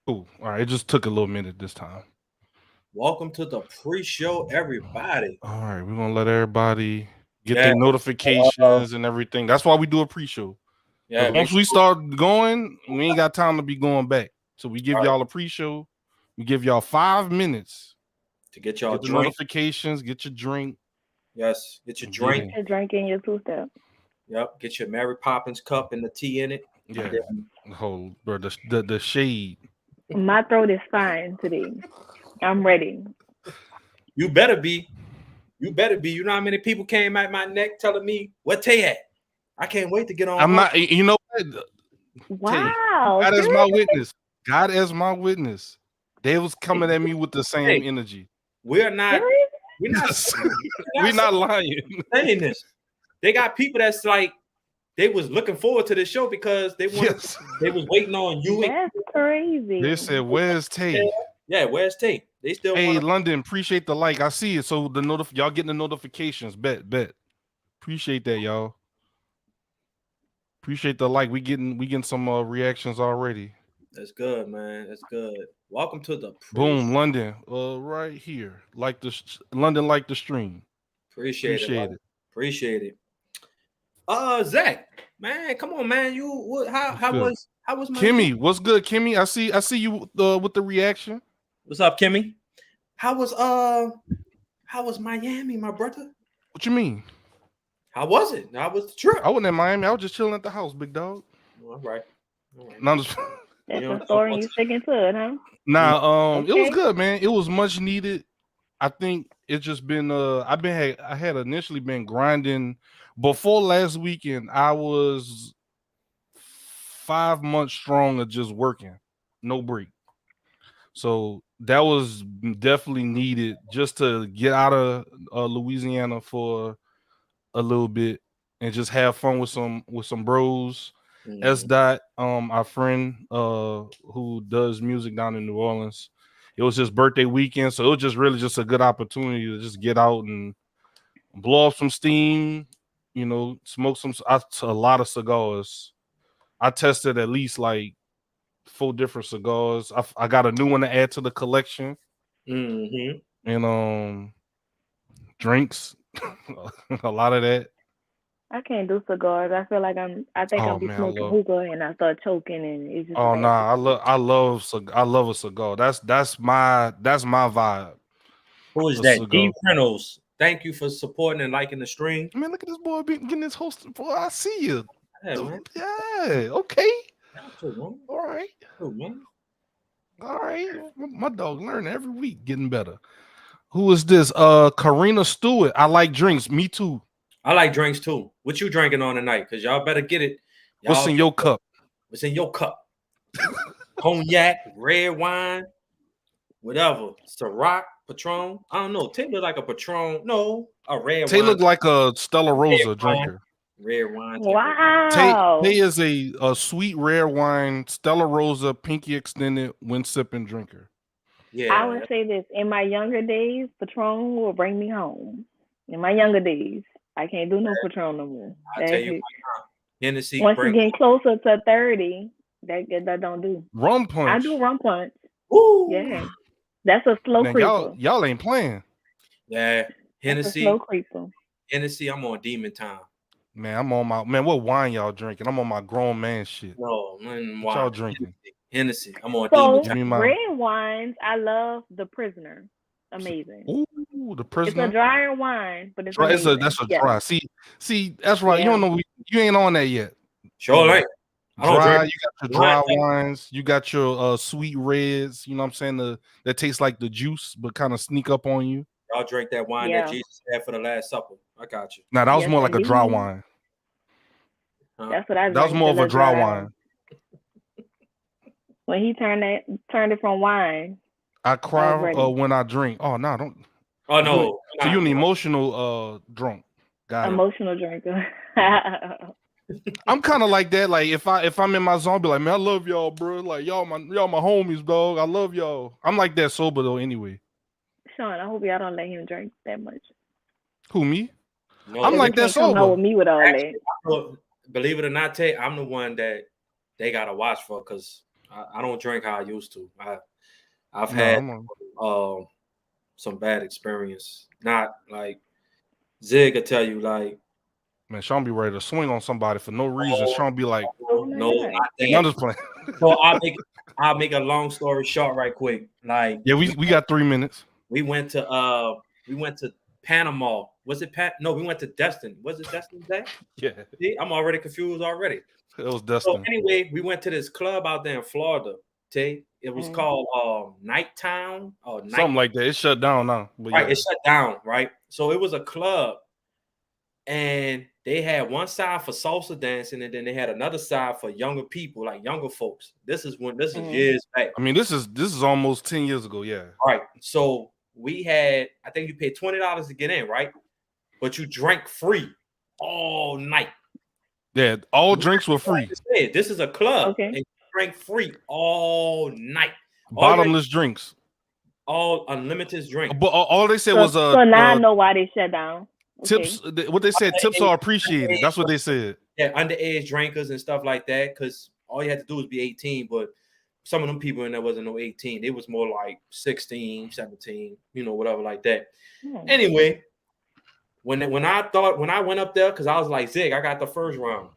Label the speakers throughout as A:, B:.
A: Cool. All right, it just took a little minute this time.
B: Welcome to the pre-show, everybody.
A: All right, we're gonna let everybody get their notifications and everything. That's why we do a pre-show.
B: Yeah,
A: Once we start going, we ain't got time to be going back. So we give y'all a pre-show. We give y'all 5 minutes
B: to get y'all
A: the notifications, get your drink.
B: Yes, get your drink.
C: Get your drink in your two-step.
B: Yep, get your Mary Poppins cup and the tea in it.
A: Yeah, hold, bro. The shade.
C: My throat is fine today. I'm ready.
B: You better be. You better be. You know how many people came at my neck telling me what Tay at? I can't wait to get on.
A: I'm not. You know what?
C: Wow.
A: God as my witness. God as my witness. They was coming at me with the same energy.
B: We're not. We're not.
A: We're not lying.
B: Saying this. They got people that's like they was looking forward to the show because they wanted. They was waiting on you.
C: That's crazy.
A: They said, "Where's Tay?"
B: Yeah, where's Tay? They still.
A: Hey, London, appreciate the like. I see it. So the y'all getting the notifications. Bet. Appreciate that, y'all. Appreciate the like. We getting some reactions already.
B: That's good, man. That's good. Welcome to the
A: boom, London. Right here. Like the London, like the stream.
B: Appreciate it. Appreciate it. Zach, man, come on, man. How was my
A: Kimmy? What's good, Kimmy? I see you with the reaction.
B: What's up, Kimmy? How was Miami, my brother?
A: What you mean?
B: How was it? How was the trip?
A: I wasn't in Miami. I was just chilling at the house, big dog.
B: All right.
A: No, just
C: that's the story you sticking to it, huh?
A: Nah, It was good, man. It was much needed. I think it's just been I had initially been grinding before last weekend. I was 5 months strong of just working, no break. So that was definitely needed just to get out of Louisiana for a little bit and just have fun with some bros. S. Dot, our friend who does music down in New Orleans. It was his birthday weekend, so it was just really just a good opportunity to just get out and blow off some steam, smoke a lot of cigars. I tested at least like 4 different cigars. I got a new one to add to the collection. And drinks, a lot of that.
C: I can't do cigars. I feel like I think I'll be smoking hookah and I start choking and it's just.
A: Oh nah, I love a cigar. That's my vibe.
B: Who is that? D Reynolds. Thank you for supporting and liking the stream.
A: Man, look at this boy getting this host. Boy, I see you.
B: Yeah, man.
A: Yeah, okay.
B: All right.
A: All right. My dog learning every week, getting better. Who is this? Karina Stewart. I like drinks. Me too.
B: I like drinks too. What you drinking on tonight? Because y'all better get it.
A: What's in your cup?
B: What's in your cup? Cognac, red wine, whatever. Ciroc, Patron. I don't know. Tay look like a Patron. No, a red wine.
A: Tay look like a Stella Rosa drinker.
B: Red wine.
C: Wow.
A: Tay is a sweet rare wine, Stella Rosa, pinky extended, when sipping drinker.
C: Yeah. I would say this. In my younger days, Patron will bring me home. In my younger days. I can't do no Patron no more.
B: I tell you, Hennessy.
C: Once you get closer to 30, that don't do.
A: Rum punch.
C: I do rum punch.
B: Ooh.
C: Yeah, that's a slow creeper.
A: Y'all ain't playing.
B: Yeah, Hennessy.
C: Slow creeper.
B: Hennessy, I'm on demon time.
A: Man, I'm on my what wine y'all drinking? I'm on my grown man shit.
B: No, man,
A: what y'all drinking?
B: Hennessy. I'm on
C: demon
B: time.
C: Red wines, I love the Prisoner. Amazing.
A: Ooh, the Prisoner.
C: It's a drier wine, but it's
A: that's a dry. See, that's right. Yeah. You don't know. You ain't on that yet.
B: Sure, like
A: dry. You got your dry wines. You got your sweet reds. You know what I'm saying? That tastes like the juice, but kind of sneak up on you.
B: Y'all drink that wine that Jesus had for the Last Supper. I got you.
A: Now that was more like a dry wine.
C: That's what I.
A: That was more of a dry wine.
C: When he turned it from wine.
A: I cry when I drink. Oh no, don't.
B: Oh no.
A: So you're an emotional drunk.
C: Emotional drinker.
A: I'm kind of like that. Like if I'm in my zone, I'll be like, man, I love y'all, bro. Like y'all my homies, dog. I love y'all. I'm like that sober though. Anyway.
C: Sean, I hope y'all don't let him drink that much.
A: Who, me?
B: No,
A: I'm like that sober.
C: Come with me with all that.
B: Believe it or not, Tay, I'm the one that they gotta watch for because I don't drink how I used to. I've
A: No,
B: had
A: I'm
B: some bad experience. Not like Zig will tell you like,
A: man, Sean be ready to swing on somebody for no reason.
B: oh,
A: Sean be like,
C: Oh my
B: no,
C: God.
B: not
A: no, I'm
B: that.
A: just playing.
B: So I'll make a long story short right quick. Like
A: Yeah, we got 3 minutes.
B: we went to Panama. Was it No, we went to Destin. Was it Destin Day?
A: Yeah,
B: See, I'm already confused already.
A: it was
B: So
A: Dustin.
B: anyway, we went to this club out there in Florida. Tay. It was called Nighttown or Night.
A: Something like that. It shut down now. But
B: Right,
A: yeah.
B: it shut down, right? So it was a club, and they had one side for salsa dancing, and then they had another side for younger people, like younger folks. This is years back.
A: I mean, this is almost 10 years ago. Yeah.
B: All right. So we had, I think you paid $20 to get in, right? But you drank free all night.
A: Yeah, all drinks were free.
B: This is a club,
C: Okay.
B: and you drank free all night.
A: Bottomless drinks.
B: All unlimited drink.
A: But all they said
C: So,
A: was
C: so now I know why they shut down. Okay.
A: tips. What they said, tips are appreciated. That's what they said.
B: Yeah, underage drinkers and stuff like that. Because all you had to do was be 18, but some of them people in there wasn't no 18. It was more like 16, 17, whatever like that. Anyway, when I went up there, because I was like, Zig, I got the first round.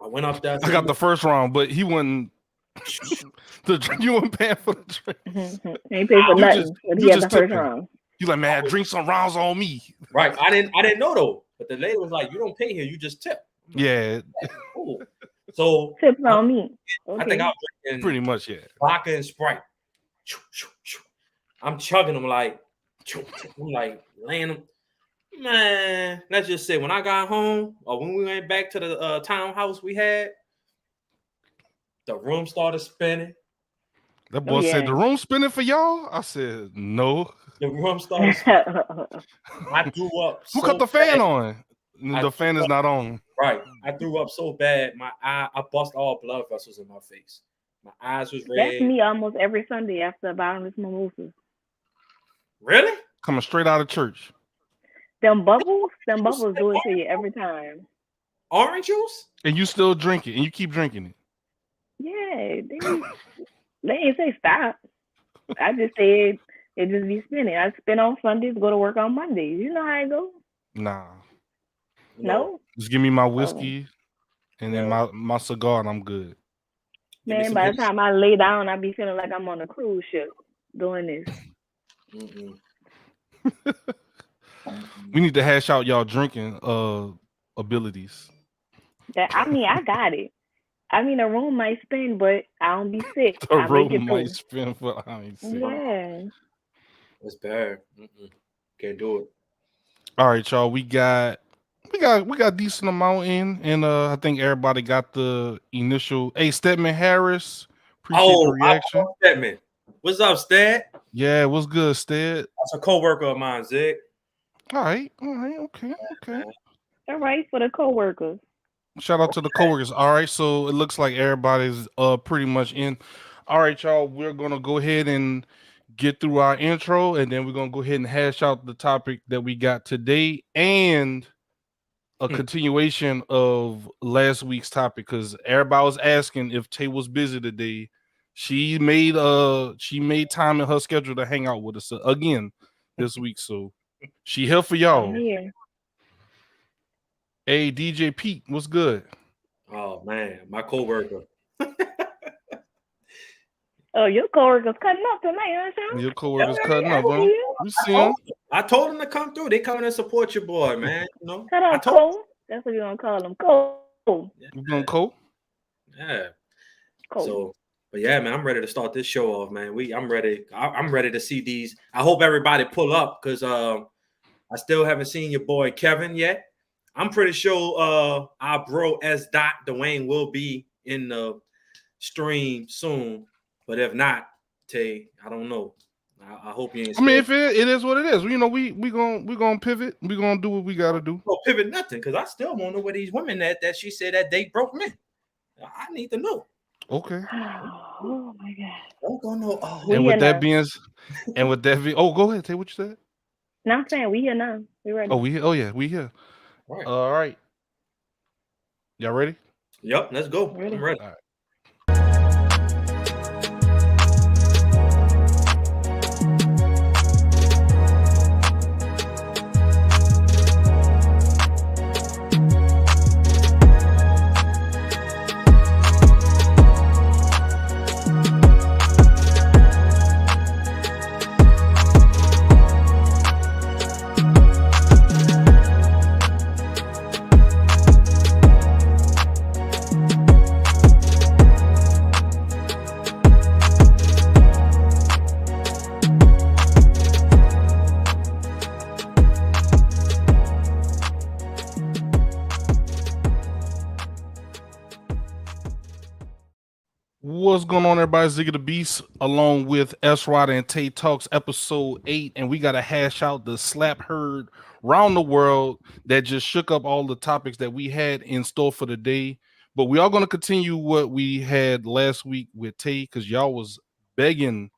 B: I went up there.
A: I got the first round, but he wasn't. You weren't paying for the drink.
C: He ain't paid for nothing. But he had the first
A: tipping.
C: round.
A: You like, man, drink some rounds on me.
B: Right. I didn't know though. But the lady was like, you don't pay here, you just tip.
A: Yeah.
B: Cool. So
C: tips on me. Okay.
B: I think I was drinking
A: pretty much, yeah.
B: Vodka and Sprite. I'm chugging them like, I'm like laying them. Man, let's just say when I got home or when we went back to the townhouse we had, the room started spinning.
A: That boy said, the room spinning for y'all? I said, no.
B: The room started spinning. I threw up.
A: Who cut the fan on? The fan is not on.
B: Right. I threw up so bad. I bust all blood vessels in my face. My eyes was red.
C: That's me almost every Sunday after a bottomless mimosa.
B: Really?
A: Coming straight out of church.
C: Them bubbles do it to you every time.
B: Orange juice?
A: And you still drink it, and you keep drinking it.
C: Yeah, they ain't say stop. I just said it just be spinning. I spin on Sundays, go to work on Mondays. You know how I go?
A: Nah.
C: No?
A: Just give me my whiskey and then my cigar, and I'm good.
C: Man, by the time I lay down, I be feeling like I'm on a cruise ship doing this.
A: We need to hash out y'all drinking abilities.
C: I got it. I mean, the room might spin, but I don't be sick.
A: The room might spin, but I ain't sick.
C: Yeah.
B: That's bad. Can't do it.
A: All right, y'all. We got decent amount in, and I think everybody got the initial. Hey, Stedman Harris. Appreciate the reaction.
B: Stedman. What's up, Sted?
A: Yeah, what's good, Sted?
B: That's a co-worker of mine, Zig.
A: All right, okay.
C: All right, for the co-workers.
A: Shout out to the co-workers. All right, so it looks like everybody's pretty much in. All right, y'all, we're gonna go ahead and get through our intro, and then we're gonna go ahead and hash out the topic that we got today and a continuation of last week's topic, because everybody was asking if Tay was busy today. She made time in her schedule to hang out with us again this week, so she here for y'all. Hey, DJ Pete, what's good?
B: Oh man, my co-worker.
C: Oh, your co-worker's cutting up tonight, huh?
A: Your co-worker's cutting up, bro. You see him?
B: I told them to come through. They coming to support your boy, man.
C: Cut up, Cole. That's what you're gonna call him, Cole.
A: You going Cole?
B: Yeah.
C: Cole.
B: So, but yeah, man, I'm ready to start this show off, man. I'm ready. I'm ready to see these. I hope everybody pull up because I still haven't seen your boy Kevin yet. I'm pretty sure our bro S. Dwayne will be in the stream soon. But if not, Tay, I don't know. I hope you ain't.
A: I mean, if it is what it is, we gonna pivot. We gonna do what we gotta do.
B: No pivot nothing, because I still want to know where these women that she said that they broke men. I need to know.
A: Okay.
C: Oh my God.
B: Don't go no. Oh.
A: And with that being, go ahead. Tay, what you said?
C: No, I'm saying we here now. We ready?
A: Oh, we here.
B: Right.
A: All right. Y'all ready?
B: Yep. Let's go. I'm ready.
A: All right. what's going on, everybody? ZiggyTheBeast, along with S. Ryder and TayTalks, episode 8, and we got to hash out the slap heard round the world that just shook up all the topics that we had in store for the day. But we are going to continue what we had last week with Tay, because y'all was begging,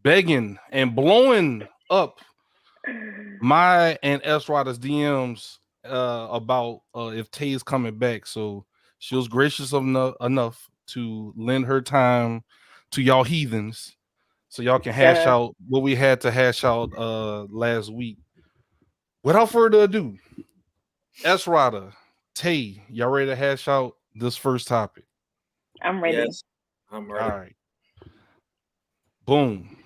A: and blowing up my and S. Ryder's DMs about if Tay is coming back. So she was gracious enough to lend her time to y'all heathens so y'all can hash out what we had to hash out last week. Without further ado, S. Ryder, Tay, y'all ready to hash out this first topic?
C: I'm ready.
B: Yes, I'm ready.
A: All right. Boom.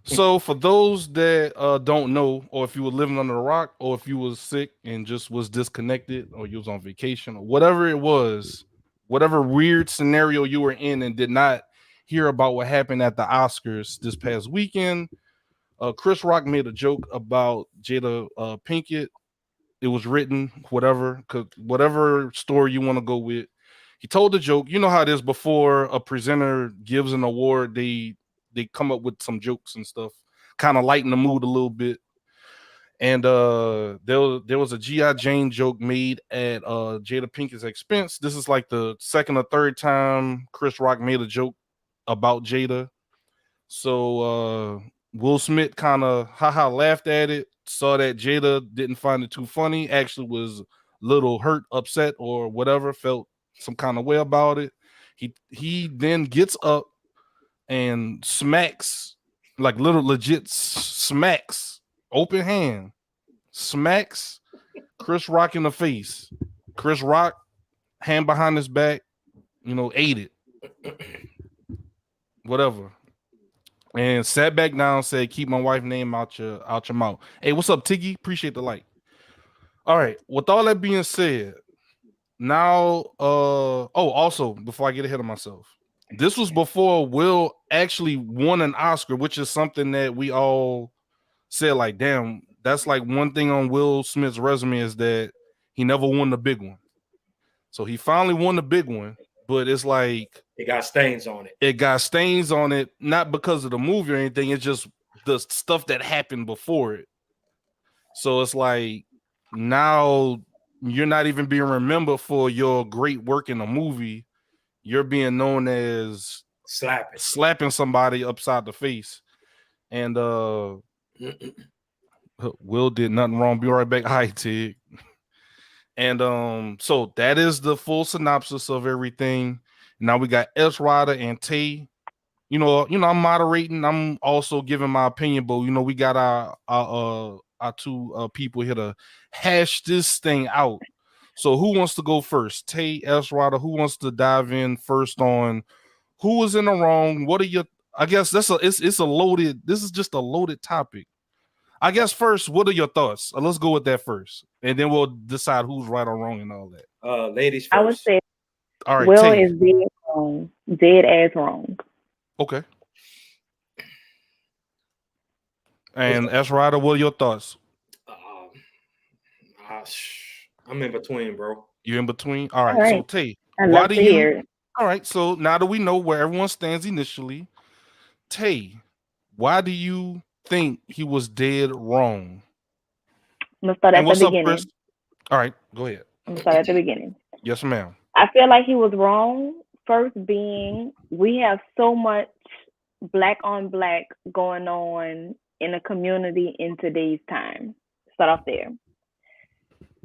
A: So for those that don't know, or if you were living under a rock, or if you was sick and just was disconnected, or you was on vacation, or whatever it was, whatever weird scenario you were in and did not hear about what happened at the Oscars this past weekend, Chris Rock made a joke about Jada Pinkett. It was written, whatever story you want to go with. He told the joke. You know how it is before a presenter gives an award, they come up with some jokes and stuff, kind of lighten the mood a little bit. And there was a G.I. Jane joke made at Jada Pinkett's expense. This is like the second or third time Chris Rock made a joke about Jada. So Will Smith kind of haha laughed at it, saw that Jada didn't find it too funny, actually was a little hurt, upset, or whatever, felt some kind of way about it. He then gets up and smacks, like little legit smacks, open hand, smacks Chris Rock in the face. Chris Rock, hand behind his back, ate it. Whatever. And sat back down, said, "Keep my wife's name out your mouth." Hey, what's up, Tiggy? Appreciate the like. All right. With all that being said, now also before I get ahead of myself, this was before Will actually won an Oscar, which is something that we all said, like, damn, that's like one thing on Will Smith's resume is that he never won the big one. So he finally won the big one, but it's like
B: it got stains on it.
A: It got stains on it, not because of the movie or anything. It's just the stuff that happened before it. So it's like now you're not even being remembered for your great work in a movie. You're being known as slapping somebody upside the face. And Will did nothing wrong. Be right back. Hi, Tig. And so that is the full synopsis of everything. Now we got S. Ryder and Tay. I'm moderating. I'm also giving my opinion, but we got our two people here to hash this thing out. So who wants to go first? Tay, S. Ryder, who wants to dive in first on who was in the wrong? What are your? I guess it's a loaded. This is just a loaded topic. I guess first, what are your thoughts? Let's go with that first, and then we'll decide who's right or wrong and all that.
B: Ladies first.
C: I would say,
A: all right,
C: Will
A: Tay.
C: is dead wrong, dead as wrong.
A: Okay. And S. Ryder, what are your thoughts?
B: I'm in between, bro.
A: You're in between? All right. So, Tay,
C: why do you...
A: All right. So, now that we know where everyone stands initially, Tay, why do you think he was dead wrong?
C: Let's start at the beginning.
A: Up, Chris? All right. Go ahead.
C: I'm start at the beginning.
A: Yes, ma'am.
C: I feel like he was wrong. First being, we have so much black on black going on in the community in today's time. Start off there.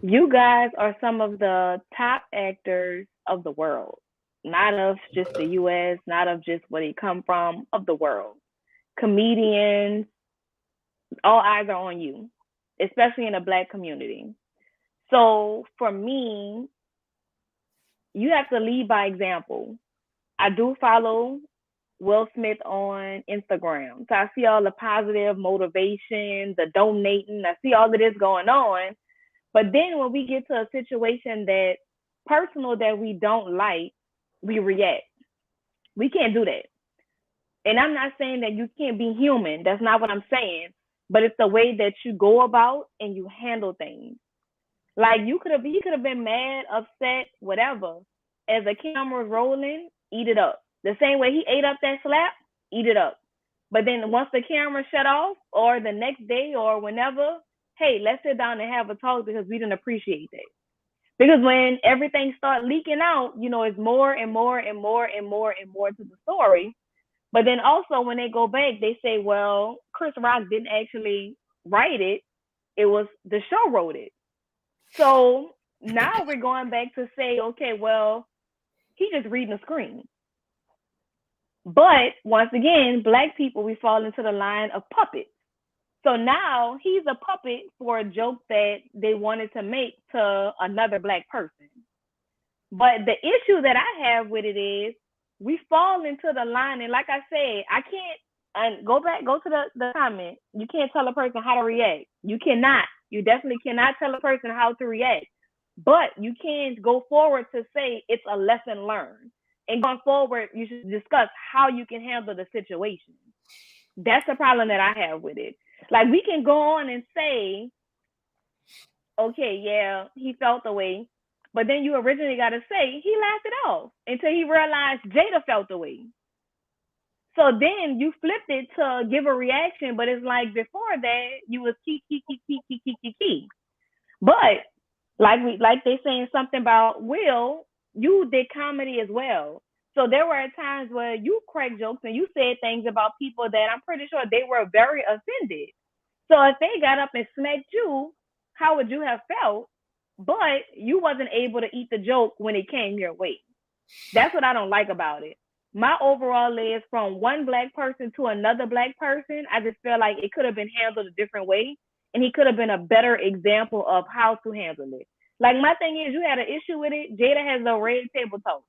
C: You guys are some of the top actors of the world, not of just the U.S., not of just where they come from, of the world. Comedians, all eyes are on you, especially in the black community. So for me, you have to lead by example. I do follow Will Smith on Instagram. So I see all the positive motivation, the donating. I see all of this going on. But then when we get to a situation that personal that we don't like, we react. We can't do that. And I'm not saying that you can't be human. That's not what I'm saying. But it's the way that you go about and you handle things. Like he could have been mad, upset, whatever. As the camera's rolling, eat it up. The same way he ate up that slap, eat it up. But then once the camera shut off, or the next day, or whenever, hey, let's sit down and have a talk because we didn't appreciate that. Because when everything starts leaking out, it's more and more and more and more and more to the story. But then also when they go back, they say, well, Chris Rock didn't actually write it. It was the show wrote it. So now we're going back to say, okay, well, he's just reading the screen. But once again, Black people, we fall into the line of puppets. So now he's a puppet for a joke that they wanted to make to another Black person. But the issue that I have with it is we fall into the line. And like I said, I can't, and go to the comment. You can't tell a person how to react. You cannot. You definitely cannot tell a person how to react. But you can go forward to say it's a lesson learned. And going forward, you should discuss how you can handle the situation. That's the problem that I have with it. Like, we can go on and say, okay, yeah, he felt the way. But then you originally got to say he laughed it off until he realized Jada felt the way. So then you flipped it to give a reaction, but it's like before that you was key. But like they saying something about Will, you did comedy as well. So there were times where you cracked jokes and you said things about people that I'm pretty sure they were very offended. So if they got up and smacked you, how would you have felt? But you wasn't able to eat the joke when it came your way. That's what I don't like about it. My overall is from one Black person to another Black person. I just feel like it could have been handled a different way, and he could have been a better example of how to handle it. Like, my thing is, you had an issue with it. Jada has a red table talk.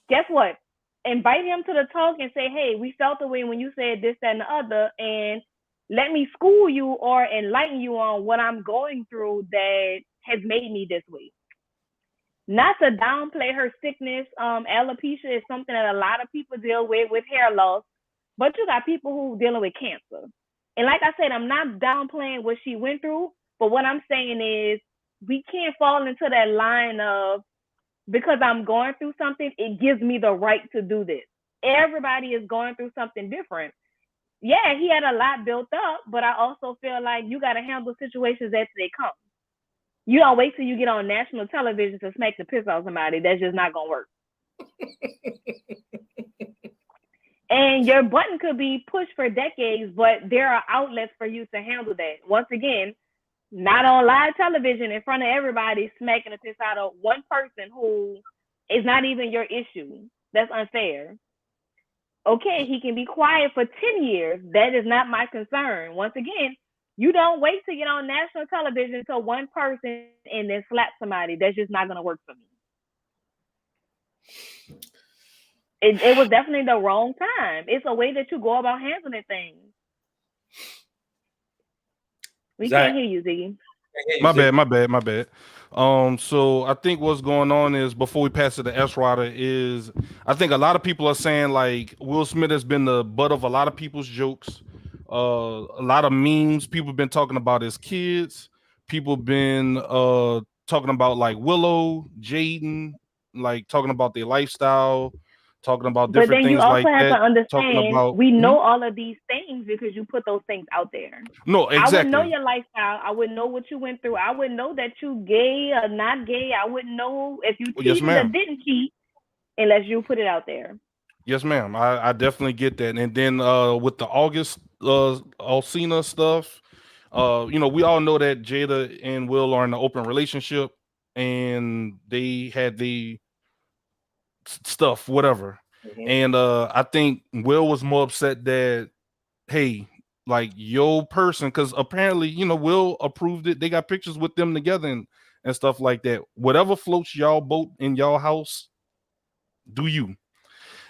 C: Guess what? Invite him to the talk and say, hey, we felt the way when you said this, that, and the other, and let me school you or enlighten you on what I'm going through that has made me this way. Not to downplay her sickness. Alopecia is something that a lot of people deal with hair loss, but you got people who dealing with cancer. And like I said, I'm not downplaying what she went through, but what I'm saying is we can't fall into that line of, because I'm going through something, it gives me the right to do this. Everybody is going through something different. Yeah, he had a lot built up, but I also feel like you got to handle situations as they come. You don't wait till you get on national television to smack the piss out somebody. That's just not going to work. And your button could be pushed for decades, but there are outlets for you to handle that. Once again, not on live television in front of everybody smacking the piss out of one person who is not even your issue. That's unfair. Okay, he can be quiet for 10 years. That is not my concern. Once again, you don't wait to get on national television to one person and then slap somebody. That's just not going to work for me. It was definitely the wrong time. It's a way that you go about handling things. We can't hear you, Ziggy.
A: My bad. So I think what's going on is, before we pass to the S Rider, is I think a lot of people are saying like Will Smith has been the butt of a lot of people's jokes, a lot of memes. People have been talking about his kids. People been talking about like Willow, Jaden, like talking about their lifestyle, talking about different things like that. But then you also have to understand,
C: we know all of these things because you put those things out there.
A: No, exactly.
C: I would know your lifestyle. I would know what you went through. I would know that you gay or not gay. I wouldn't know if you cheated or didn't cheat unless you put it out there.
A: Yes, ma'am. I definitely get that. And then with the August Alsina stuff, we all know that Jada and Will are in an open relationship, and they had the stuff, whatever. Mm-hmm. And I think Will was more upset that, hey, like, your person, because apparently, Will approved it. They got pictures with them together and stuff like that. Whatever floats y'all boat in y'all house, do you.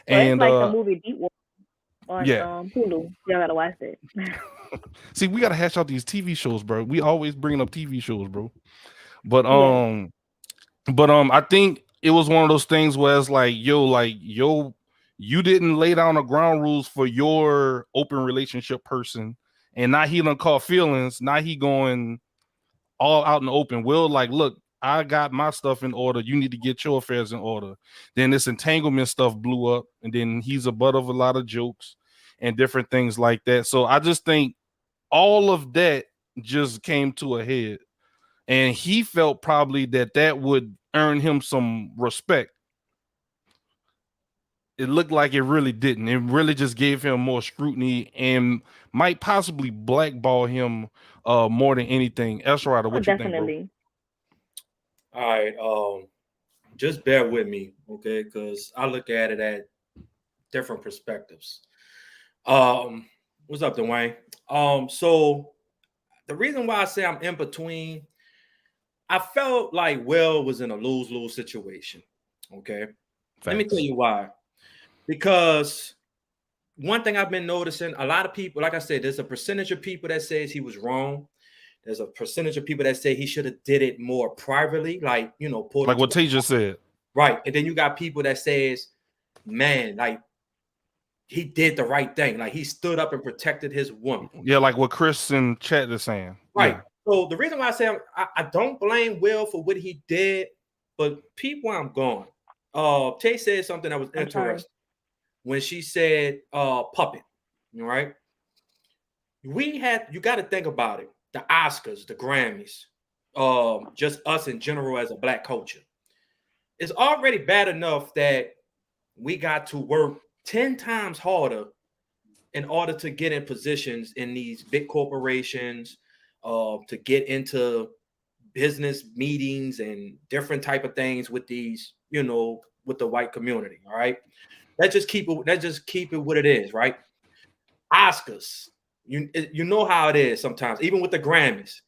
C: So and it's like the movie Deep Water on Hulu. Y'all gotta watch it.
A: See, we gotta hash out these TV shows, bro. We always bringing up TV shows, bro. But I think it was one of those things where it's like, you didn't lay down the ground rules for your open relationship person, and now he done caught feelings. Now he going all out in the open. Will, like, look, I got my stuff in order. You need to get your affairs in order. Then this entanglement stuff blew up, and then he's a butt of a lot of jokes and different things like that. So I just think all of that just came to a head, and he felt probably that would earn him some respect. It looked like it really didn't. It really just gave him more scrutiny and might possibly blackball him more than anything. Esrada, what you think, bro?
B: All right, just bear with me, okay? Because I look at it at different perspectives. What's up, Dwayne? So the reason why I say I'm in between, I felt like Will was in a lose-lose situation. Okay. Facts. Let me tell you why. Because one thing I've been noticing, a lot of people, like I said, there's a percentage of people that says he was wrong. There's a percentage of people that say he should have did it more privately, like, you know,
A: like what Tay just said.
B: Right. And then you got people that says, man, like, he did the right thing. Like, he stood up and protected his woman.
A: Yeah, like what Chris and Chat is saying.
B: Right.
A: Yeah.
B: So the reason why I say I don't blame Will for what he did, but peep where I'm going. Tay said something that was interesting when she said puppet. All right. You got to think about it. The Oscars, the Grammys, just us in general as a black culture. It's already bad enough that we got to work 10 times harder in order to get in positions in these big corporations, to get into business meetings and different type of things with these, you know, with the white community. All right. Let's just keep it what it is, right? Oscars. You know how it is sometimes, even with the Grammys,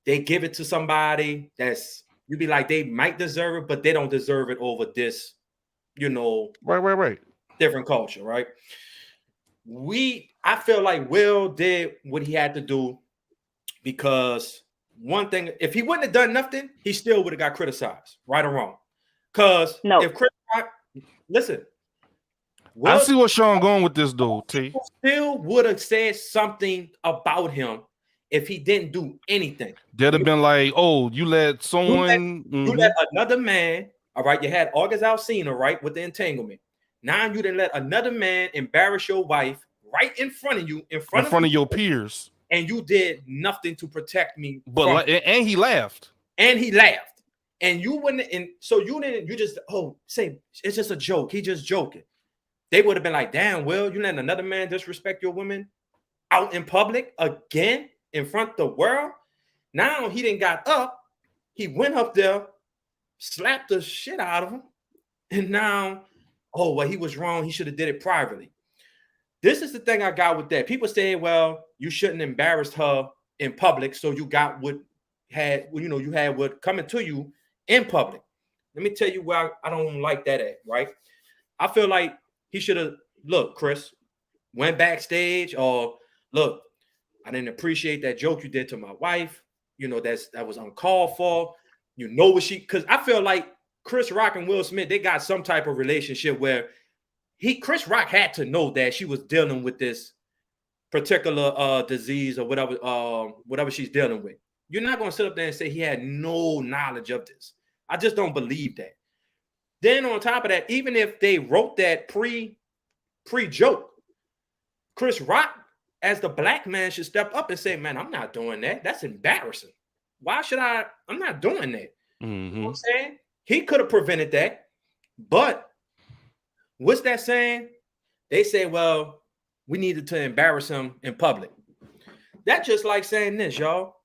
B: they give it to somebody that's, you'd be like, they might deserve it, but they don't deserve it over this, you know,
A: right.
B: Different culture, right? I feel like Will did what he had to do, because one thing, if he wouldn't have done nothing, he still would have got criticized, right or wrong. Because if Chris Rock, listen,
A: I see what Sean going with this dude. T
B: still would have said something about him if he didn't do anything.
A: They'd have been like, "Oh, you let someone,
B: you let another man." All right, you had August Alsina, right, with the entanglement. Now you didn't let another man embarrass your wife right in front of you, in front of
A: your peers,
B: and you did nothing to protect me.
A: But and he laughed,
B: and you wouldn't, and so you didn't. You just say it's just a joke. He just joking. They would have been like, damn, Will, you letting another man disrespect your woman out in public again in front of the world. Now he didn't got up. He went up there, slapped the shit out of him. And now, well, he was wrong. He should have did it privately. This is the thing I got with that. People say, well, you shouldn't embarrass her in public. So you got what had, you had what coming to you in public. Let me tell you where I don't like that at, right? I feel like he should have, look, Chris, went backstage, or look, I didn't appreciate that joke you did to my wife. You know, that was uncalled for. You know what because I feel like Chris Rock and Will Smith, they got some type of relationship where Chris Rock had to know that she was dealing with this particular disease or whatever she's dealing with. You're not going to sit up there and say he had no knowledge of this. I just don't believe that. Then on top of that, even if they wrote that pre-joke, Chris Rock, as the black man, should step up and say, man, I'm not doing that. That's embarrassing. Why should I? I'm not doing that.
A: Mm-hmm.
B: You know what I'm saying? He could have prevented that. But what's that saying? They say, well, we needed to embarrass him in public. That's just like saying this, y'all.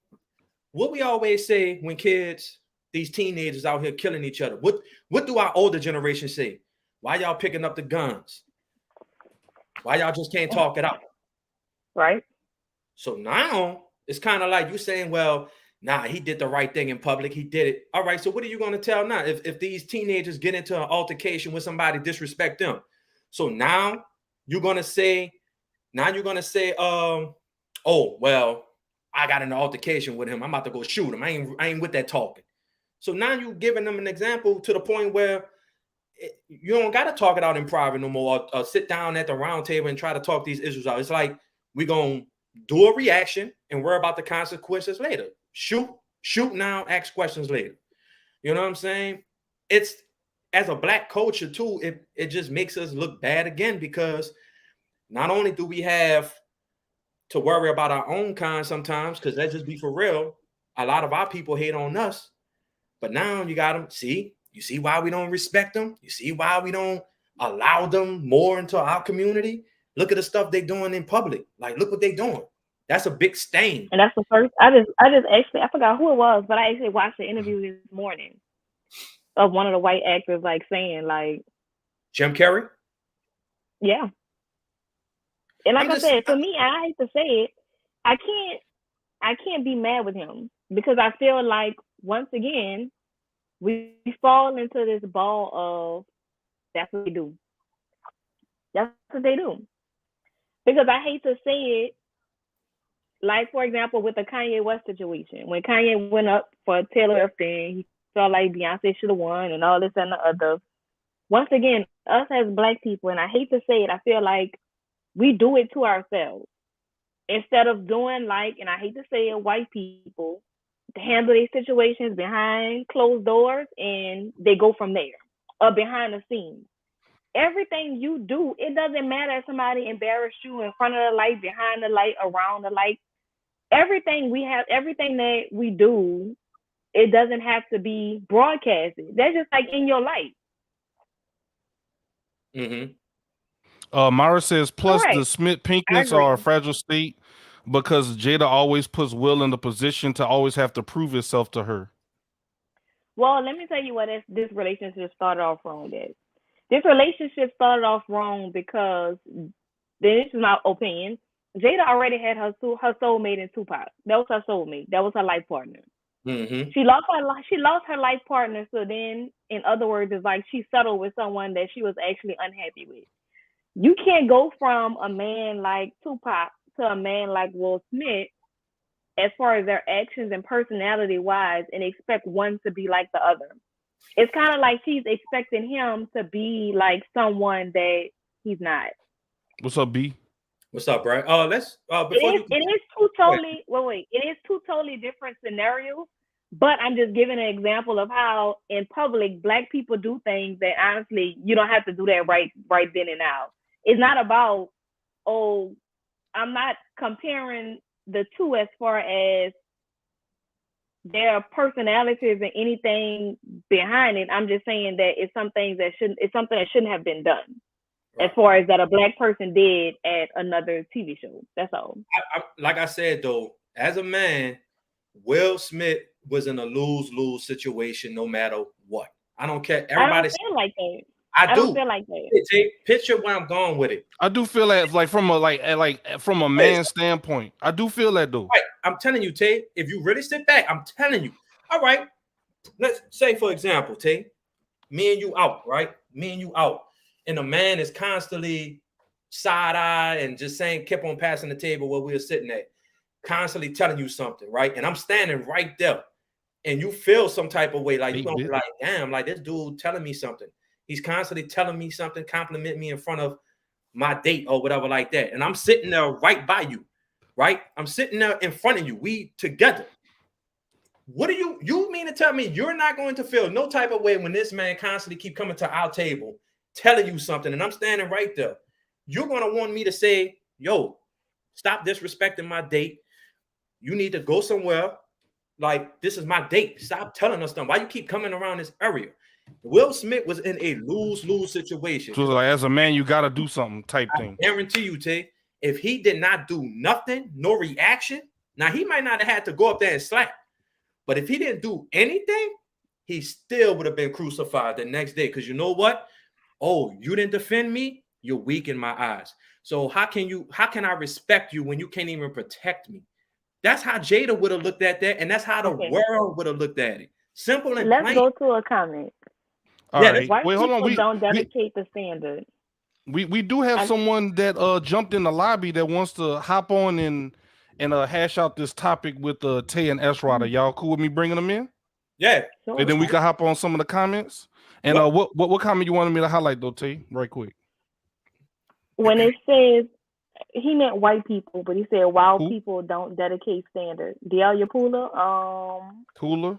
B: What we always say when kids, these teenagers out here killing each other. What do our older generation say? Why y'all picking up the guns? Why y'all just can't talk it out?
C: Right.
B: So now it's kind of like you saying, well, nah, he did the right thing in public. He did it. All right. So what are you going to tell now? If these teenagers get into an altercation with somebody, disrespect them. So now you're going to say, oh, well, I got an altercation with him. I'm about to go shoot him. I ain't with that talking. So now you're giving them an example to the point where you don't got to talk it out in private no more, or sit down at the round table and try to talk these issues out. It's like we're going to do a reaction and worry about the consequences later. Shoot now, ask questions later. You know what I'm saying? It's as a black culture too, it just makes us look bad again, because not only do we have to worry about our own kind sometimes, because let's just be for real, a lot of our people hate on us, but now you got them. You see why we don't respect them? You see why we don't allow them more into our community? Look at the stuff they're doing in public. Like, look what they're doing. That's a big stain.
C: And that's the first. I just actually, I forgot who it was, but I actually watched the interview this morning of one of the white actors, like saying, like,
B: Jim Carrey.
C: Yeah. And like I said, for me, I hate to say it, I can't be mad with him, because I feel like, once again, we fall into this ball of that's what they do. That's what they do. Because I hate to say it, like, for example, with the Kanye West situation, when Kanye went up for a Taylor Swift thing, he felt like Beyonce should have won and all this and the other. Once again, us as black people, and I hate to say it, I feel like we do it to ourselves. Instead of doing like, and I hate to say it, white people to handle these situations behind closed doors, and they go from there, or behind the scenes. Everything you do, it doesn't matter if somebody embarrassed you in front of the light, behind the light, around the light. Everything that we do, it doesn't have to be broadcasted. That's just like in your life.
A: Myra says, plus the Smith Pinkness are a fragile state, because Jada always puts Will in the position to always have to prove itself to her.
C: Well, let me tell you what this relationship started off wrong at. This relationship started off wrong because, this is my opinion, Jada already had her soulmate in Tupac. That was her soulmate. That was her life partner. She lost her life partner. So then, in other words, it's like she settled with someone that she was actually unhappy with. You can't go from a man like Tupac to a man like Will Smith, as far as their actions and personality wise, and expect one to be like the other. It's kind of like she's expecting him to be like someone that he's not.
A: What's up, B?
B: What's up, Brad? Let's before
C: it is two totally it is two totally different scenarios. But I'm just giving an example of how in public black people do things that honestly you don't have to do that right then and now. It's not about, I'm not comparing the two as far as their personalities and anything behind it. I'm just saying that it's something that shouldn't have been done. Right. As far as that a black person did at another TV show. That's all.
B: Like I said, though, as a man, Will Smith was in a lose-lose situation no matter what. I don't care. Everybody
C: feel like that.
B: I
C: don't feel like that.
B: Picture where I'm going with it.
A: I do feel that, like from a man's standpoint. I do feel that, though.
B: Right. I'm telling you, Tay, if you really sit back, I'm telling you. All right. Let's say, for example, Tay, me and you out, right? Me and you out. And the man is constantly side-eye and just saying, kept on passing the table where we were sitting at, constantly telling you something, right? And I'm standing right there. And you feel some type of way, like you're gonna be like, damn, like this dude telling me something. He's constantly telling me something, compliment me in front of my date or whatever like that. And I'm sitting there right by you, right? I'm sitting there in front of you. We together. What do you mean to tell me you're not going to feel no type of way when this man constantly keep coming to our table, telling you something, and I'm standing right there? You're going to want me to say, yo, stop disrespecting my date. You need to go somewhere. Like, this is my date. Stop telling us something. Why you keep coming around this area? Will Smith was in a lose-lose situation.
A: So like, as a man, you got to do something type thing.
B: I guarantee you, Tay, if he did not do nothing, no reaction, now he might not have had to go up there and slap. But if he didn't do anything, he still would have been crucified the next day. Because you know what? Oh, you didn't defend me? You're weak in my eyes. So how can I respect you when you can't even protect me? That's how Jada would have looked at that, and that's how the world would have looked at it. Simple and plain.
C: Let's go to a comment.
A: All right.
C: White people don't dedicate the standard.
A: We do have someone that jumped in the lobby that wants to hop on and hash out this topic with Tay and S-Rod. Y'all cool with me bringing them in?
B: Yeah.
C: Sure.
A: And then we can hop on some of the comments. And what comment you wanted me to highlight though, Tay? Right quick.
C: When it says, he meant white people, but he said wild people don't dedicate standard. DL Yapula?
A: Cooler?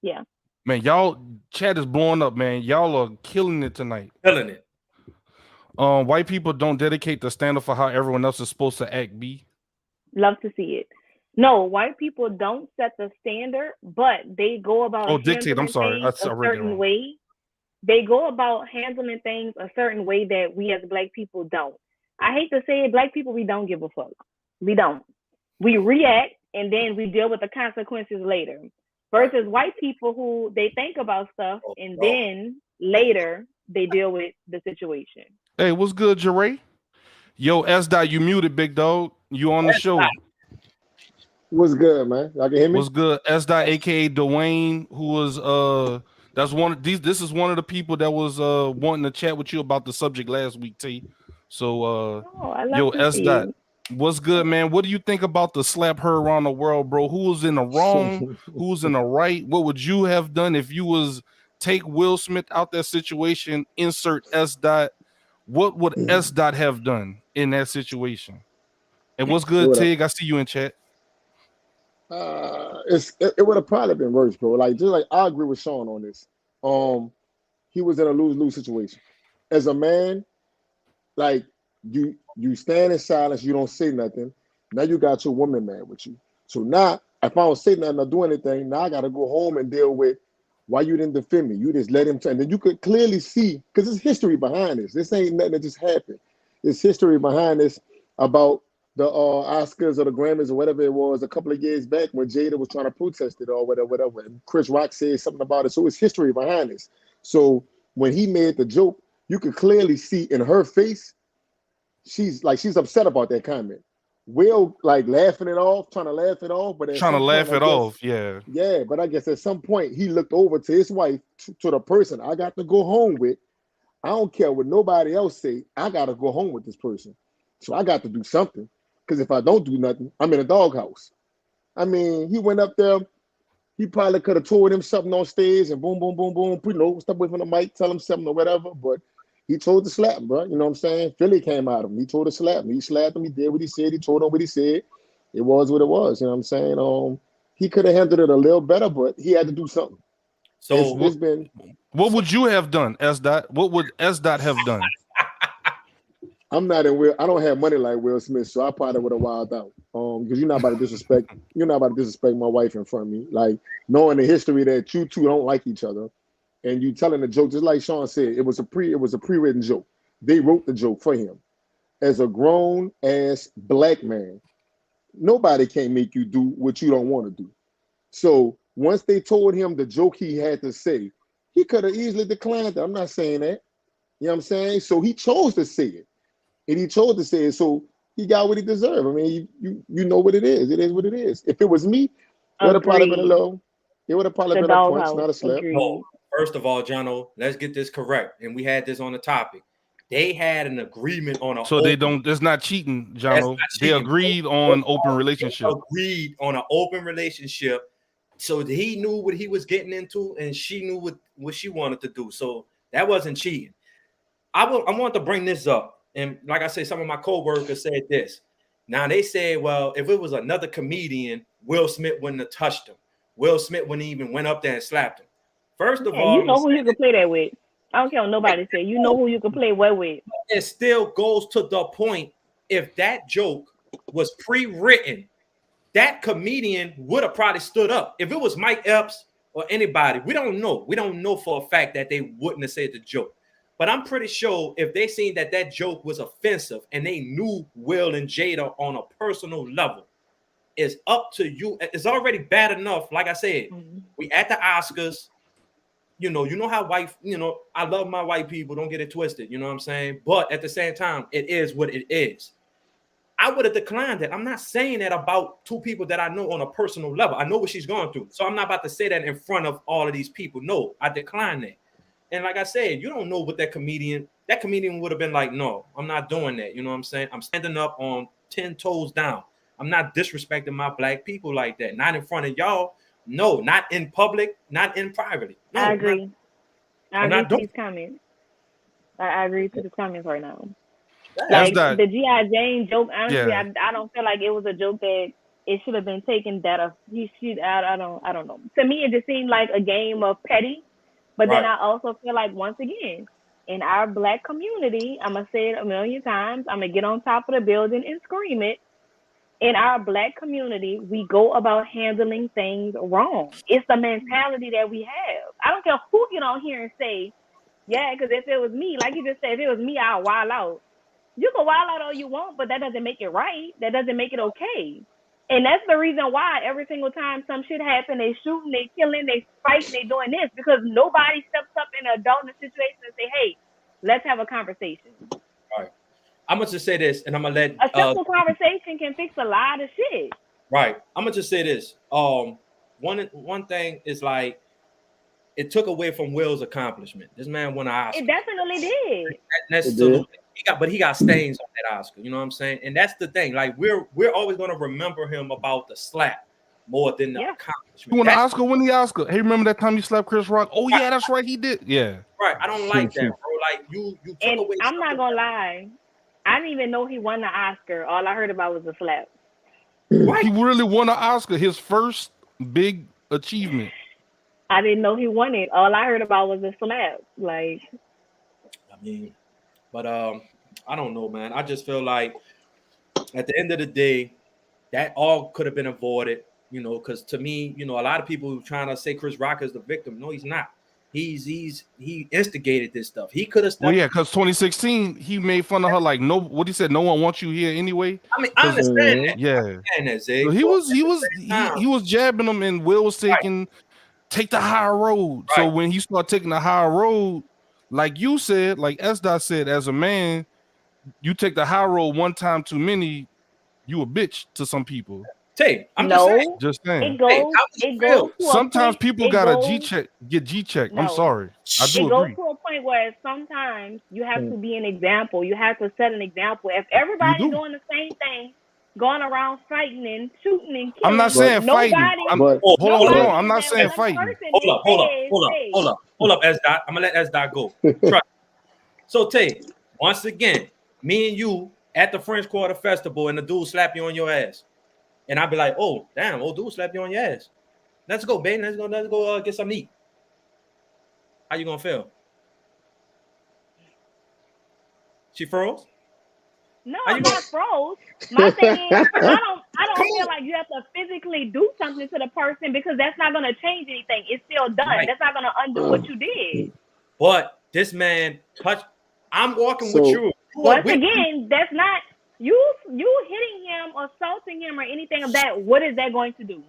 C: Yeah.
A: Man, y'all chat is blowing up, man. Y'all are killing it tonight.
B: Killing it.
A: White people don't dedicate the standard for how everyone else is supposed to act. B.
C: Love to see it. No, white people don't set the standard, but they go about
A: Dictate. I'm
C: handling
A: sorry.
C: things
A: I
C: a
A: read that
C: certain
A: wrong.
C: way. They go about handling things a certain way that we as black people don't. I hate to say it, black people, we don't give a fuck. We don't. We react and then we deal with the consequences later. Versus white people who they think about stuff and then later they deal with the situation.
A: Hey, what's good, Jeray? Yo, S. Dot, you muted, big dog. You on the show.
D: What's good, man? Y'all can hear me?
A: What's good? S. Dot, aka Dwayne, who was that's one of these. This is one of the people that was wanting to chat with you about the subject last week, T. So
C: I love
A: yo,
C: to
A: S.
C: see
A: Dot,
C: you.
A: what's good, man? What do you think about the slap her around the world, bro? Who was in the wrong? Who was in the right? What would you have done if you was take Will Smith out that situation? Insert S. Dot. What would S. Dot have done in that situation? And what's good, Tig? I see you in chat.
D: It would have probably been worse, bro. Like just like I agree with Sean on this. He was in a lose-lose situation. As a man, like you stand in silence, you don't say nothing. Now you got your woman mad with you. So now if I don't say nothing or do anything, now I gotta go home and deal with why you didn't defend me. You just let him and then you could clearly see because there's history behind this. This ain't nothing that just happened. There's history behind this about the Oscars or the Grammys or whatever it was a couple of years back when Jada was trying to protest it or whatever. And Chris Rock said something about it. So it's history behind this. So when he made the joke, you could clearly see in her face, she's upset about that comment. Will like laughing it off, trying to laugh it off, but at
A: Trying to
D: some point,
A: laugh it off, yeah.
D: Yeah, but I guess at some point he looked over to his wife, to the person I got to go home with. I don't care what nobody else say. I got to go home with this person. So I got to do something. Because if I don't do nothing, I'm in a doghouse. I mean, he went up there. He probably could have told him something on stage and boom, boom, boom, boom. You know, step away from the mic, tell him something or whatever. But he told to slap him, bro. You know what I'm saying? Philly came out of him. He told to slap him. He slapped him. He did what he said. He told him what he said. It was what it was. You know what I'm saying? He could have handled it a little better, but he had to do something.
B: So
A: what would you have done, S. Dot? What would S. Dot have done?
D: I'm not in Will. I don't have money like Will Smith, so I probably would have wilded out. Because you're not about to disrespect. You're not about to disrespect my wife in front of me. Like knowing the history that you two don't like each other, and you telling the joke just like Sean said. It was a pre-written joke. They wrote the joke for him. As a grown ass black man, nobody can make you do what you don't want to do. So once they told him the joke he had to say, he could have easily declined it. I'm not saying that. You know what I'm saying? So he chose to say it. And he chose to say it, so he got what he deserved. I mean, you know what it is. It is what it is. If it was me, it would have probably been a little. It would have probably been a punch, not a slap.
B: No, first of all, Jono, let's get this correct. And we had this on the topic. They had an agreement on a.
A: So they don't. It's not cheating, Jono. They agreed on open relationship.
B: Agreed on an open relationship. So he knew what he was getting into, and she knew what she wanted to do. So that wasn't cheating. I want to bring this up. And like I said, some of my co-workers said this. Now they said, well, if it was another comedian, Will Smith wouldn't have touched him. Will Smith wouldn't even went up there and slapped him. First of all,
C: you know who you can play that with. I don't care what nobody say. You know who you can play well with.
B: It still goes to the point. If that joke was pre-written, that comedian would have probably stood up. If it was Mike Epps or anybody, we don't know. We don't know for a fact that they wouldn't have said the joke. But I'm pretty sure if they seen that joke was offensive and they knew Will and Jada on a personal level, it's up to you. It's already bad enough. Like I said, we at the Oscars. You know how white, I love my white people. Don't get it twisted. You know what I'm saying? But at the same time, it is what it is. I would have declined that. I'm not saying that about two people that I know on a personal level. I know what she's going through. So I'm not about to say that in front of all of these people. No, I declined that. And like I said, you don't know what that comedian would have been like, no, I'm not doing that. You know what I'm saying? I'm standing up on 10 toes down. I'm not disrespecting my black people like that. Not in front of y'all. No, not in public, not in privately. No,
C: I agree. I agree to these comments. I agree to the comments right now. Like the G.I. Jane joke, honestly, I don't feel like it was a joke that it should have been taken that he should. I don't know. To me, it just seemed like a game of petty. But then I also feel like once again, in our black community, I'm gonna say it a million times. I'm gonna get on top of the building and scream it. In our black community, we go about handling things wrong. It's the mentality that we have. I don't care who get on here and say, yeah, because if it was me, like you just said, if it was me, I'll wild out. You can wild out all you want, but that doesn't make it right. That doesn't make it okay. And that's the reason why every single time some shit happen, they shooting, they killing, they fighting, they doing this, because nobody steps up in an adult situation and say, hey, let's have a conversation.
B: Right. I'm gonna just say this, and I'm gonna let
C: a simple conversation can fix a lot of shit.
B: Right. I'm gonna just say this. One thing is like it took away from Will's accomplishment. This man won an Oscar.
C: It definitely did.
B: Absolutely. He got stains on that Oscar. You know what I'm saying? And that's the thing. Like we're always gonna remember him about the slap more than the accomplishment.
A: You won the Oscar? Win the Oscar? Hey, remember that time you slapped Chris Rock? Oh yeah, that's right, he did. Yeah.
B: Right. I don't like that, bro. Like you took away.
C: I'm not gonna lie. I didn't even know he won the Oscar. All I heard about was the slap.
A: He really won an Oscar, his first big achievement.
C: I didn't know he won it. All I heard about was the slap. Like,
B: I mean, but I don't know, man. I just feel like at the end of the day, that all could have been avoided, you know, because to me, you know, a lot of people trying to say Chris Rock is the victim. No, he's not. He instigated this stuff. He could have.
A: Well, yeah, because 2016 he made fun of her like no. What he said, no one wants you here anyway.
B: I mean, I understand that.
A: Yeah,
B: I understand that, Zig.
A: So he was jabbing him, and Will was taking take the higher road. Right. So when he started taking the higher road, like you said, like S. Dot said, as a man, you take the high road one time too many, you a bitch to some people.
B: I'm
A: just saying.
C: It goes
A: sometimes people got a G check. I'm sorry. I do agree.
C: It goes to a point where sometimes you have to be an example. You have to set an example. If everybody's doing the same thing, going around fighting and shooting and killing,
A: I'm not saying fighting. Hold on. I'm not saying fighting.
B: Hold up, S. Dot. I'm gonna let S. Dot go. Trust. So Tay, once again, me and you at the French Quarter Festival, and the dude slap you on your ass. And I'd be like, oh, damn, old dude slap you on your ass. Let's go, babe. Let's go get some meat. How you gonna feel? She froze?
C: No, I'm not froze. My thing is, I don't feel like you have to physically do something to the person because that's not gonna change anything. It's still done. Right. That's not gonna undo what you did.
B: But this man touched. I'm walking with you.
C: Once again, that's not. You hitting him, assaulting him, or anything of that, what is that going to do?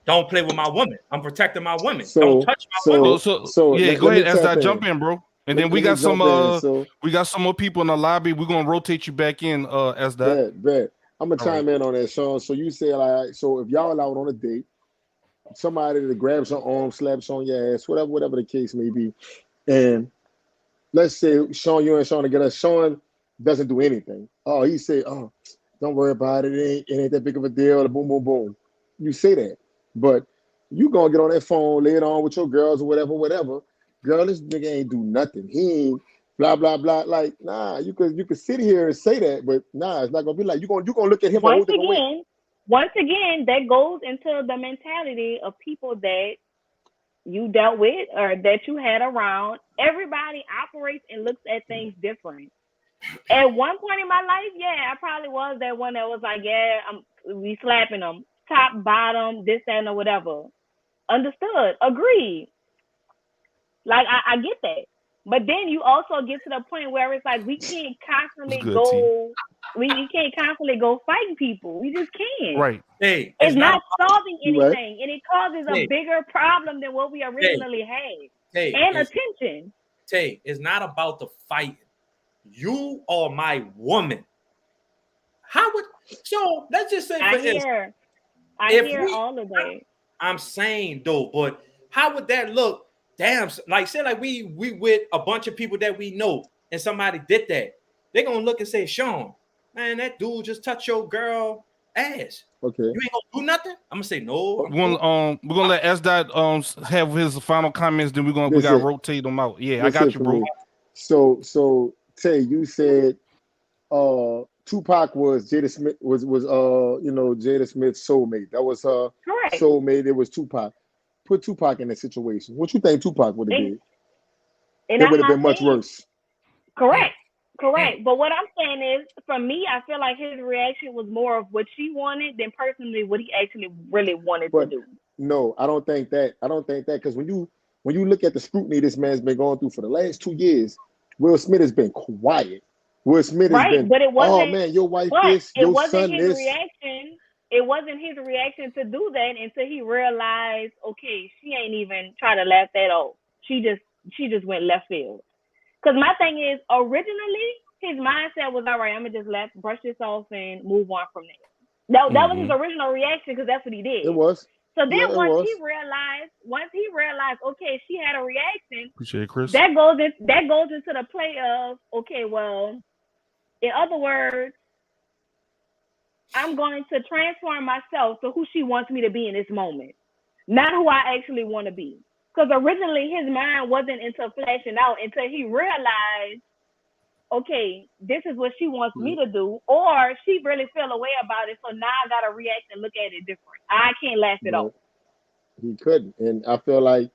B: Don't play with my woman. I'm protecting my woman. Don't touch my woman.
A: So yeah, go ahead, as I jump in, bro. And then we got some more people in the lobby. We're gonna rotate you back in, as that.
D: Bet. I'm gonna chime in on that, Sean. So you say like, so if y'all out on a date, somebody that grabs your arm, slaps on your ass, whatever the case may be, and let's say Sean, you and Sean together, Sean doesn't do anything. Oh, he say, oh, don't worry about it. It ain't that big of a deal. Boom, boom, boom. You say that, but you gonna get on that phone, lay it on with your girls or whatever. Girl, this nigga ain't do nothing. He ain't blah blah blah. Like, nah, you could sit here and say that, but nah, it's not gonna be like you gonna look at him
C: once again. That goes into the mentality of people that you dealt with or that you had around. Everybody operates and looks at things different. At one point in my life, yeah, I probably was that one that was like, yeah, we slapping them, top, bottom, this, and or whatever. Understood, agreed. Like I get that, but then you also get to the point where it's like we can't constantly go, we can't constantly go fighting people. We just can't.
A: Right.
B: Hey,
C: it's not solving anything, and it causes a bigger problem than what we originally had. Attention.
B: Tay, it's not about the fighting. You are my woman. How would so? Let's just say
C: I hear all of that.
B: I'm saying though, but how would that look? Damn, like say like we with a bunch of people that we know, and somebody did that. They're gonna look and say, Sean, man, that dude just touched your girl ass.
D: Okay,
B: you ain't gonna do nothing. I'm gonna say no.
A: We're gonna let S. Dot have his final comments. Then we gotta rotate them out. Yeah, I got you, bro.
D: So Tay, you said Tupac was Jada Smith was Jada Smith's soulmate. That was her soulmate. It was Tupac. Put Tupac in that situation. What you think Tupac would have did? It would have been much worse.
C: Correct. But what I'm saying is, for me, I feel like his reaction was more of what she wanted than personally what he actually really wanted to do.
D: No, I don't think that. Because when you look at the scrutiny this man's been going through for the last 2 years, Will Smith has been quiet. Will Smith has been,
C: but it wasn't,
D: oh man, your wife this, your son this.
C: Reaction. It wasn't his reaction to do that until he realized, okay, she ain't even trying to laugh that off. She just went left field. Because my thing is, originally, his mindset was, all right, I'm going to just brush this off and move on from there. That was his original reaction, because that's what he did.
D: It was.
C: So then once he realized, okay, she had a reaction.
A: Appreciate it, Chris.
C: That goes into the play of, okay, well, in other words, I'm going to transform myself to who she wants me to be in this moment, not who I actually want to be. Because originally his mind wasn't into flashing out until he realized, okay, this is what she wants me to do, or she really feel a way about it. So now I got to react and look at it different. I can't laugh it off.
D: He couldn't. And I feel like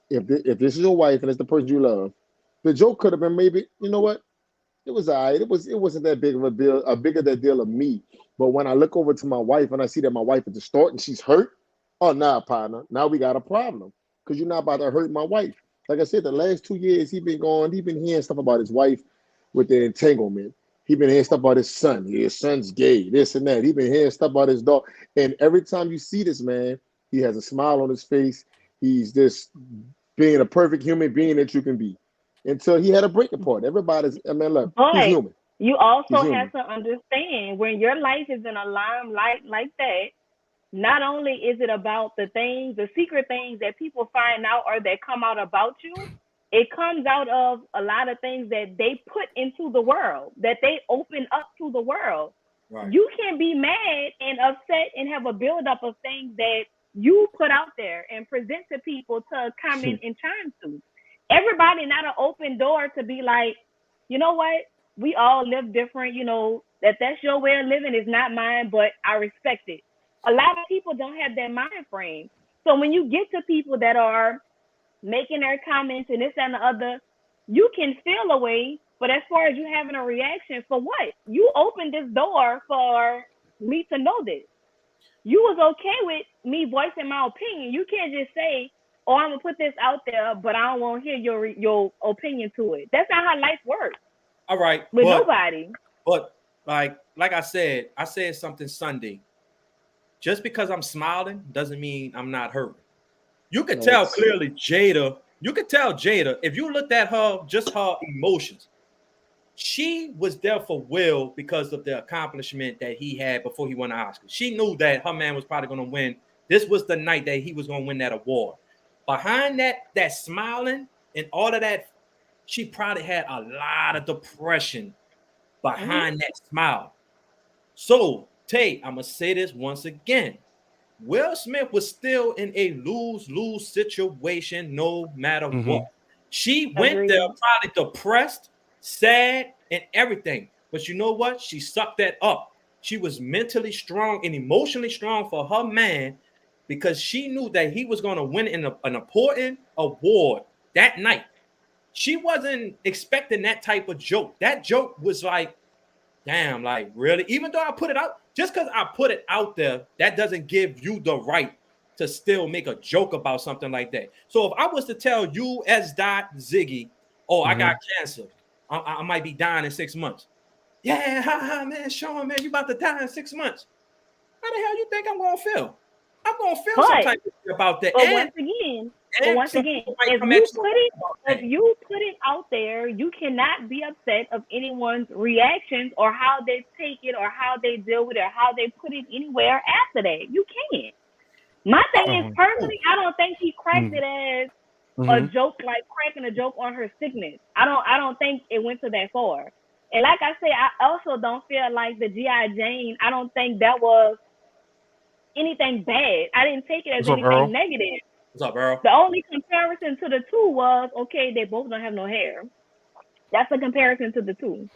D: if this is your wife and it's the person you love, the joke could have been maybe, you know what? It was all right. It wasn't that big of a deal, bigger that deal of me. But when I look over to my wife and I see that my wife is distraught and she's hurt, oh, nah, partner, now we got a problem. Because you're not about to hurt my wife. Like I said, the last 2 years, he been hearing stuff about his wife with the entanglement. He been hearing stuff about his son. His son's gay, this and that. He been hearing stuff about his dog. And every time you see this man, he has a smile on his face. He's just being a perfect human being that you can be. Until he had a breaking point. Everybody's, look, he's human.
C: You also have to understand, when your life is in a limelight like that, not only is it about the secret things that people find out or that come out about you, it comes out of a lot of things that they put into the world, that they open up to the world. Right. You can be mad and upset and have a buildup of things that you put out there and present to people to comment and chime to. Everybody not an open door to be like, you know what? We all live different, that's your way of living is not mine, but I respect it. A lot of people don't have that mind frame. So when you get to people that are making their comments and this and the other, you can feel a way, but as far as you having a reaction, for what? You opened this door for me to know this. You was okay with me voicing my opinion. You can't just say, oh, I'm going to put this out there, but I don't want to hear your opinion to it. That's not how life works.
B: All right.
C: With nobody.
B: But like I said something Sunday. Just because I'm smiling doesn't mean I'm not hurt. You could tell clearly Jada. You could tell Jada, if you looked at her, just her emotions, she was there for Will because of the accomplishment that he had before he won the Oscar. She knew that her man was probably going to win. This was the night that he was going to win that award. Behind that smiling and all of that, she probably had a lot of depression behind that smile. So, Tay, I'm going to say this once again. Will Smith was still in a lose-lose situation no matter what. She went there probably depressed, sad, and everything. But you know what? She sucked that up. She was mentally strong and emotionally strong for her man because she knew that he was going to win an important award that night. She wasn't expecting that type of joke. That joke was like, damn, like really? Even though I put it out, just because I put it out there, that doesn't give you the right to still make a joke about something like that. So if I was to tell you as Ziggy, oh, I got cancer, I might be dying in 6 months. Yeah, man, Sean, man, you about to die in 6 months. How the hell you think I'm going to feel? I'm going to feel some type of shit about that.
C: But once again, if you put it out there, you cannot be upset of anyone's reactions or how they take it or how they deal with it or how they put it anywhere after that. You can't. My thing is, personally, I don't think he cracked it as a joke, like cracking a joke on her sickness. I don't think it went to that far. And like I say, I also don't feel like the G.I. Jane, I don't think that was anything bad. I didn't take it as anything negative.
B: What's up, Earl?
C: The only comparison to the two was, okay, they both don't have no hair. That's a comparison to the two.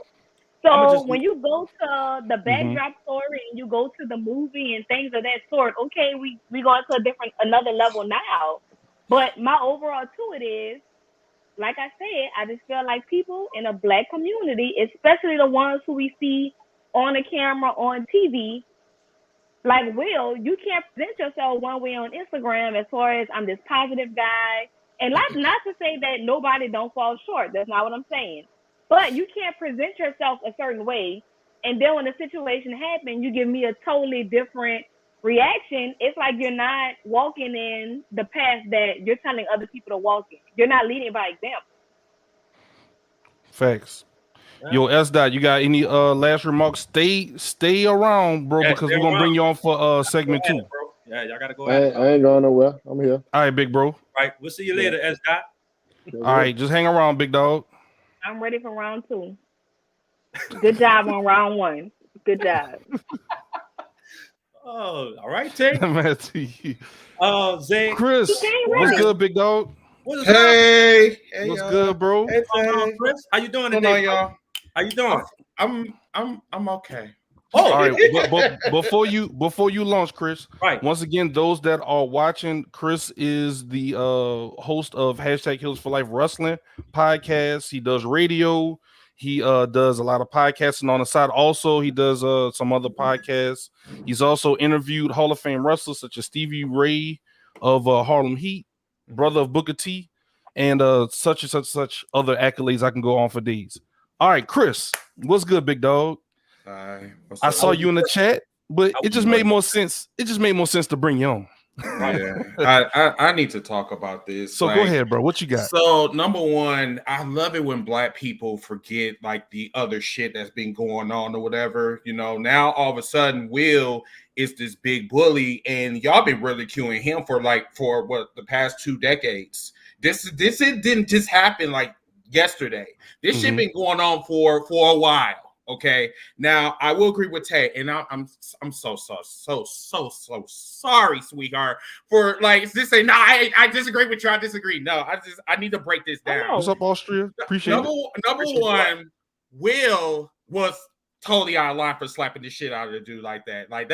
C: So when you go to the
A: Mhm.
C: backdrop story and you go to the movie and things of that sort, okay, we going to another level now. But my overall to it is, like I said, I just feel like people in a black community, especially the ones who we see on the camera, on TV, like Will, you can't present yourself one way on Instagram as far as I'm this positive guy. And not to say that nobody don't fall short. That's not what I'm saying. But you can't present yourself a certain way, and then when the situation happens, you give me a totally different reaction. It's like you're not walking in the path that you're telling other people to walk in. You're not leading by example.
A: Facts. Yo, S Dot, you got any last remarks? Stay around, bro, because we're gonna bring you on for segment 2.
B: Bro. Yeah, y'all gotta go ahead.
D: I ain't going nowhere. I'm here.
A: All right, big bro.
B: All right, we'll see you later, S Dot.
A: All right, just hang around, big dog.
C: I'm ready for round 2. Good job on round 1. Good job.
B: Oh, all right, Tay. Zay.
A: Chris, what's good, big dog?
E: Hey,
A: what's good, bro?
E: Hey,
B: Chris, how you doing
E: today,
B: today,
E: y'all?
B: How you doing?
E: I'm okay.
A: Oh, all right. But before you launch, Chris,
B: right.
A: Once again, those that are watching, Chris is the host of #Heels for Life Wrestling podcast. He does radio. He does a lot of podcasting on the side. Also, he does some other podcasts. He's also interviewed Hall of Fame wrestlers such as Stevie Ray of Harlem Heat, brother of Booker T, and such and such other accolades. I can go on for days. All right, Chris, what's good, big dog? I saw you in the chat, but it just made more sense. It just made more sense to bring you on.
E: Yeah, I need to talk about this.
A: So go ahead, bro. What you got?
E: So number one, I love it when black people forget like the other shit that's been going on or whatever. You know, now all of a sudden Will is this big bully, and y'all been ridiculing him for what the past 2 decades. This it didn't just happen like yesterday. This shit been going on for a while. Okay, now I will agree with Tay, and I'm so sorry, sweetheart, for like this. Say no, I disagree with you. I disagree. No, I need to break this down.
A: What's up, Austria? Appreciate it.
E: Number one, Will was totally out of line for slapping the shit out of the dude like that. Like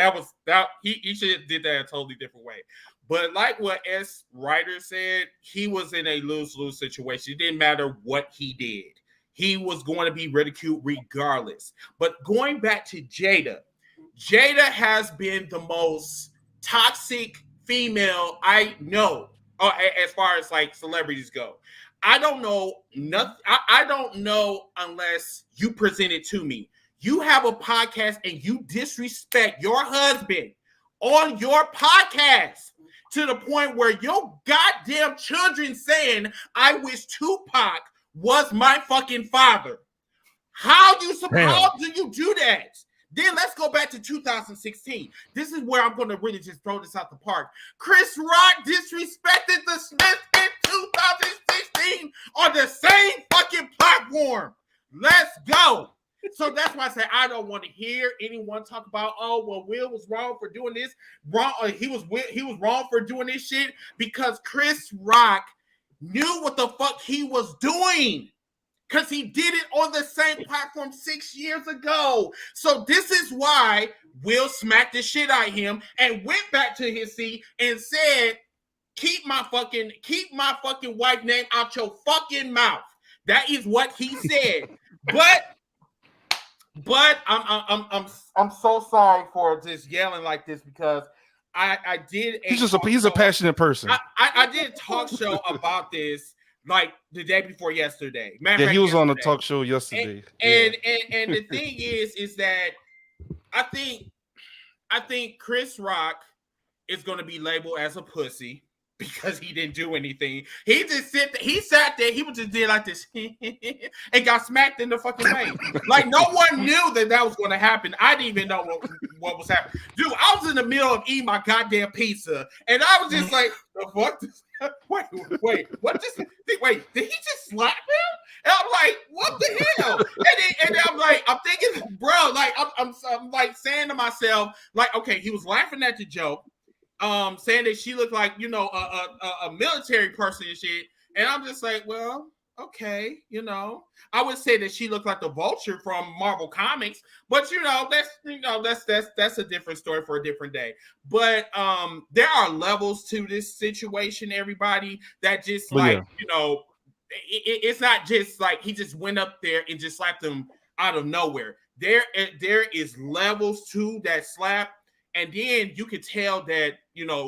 E: he should have did that a totally different way. But like what S. Ryder said, he was in a lose-lose situation. It didn't matter what he did. He was going to be ridiculed regardless. But going back to Jada has been the most toxic female I know as far as like celebrities go. I don't know nothing. I don't know unless you present it to me. You have a podcast and you disrespect your husband on your podcast to the point where your goddamn children saying, I wish Tupac was my fucking father. How do you do that? Then let's go back to 2016. This is where I'm going to really just throw this out the park. Chris Rock disrespected the Smiths in 2016 on the same fucking platform. Let's go. So that's why I say I don't want to hear anyone talk about, oh, well, Will was wrong for doing this. He was wrong for doing this shit, because Chris Rock knew what the fuck he was doing, because he did it on the same platform 6 years ago. So this is why Will smacked the shit out of him and went back to his seat and said, keep my fucking wife name out your fucking mouth. That is what he said. But I'm so sorry for just yelling like this, because I did.
A: He's a passionate person.
E: I did a talk show about this like the day before yesterday.
A: He was on the talk show yesterday.
E: And the thing is that I think Chris Rock is going to be labeled as a pussy because he didn't do anything. He just sat there, he was just did like this and got smacked in the fucking face. Like no one knew that was going to happen. I didn't even know what was happening. Dude, I was in the middle of eating my goddamn pizza, and I was just like, the fuck? Wait, what just wait, did he just slap him? And I'm like, what the hell? And then I'm thinking, bro, like I'm like saying to myself, like, okay, he was laughing at the joke. Saying that she looked like, a military person and shit. And I'm just like, well, okay, I would say that she looked like the Vulture from Marvel Comics, but that's a different story for a different day. But there are levels to this situation, everybody, that just
A: But yeah.
E: it's not just like he just went up there and just slapped him out of nowhere. There is levels to that slap, and then you could tell that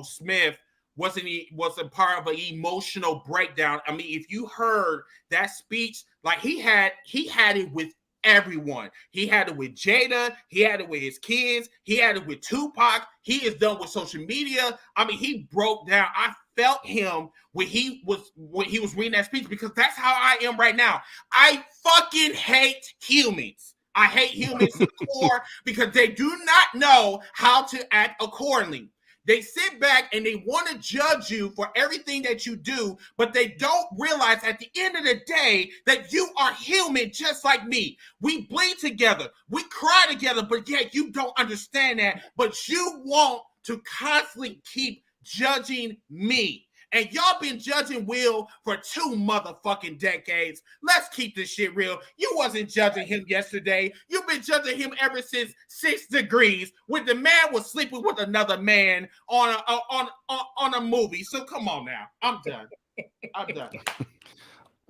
E: Smith wasn't part of an emotional breakdown. I mean, if you heard that speech, like he had it with everyone. He had it with Jada. He had it with his kids. He had it with Tupac. He is done with social media. I mean, he broke down. I felt him when he was reading that speech, because that's how I am right now. I fucking hate humans. I hate humans to the core because they do not know how to act accordingly. They sit back and they want to judge you for everything that you do, but they don't realize at the end of the day that you are human just like me. We bleed together. We cry together, but yet you don't understand that. But you want to constantly keep judging me. And y'all been judging Will for 2 motherfucking decades. Let's keep this shit real. You wasn't judging him yesterday. You've been judging him ever since 6 Degrees, when the man was sleeping with another man on a movie. So come on now. I'm done. I'm done.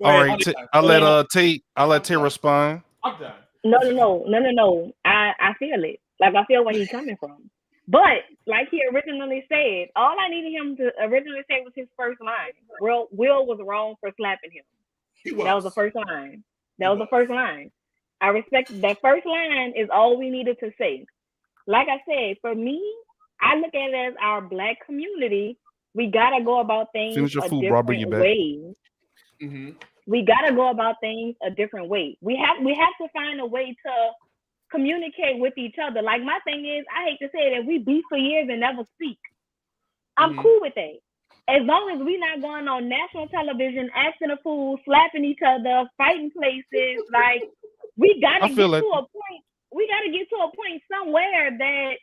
A: All right, I'll let Tay respond.
E: I'm done.
C: No. I feel it. Like, I feel where he's coming from. But like he originally said, all I needed him to originally say was his first line. Will was wrong for slapping him. That was the first line. The first line. I respect that first line is all we needed to say. Like I said, for me, I look at it as our Black community. We gotta go about things a different way.
E: Mm-hmm.
C: We gotta go about things a different way. We have to find a way to communicate with each other. Like, my thing is, I hate to say that we beef for years and never speak. I'm cool with that. As long as we're not going on national television, acting a fool, slapping each other, fighting places, like, we gotta get to a point. We gotta get to a point somewhere that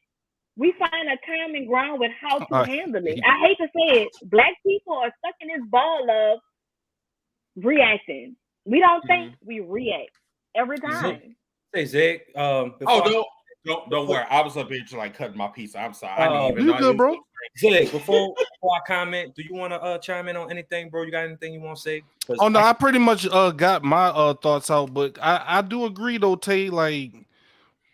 C: we find a common ground with how to handle it. I hate to say it, Black people are stuck in this ball of reacting. We don't think, we react every time.
B: Hey, Zig.
E: Don't worry. I was up here to like cutting my piece. I'm sorry. I didn't even
A: you
E: know
A: good, bro?
B: Zig, before I comment, do you want to chime in on anything, bro? You got anything you want to say?
A: Oh no, I pretty much got my thoughts out, but I do agree though, Tay. Like,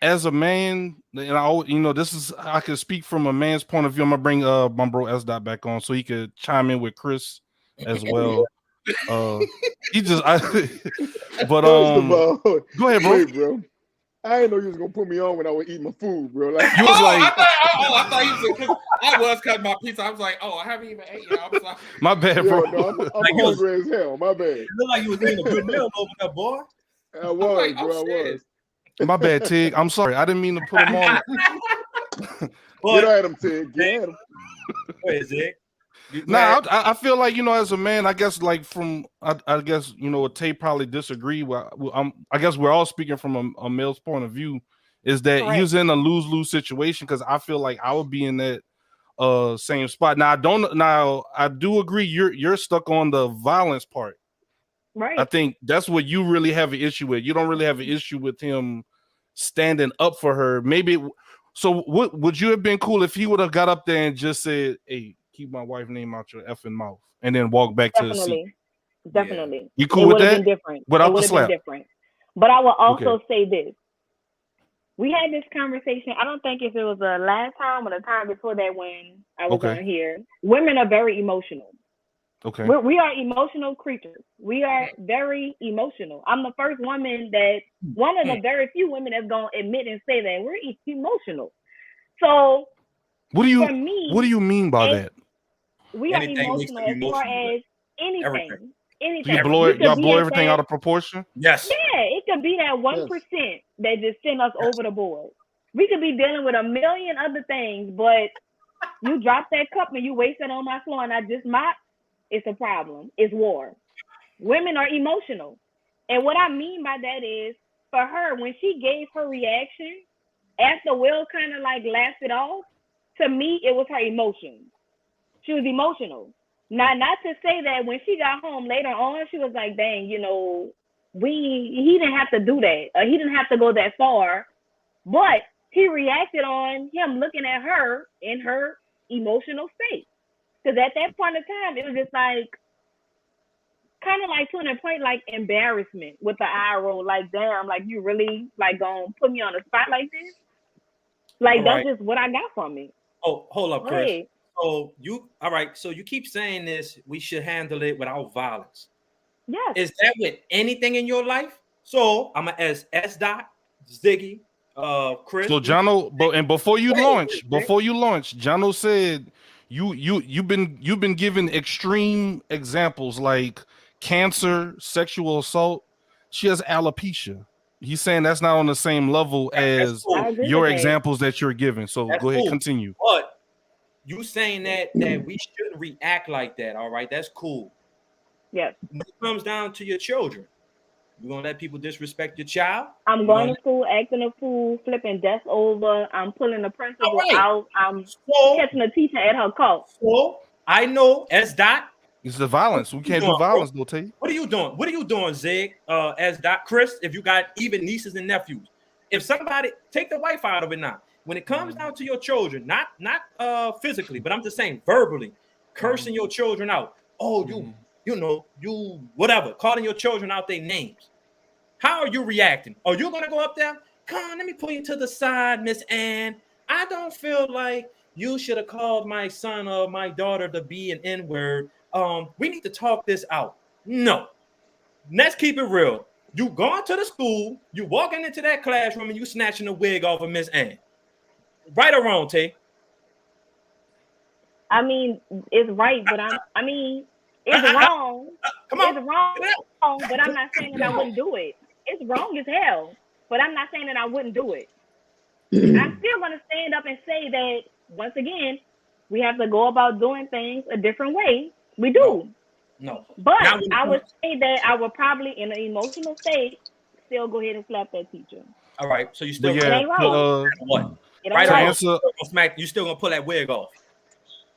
A: as a man, and this is, I can speak from a man's point of view. I'm gonna bring my bro S Dot back on so he could chime in with Chris as well. He just but go ahead, bro.
D: Wait, bro. I didn't know you was gonna put me on when I was eating my food, bro. Like,
A: you was like,
E: I thought you was, because I was cutting my pizza. I was like, I haven't even ate yet. I was like,
A: my bad, bro.
D: No, I'm hungry as hell. My bad.
B: It looked like you was eating a good meal over there, boy.
D: I was, bro. I was.
A: My bad, Tig. I'm sorry. I didn't mean to put him on.
D: Get at him, Tig. Get at him.
B: Wait, Zig.
A: Nah, I feel like, as a man, I guess, like, I guess, Tay probably disagree with. I guess we're all speaking from a male's point of view, is that he was in a lose-lose situation, because I feel like I would be in that same spot. Now I do agree you're stuck on the violence part.
C: Right.
A: I think that's what you really have an issue with. You don't really have an issue with him standing up for her. Maybe. So would you have been cool if he would have got up there and just said, "Hey, keep my wife's name out your effing mouth," and then walk back to the seat?
C: Definitely.
A: Yeah. You cool with that?
C: Been different.
A: Without the slap.
C: Been different. But I will also say this. We had this conversation. I don't think if it was the last time or the time before that when I was on here. Women are very emotional.
A: Okay.
C: We are emotional creatures. We are very emotional. I'm the first woman one of the very few women that's going to admit and say that we're emotional. So,
A: what do you mean by that?
C: We are emotional as far as anything.
A: Y'all blow everything out of proportion?
B: Yes.
C: Yeah, it could be that 1% that just send us over the board. We could be dealing with a million other things, but you drop that cup and you waste it on my floor and I just mop. It's a problem. It's war. Women are emotional. And what I mean by that is, for her, when she gave her reaction, after Will kind of like laughed it off, to me, it was her emotions. She was emotional. Not to say that when she got home later on, she was like, dang, you know, he didn't have to do that. He didn't have to go that far. But he reacted on him looking at her in her emotional state. Because at that point in time, it was just like, kind of like to an point, like embarrassment with the eye roll. Like, damn, like you really like gonna put me on the spot like this? Like,
B: All
C: that's
B: right.
C: just what I got from it.
B: Oh, hold up, Chris.
C: Right.
B: So you all right? So you keep saying this. We should handle it without violence.
C: Yes.
B: Is that with anything in your life? So I'm gonna ask S. Dot, Ziggy, Chris.
A: So Jono, but before you
B: Wait,
A: launch, Jono said you've been given extreme examples like cancer, sexual assault. She has alopecia. He's saying that's not on the same level
B: That's
A: as
B: cool.
C: I agree
A: your
C: with that.
A: examples that you're giving. So
B: That's
A: go ahead,
B: cool.
A: continue.
B: But you saying that we shouldn't react like that. All right, that's cool.
C: Yes.
B: When it comes down to your children, you gonna let people disrespect your child?
C: I'm
B: You
C: going
B: gonna-
C: to school, acting a fool, flipping desks over. I'm pulling the principal
B: All right.
C: out. I'm
B: So,
C: catching the teacher at her call.
B: so I know S. Dot.
A: It's the violence. We can't do violence, though, Tay.
B: What are you doing? What are you doing, Zig? S. Dot, Chris, if you got even nieces and nephews, if somebody take the wife out of it now, when it comes down to your children, not physically, but I'm just saying verbally, cursing your children out. Oh, you know, you whatever, calling your children out their names. How are you reacting? Are you gonna go up there? Come on, let me pull you to the side, Miss Ann. I don't feel like you should have called my son or my daughter to be an N-word. We need to talk this out. No, let's keep it real. You going to the school, you walking into that classroom, and you snatching the wig off of Miss Ann. Right or wrong, Tay?
C: I mean, it's right, but I mean, it's wrong.
B: Come on.
C: It's wrong, but I'm not saying that I wouldn't do it. It's wrong as hell, but I'm not saying that I wouldn't do it. I'm still going to stand up and say that, once again, we have to go about doing things a different way. We do.
B: No.
C: But
B: Now,
C: I would say that I would probably, in an emotional state, still go ahead and slap that teacher.
B: All right, so you still
A: But yeah,
C: ain't right.
B: what?
C: It
B: Right
C: ain't
B: or
C: right.
B: wrong,
A: answer,
B: you still gonna pull that wig off.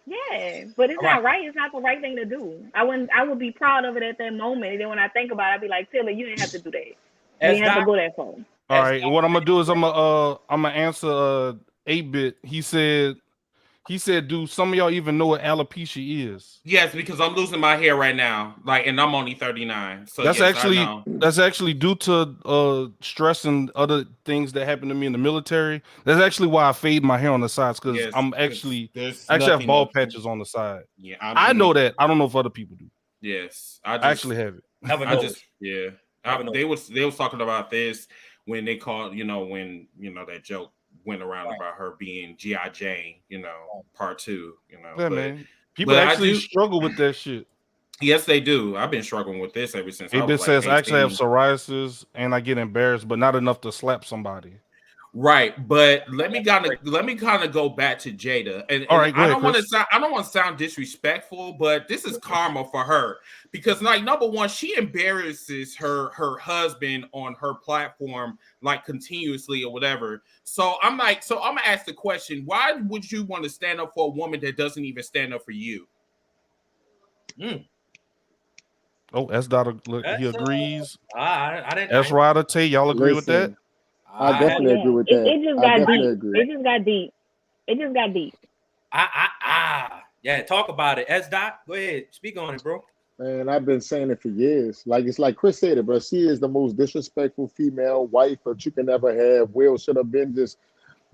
C: Yeah, but it's
B: All
C: not
B: right.
C: right. It's not the right thing to do. I would be proud of it at that moment. And then when I think about it, I'd be like, Taylor, you didn't have to do that. You didn't have to go that far.
A: all right. What I'm gonna do is I'm gonna answer 8-bit. He said, do some of y'all even know what alopecia is?
E: Yes, because I'm losing my hair right now. Like, and I'm only 39. So
A: That's
E: yes, I know.
A: actually due to stress and other things that happened to me in the military. That's actually why I fade my hair on the sides, because
E: Yes,
A: I'm
E: there's
A: I actually have
E: nothing
A: bald
E: else.
A: patches on the side.
E: Yeah,
A: I know that. I don't know if other people do.
E: Yes,
A: I actually have it.
E: They was talking about this when they called, when that joke went around about her being G.I. Jane, part 2,
A: Yeah,
E: but,
A: man. People
E: but
A: actually struggle with that shit.
E: Yes, they do. I've been struggling with this ever since.
A: It says I actually have psoriasis and I get embarrassed, but not enough to slap somebody.
E: Right, but let me kind of go back to Jada, and
A: all right,
E: I don't want to sound disrespectful, but this is karma for her, because like, number one, she embarrasses her husband on her platform like continuously or whatever. So I'm gonna ask the question: why would you want to stand up for a woman that doesn't even stand up for you?
A: Oh, S. He agrees.
B: I didn't.
A: S. Ryder, Tay, y'all agree with that?
D: I definitely agree with that.
C: It just
D: I
C: got
D: definitely
C: deep.
D: agree.
C: It just got deep. It just got deep.
B: Yeah, talk about it. S. Dot, go ahead, speak on it, bro.
D: Man, I've been saying it for years. Like, it's like Chris said it, bro. She is the most disrespectful female wife that you can ever have. Will should have been just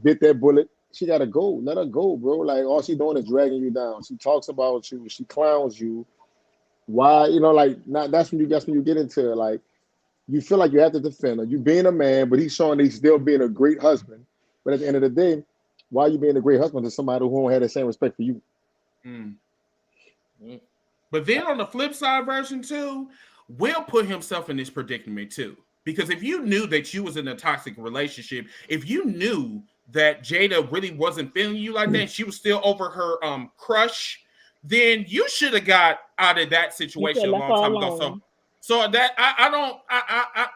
D: bit that bullet. She gotta go. Let her go, bro. Like, all she doing is dragging you down. She talks about you. She clowns you. Why? That's when you get into it. Like, you feel like you have to defend her. You being a man, but he's showing he's still being a great husband. But at the end of the day, why are you being a great husband to somebody who don't have the same respect for you?
E: But then on the flip side version too, Will put himself in this predicament too. Because if you knew that you was in a toxic relationship, if you knew that Jada really wasn't feeling you like that, she was still over her crush, then you should have got out of that situation a long time ago. So that I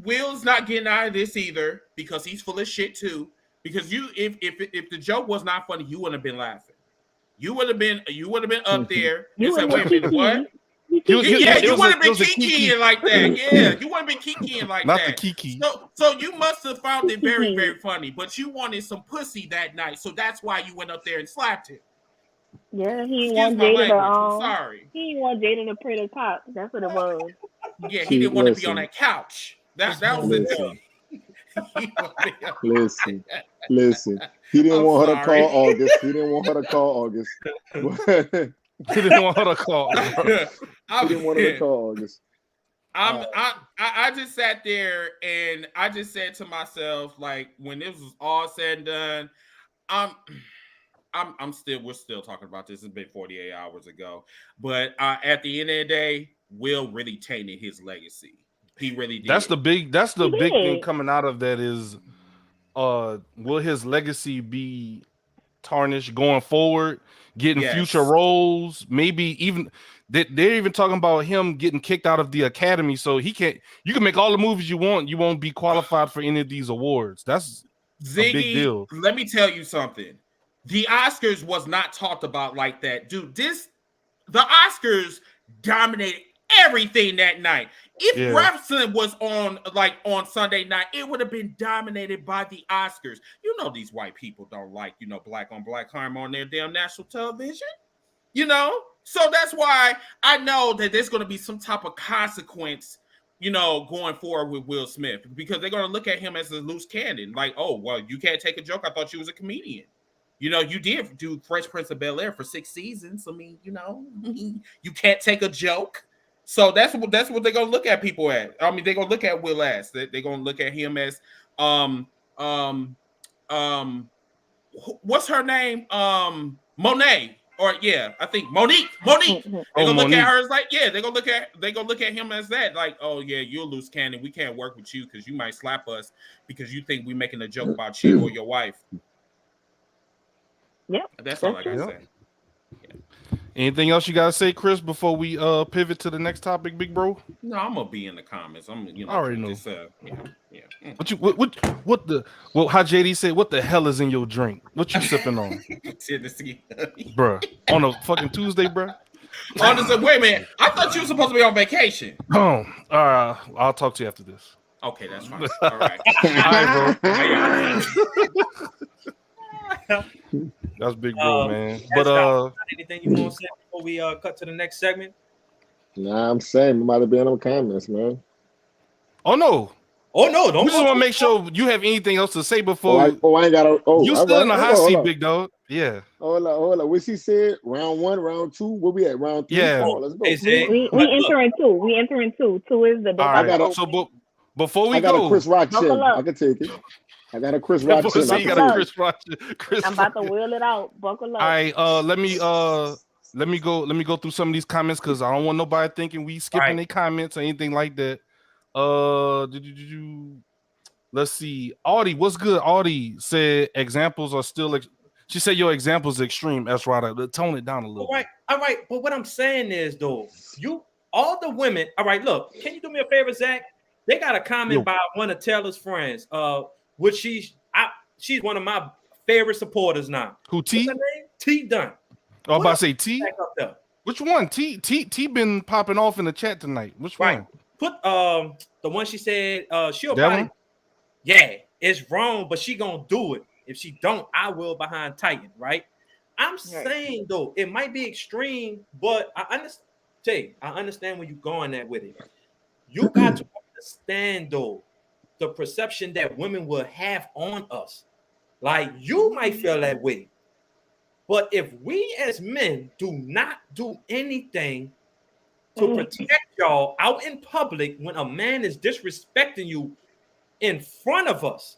E: Will's not getting out of this either, because he's full of shit too. Because if the joke was not funny, you wouldn't have been laughing. You would have been up there.
C: You
E: and said,
C: and
E: wait a minute, what?
A: It
E: You
A: was
E: would have been
A: a kiki.
E: kikiing like that. Yeah, you would have been kikiing like
A: Not
E: that.
A: the kiki.
E: So you must have found it very, very funny. But you wanted some pussy that night, so that's why you went up there and slapped him.
C: Yeah, he
E: Excuse
C: want
E: my
C: Jada
E: language.
C: to
E: I'm sorry.
C: he want Jada to pray the top. That's what it was.
E: Yeah, he didn't want to be on
D: Listen.
E: that couch. That was the
D: Listen.
E: joke. He wanted to be on-
D: Listen. He didn't
E: I'm
D: want her to
E: sorry.
D: call August. He didn't want her to call August.
A: He didn't want her to call.
D: He didn't want her to call August.
E: I just sat there and I just said to myself, like, when this was all said and done, we're still talking about this. It's been 48 hours ago. But at the end of the day, Will really tainted his legacy. He really did.
A: That's the big
C: He
A: thing
C: did.
A: coming out of that is will his legacy be tarnished going forward, getting
E: Yes.
A: future roles, maybe even they're even talking about him getting kicked out of the academy, so you can make all the movies you want, you won't be qualified for any of these awards. That's
E: Ziggy,
A: a big deal.
E: Let me tell you something. The Oscars was not talked about like that, dude. The Oscars dominated everything that night. If wrestling was on Sunday night, it would have been dominated by the Oscars. You know, these white people don't like, black on black crime on their damn national television. So that's why I know that there's going to be some type of consequence, going forward with Will Smith, because they're going to look at him as a loose cannon. Like, oh, well, you can't take a joke. I thought you was a comedian. You did do Fresh Prince of Bel-Air for 6 seasons. I mean, you can't take a joke. So that's what they're gonna look at people at. I mean, they're gonna look at Will as they're gonna look at him as what's her name? Monet. Or I think Monique. They're gonna look at her as like, they're gonna look at him as that, like, oh yeah, you're a loose cannon. We can't work with you because you might slap us because you think we're making a joke about you or your wife.
C: Yep.
E: That's all I gotta say.
A: Anything else you gotta say, Chris, before we pivot to the next topic, big bro?
E: No, I'm gonna be in the comments. I
A: already know.
E: This,
A: How JD said, what the hell is in your drink? What you sipping on?
E: Tennessee,
A: bruh? On a fucking Tuesday, bruh?
E: Honestly, wait a minute. I thought you were supposed to be on vacation.
A: Oh, I'll talk to you after this.
E: Okay, that's fine. All right.
A: All right, bro. That's big bro, man. But
B: anything you want to say before we cut to the next segment?
D: Nah, I'm saying we might have been in the comments, man.
A: Oh no,
B: don't.
A: We just want to make sure you have anything else to say before.
D: I ain't got to.
A: You still in the hot seat, big dog. Yeah.
D: Hold on. What she said? Round 1, round 2. Where we at? Round 3.
A: Yeah.
D: Let's go.
C: We entering 2. We entering 2. 2 is the door.
A: All right. So before we go,
D: I got a Chris Rock chin. I can take it. I got a Chris Rock chin.
A: So you got a Chris Rock.
C: I'm about to wheel it out. Buckle up.
A: All right. Let me go through some of these comments because I don't want nobody thinking we skipping their comments or anything like that. Let's see. Audie, what's good? Audie said examples are still. She said your examples extreme. That's right. Tone it down a little.
B: All right. But what I'm saying is, though, all the women. All right, look. Can you do me a favor, Zach? They got a comment by one of Taylor's friends. Which she's one of my favorite supporters now.
A: Who T?
B: What's her name? T Dunn.
A: Oh, I'm about to say T. Which one? T been popping off in the chat tonight. Which one?
B: Put the one she said she'll probably. Yeah, it's wrong, but she gonna do it. If she don't, I will behind Titan. Right? I'm saying though, it might be extreme, but I understand where you're going at with it. You got to understand though the perception that women will have on us. Like, you might feel that way, but if we as men do not do anything to protect y'all out in public when a man is disrespecting you in front of us,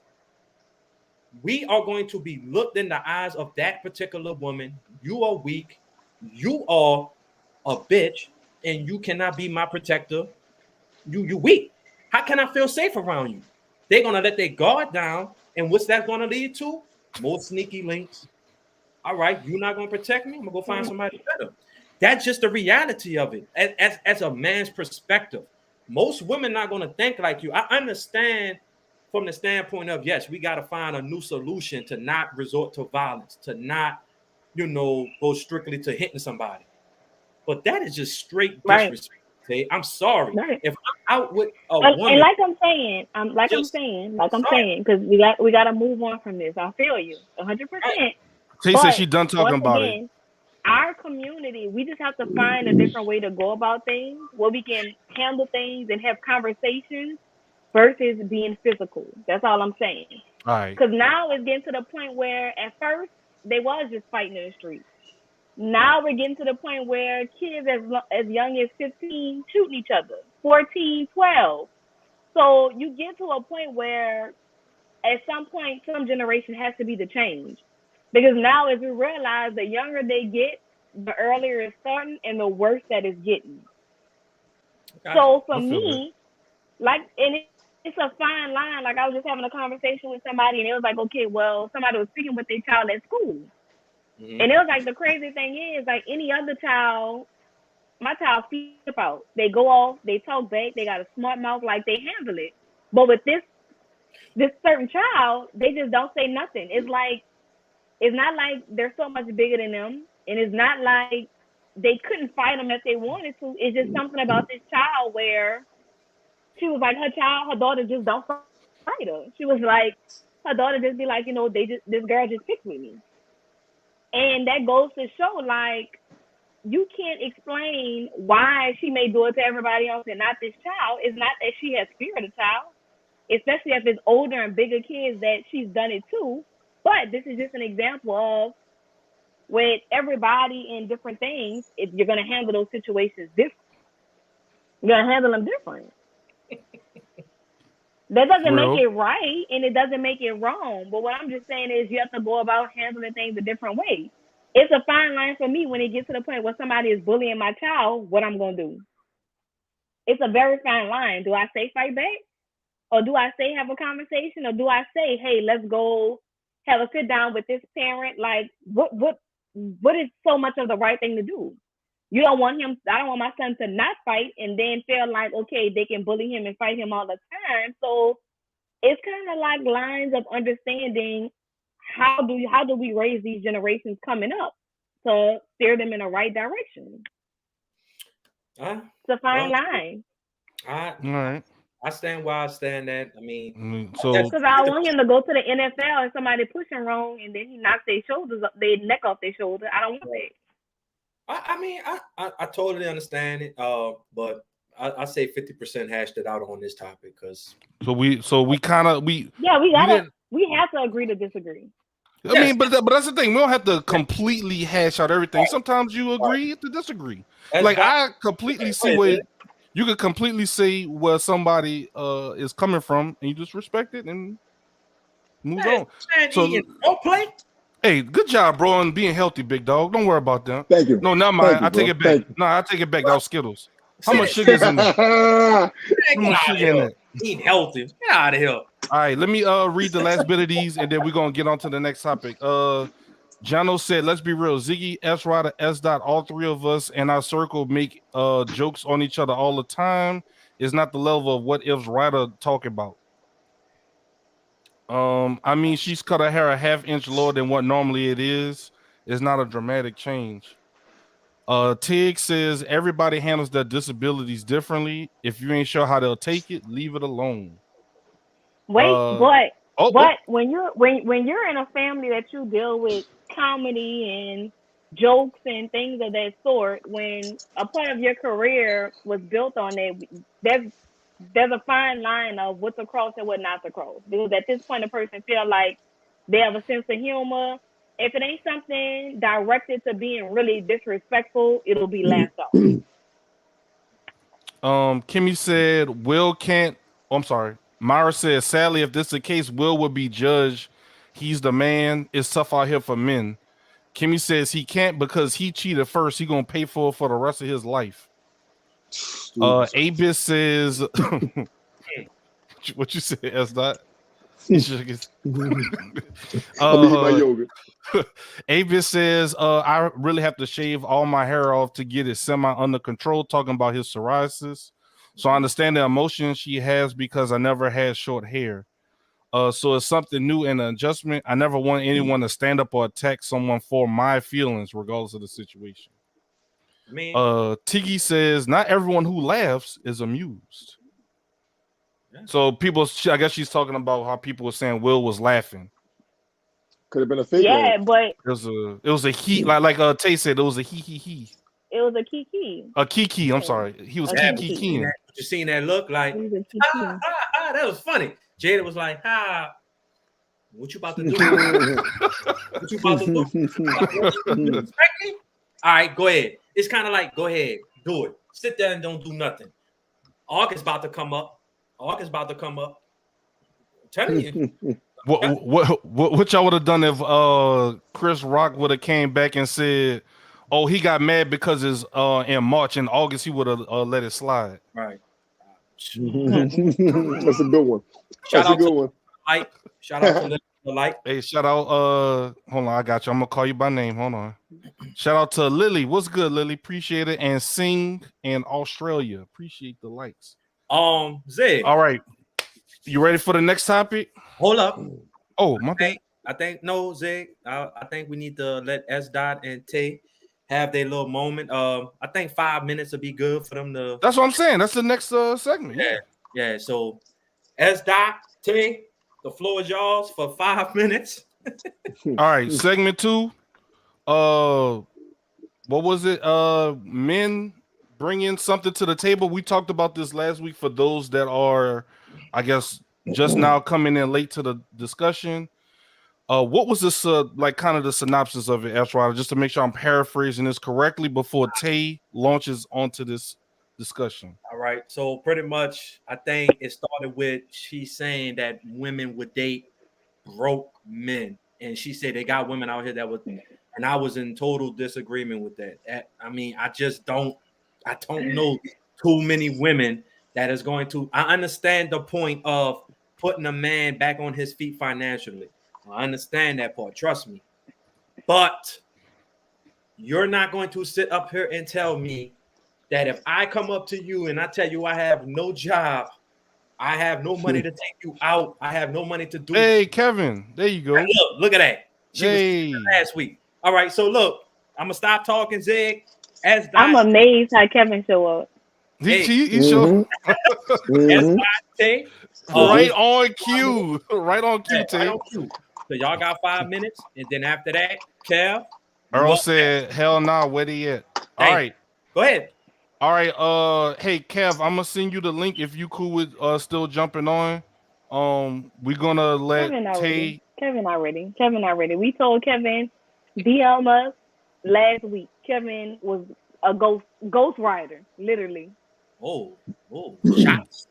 B: we are going to be looked in the eyes of that particular woman. You are weak, you are a bitch, and you cannot be my protector. You weak. How can I feel safe around you? They're gonna let their guard down, and what's that gonna lead to? More sneaky links. All right, you're not gonna protect me. I'm gonna go find somebody better. That's just the reality of it. As a man's perspective, most women not gonna think like you. I understand from the standpoint of, yes, we got to find a new solution to not resort to violence, to not go strictly to hitting somebody. But that is just straight
C: Right.
B: disrespect. Tay. I'm sorry.
C: Right.
B: If I'm out with a
C: And
B: woman,
C: like I'm saying,
B: sorry.
C: because we got to move on from this. I feel you 100%.
A: Tay said she done talking
C: Once
A: about it.
C: again, our community, we just have to find a different way to go about things where we can handle things and have conversations versus being physical. That's all I'm saying.
A: All right.
C: Because now it's getting to the point where at first they was just fighting in the streets. Now we're getting to the point where kids as young as 15 shooting each other, 14, 12. So you get to a point where at some point, some generation has to be the change. Because now as we realize the younger they get, the earlier it's starting and the worse that it's getting.
B: Gotcha.
C: So for
A: I feel
C: me, like, and it's a fine line. Like I was just having a conversation with somebody and it was like, okay, well, somebody was speaking with their child at school.
B: Mhm.
C: And it was like the crazy thing is, like any other child, my child flip out. They go off, they talk back, they got a smart mouth, like they handle it. But with this certain child, they just don't say nothing. It's not like they're so much bigger than them, and it's not like they couldn't fight them if they wanted to. It's just something about this child where she was like her daughter just don't fight her. She was like her daughter just be like, this girl just picked with me. And that goes to show, like, you can't explain why she may do it to everybody else and not this child. It's not that she has fear of the child, especially if it's older and bigger kids that she's done it to. But this is just an example of with everybody and different things, if you're going to handle those situations different, you're going to handle them different. That doesn't make it right and it doesn't make it wrong. But what I'm just saying is you have to go about handling things a different way. It's a fine line for me when it gets to the point where somebody is bullying my child, what I'm going to do. It's a very fine line. Do I say fight back? Or do I say have a conversation? Or do I say, hey, let's go have a sit down with this parent? Like, what is so much of the right thing to do? I don't want my son to not fight and then feel like, okay, they can bully him and fight him all the time. So it's kind of like lines of understanding how do we raise these generations coming up to steer them in the right direction. It's a fine line.
B: All
A: right.
B: I stand where I stand at. I mean,
A: so
C: because I want him to go to the NFL and somebody push him wrong and then he knocks their neck off their shoulder. I don't want that.
B: I totally understand it. But I say 50% hashed it out on this topic because
C: we have to agree to disagree.
A: I mean, but that's the thing. We don't have to completely hash out everything. Sometimes you agree to disagree. I completely see where you could completely see where somebody is coming from, and you just respect it and move on. So
B: don't play.
A: Hey, good job, bro, on being healthy, big dog. Don't worry about that.
D: Thank you.
A: No, not mine. I take it back. No, I take it back. That was Skittles. How much sugar is in there? How much sugar in there?
B: Eat healthy. Get out of here.
A: All right, let me read the last bit of these, and then we're gonna get on to the next topic. Jono said, let's be real. Ziggy, S Ryder, S Dot, all three of us in our circle make jokes on each other all the time. It's not the level of what ifs Ryder talk about. I mean, she's cut her hair a half-inch lower than what normally it is. It's not a dramatic change. Tig says everybody handles their disabilities differently. If you ain't sure how they'll take it, leave it alone.
C: Wait, but when you're in a family that you deal with comedy and jokes and things of that sort, when a part of your career was built on it, there's a fine line of what's to cross and what not to cross. Because at this point, a person feel like they have a sense of humor. If it ain't something directed to being really disrespectful, it'll be laughed off.
A: Kimmy said Will can't. Oh, I'm sorry. Myra says, sadly, if this is the case, Will would be judged. He's the man. It's tough out here for men. Kimmy says he can't because he cheated first. He gonna pay for it for the rest of his life. Abis says, what you said, S Dot? Avis says, I really have to shave all my hair off to get it semi under control, talking about his psoriasis. So I understand the emotion she has because I never had short hair. So it's something new and an adjustment. I never want anyone to stand up or attack someone for my feelings, regardless of the situation.
B: I mean,
A: Tiggy says, not everyone who laughs is amused.
B: Yeah.
A: So I guess she's talking about how people were saying Will was laughing.
D: Could have been a fake
C: Yeah,
D: laugh.
C: but
A: It was a he, like Tay said, it was a he.
C: it was a kiki.
A: A kiki, I'm sorry. He was
C: A
A: kiki.
B: you seen that look like,
C: It was a
B: ah,
C: kiki.
B: ah, ah, that was funny. Jada was like, ah, what you about to do? What you about to do? You respect me? All right, go ahead. It's kind of like, go ahead, do it. Sit there and don't do nothing. August about to come up. I'm telling you.
A: What y'all would have done if Chris Rock would have came back and said, "Oh, he got mad because it's in March and August he would have let it slide."
B: Right.
D: That's a good one.
B: Shout
D: That's a
B: out
D: good
B: to
D: one.
B: Light. Shout out to the Light.
A: Hey, shout out. Hold on, I got you. I'm gonna call you by name. Hold on. Shout out to Lily. What's good, Lily? Appreciate it. And Sing in Australia. Appreciate the likes.
B: Zig.
A: All right. You ready for the next topic?
B: Hold up.
A: Oh, my bad.
B: I think no, Zig. I think we need to let S. Dot and Tay have their little moment. I think 5 minutes would be good for them to.
A: That's what I'm saying. That's the next segment.
B: Yeah. So S. Dot, Tay, the floor is yours for 5 minutes.
A: All right, segment 2. What was it? Men bringing something to the table. We talked about this last week for those that are, I guess, just now coming in late to the discussion. What was this like kind of the synopsis of it, Ezra, just to make sure I'm paraphrasing this correctly before Tay launches onto this discussion.
B: All right. So pretty much I think it started with she saying that women would date broke men. And she said they got women out here that would, and I was in total disagreement with that. I mean, I don't know too many women that is going to. I understand the point of putting a man back on his feet financially. I understand that part, trust me. But you're not going to sit up here and tell me that if I come up to you and I tell you I have no job, I have no money to take you out, I have no money to do.
A: Hey, Kevin, there you go.
B: Look at that. She was last week. All right, so look, I'm gonna stop talking, Zig.
C: I'm amazed how Kevin show up.
A: He showed right on cue. Right on cue, Tay.
B: Right on cue. So y'all got 5 minutes, and then after that, Kev.
A: Earl said, "Hell nah, where they at?" All right,
B: go ahead.
A: All right, hey Kev, I'm gonna send you the link if you cool with still jumping on. We're gonna let Tay.
C: Kevin already. We told Kevin DM us last week. Kevin was a ghost rider, literally.
B: Oh, shots.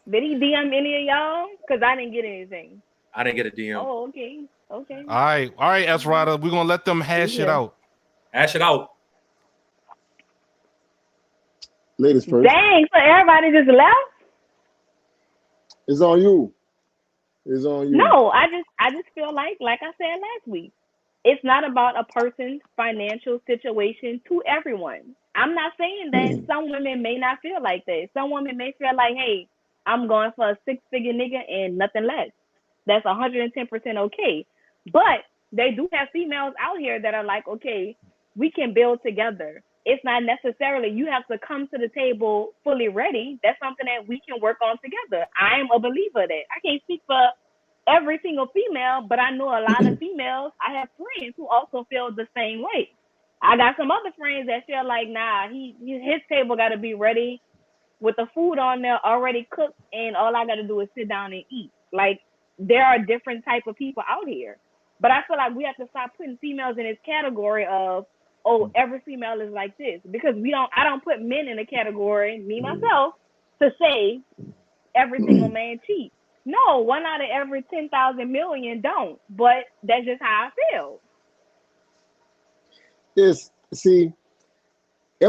C: Did he DM any of y'all? Because I didn't get anything.
B: I didn't get a DM.
C: Oh, okay.
A: All right, Ezra. We're gonna let them hash it out.
B: Hash it out.
D: Ladies first.
C: Dang, so everybody just left?
D: It's on you. It's on you.
C: No, I just feel like I said last week, it's not about a person's financial situation to everyone. I'm not saying that some women may not feel like that. Some women may feel like, hey, I'm going for a 6-figure nigga and nothing less. That's 110% okay. But they do have females out here that are like, okay, we can build together. It's not necessarily you have to come to the table fully ready. That's something that we can work on together. I am a believer of that. I can't speak for every single female, but I know a lot of females. I have friends who also feel the same way. I got some other friends that feel like, nah, his table got to be ready with the food on there already cooked, and all I got to do is sit down and eat. Like, there are different type of people out here. But I feel like we have to stop putting females in this category of, oh, every female is like this. Because I don't put men in a category, me myself, to say every single man cheats. No, 1 out of every 10,000 million don't. But that's just how I feel.
D: It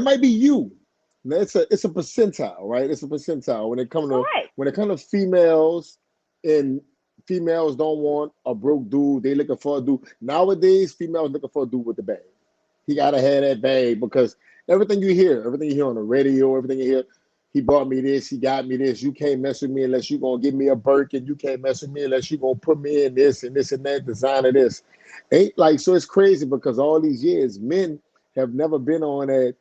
D: might be you. It's a percentile, right? It's a percentile when it comes to females, and females don't want a broke dude. They looking for a dude. Nowadays, females looking for a dude with the bag. He gotta have that bag because everything you hear on the radio, everything you hear, he bought me this, he got me this. You can't mess with me unless you gonna give me a Birkin. You can't mess with me unless you gonna put me in this and this and that, design of this. Ain't like, so it's crazy because all these years, men have never been on that,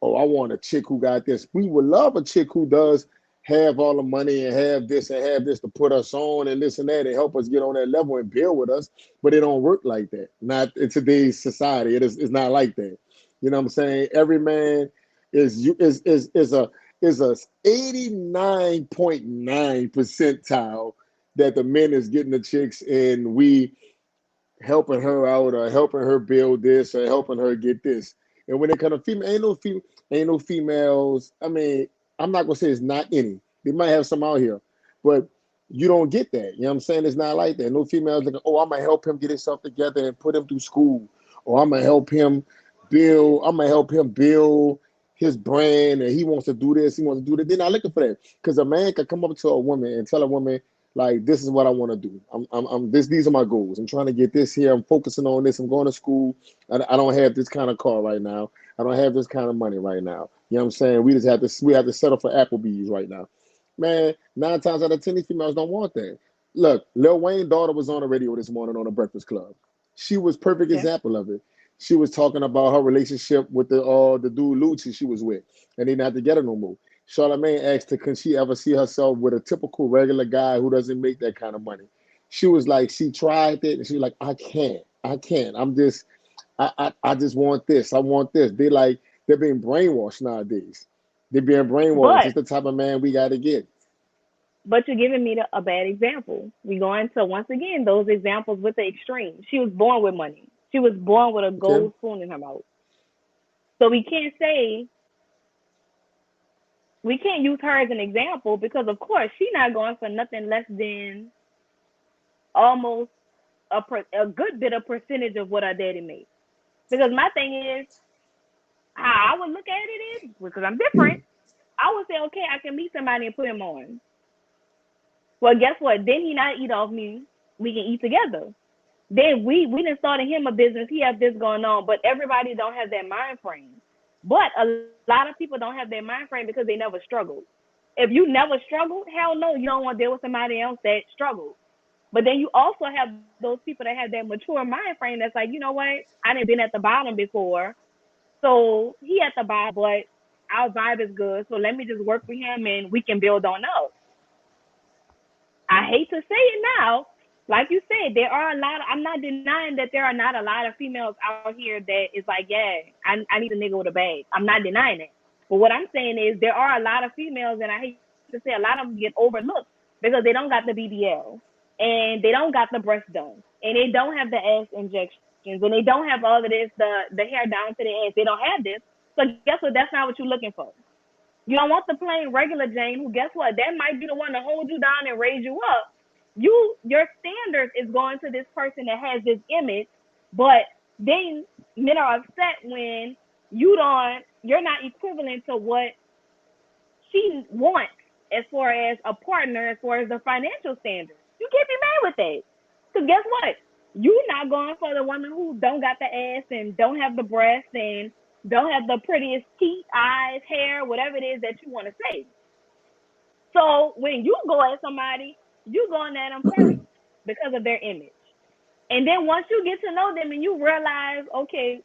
D: oh, I want a chick who got this. We would love a chick who does have all the money and have this to put us on and this and that and help us get on that level and build with us. But it don't work like that. Not in today's society. It's not like that. You know what I'm saying? Every man is a 89.9 percentile that the men is getting the chicks, and we helping her out or helping her build this or helping her get this. And when it comes to female, ain't no females. I mean, I'm not gonna say it's not any. They might have some out here, but you don't get that. You know what I'm saying? It's not like that. No females like, oh, I'm gonna help him get himself together and put him through school, or I'm gonna help him build his brand, and he wants to do this, he wants to do that. They're not looking for that, because a man can come up to a woman and tell a woman, like, this is what I want to do. These are my goals. I'm trying to get this here. I'm focusing on this. I'm going to school. I don't have this kind of car right now. I don't have this kind of money right now. You know what I'm saying? We have to settle for Applebee's right now. Man, 9 times out of 10, these females don't want that. Look, Lil Wayne's daughter was on the radio this morning on the Breakfast Club. She was perfect example of it. She was talking about her relationship with the dude Lucci she was with, and they're not together no more. Charlamagne asked her, can she ever see herself with a typical regular guy who doesn't make that kind of money? She was like, she tried it, and she was like, I can't. I just want this. I want this. They're being brainwashed nowadays. They're being brainwashed. It's the type of man we got to get.
C: But you're giving me a bad example. We go into, once again, those examples with the extreme. She was born with money. She was born with a gold spoon in her mouth. So we can't use her as an example, because, of course, she's not going for nothing less than almost a good bit of percentage of what her daddy made. Because my thing is, how I would look at it is, because I'm different, I would say, okay, I can meet somebody and put him on. Well, guess what? Then he not eat off me. We can eat together. Then we done started him a business. He has this going on, but everybody don't have that mind frame. But a lot of people don't have that mind frame because they never struggled. If you never struggled, hell no, you don't want to deal with somebody else that struggled. But then you also have those people that have that mature mind frame that's like, you know what? I done been at the bottom before. So he at the bottom, but our vibe is good. So let me just work with him and we can build on up. I hate to say it now. Like you said, there are a lot of, I'm not denying that there are not a lot of females out here that is like, yeah, I need a nigga with a bag. I'm not denying it. But what I'm saying is there are a lot of females, and I hate to say a lot of them get overlooked because they don't got the BBL and they don't got the breast done and they don't have the ass injections and they don't have all of this, the hair down to the ass. They don't have this. So guess what? That's not what you're looking for. You don't want the plain regular Jane who, guess what? That might be the one to hold you down and raise you up. Your standard is going to this person that has this image, but then men are upset when you're not equivalent to what she wants as far as a partner, as far as the financial standard. You can't be mad with that. Because guess what? You're not going for the woman who don't got the ass and don't have the breasts and don't have the prettiest teeth, eyes, hair, whatever it is that you want to say. So when you go at somebody, you going at them first because of their image. And then once you get to know them and you realize, okay,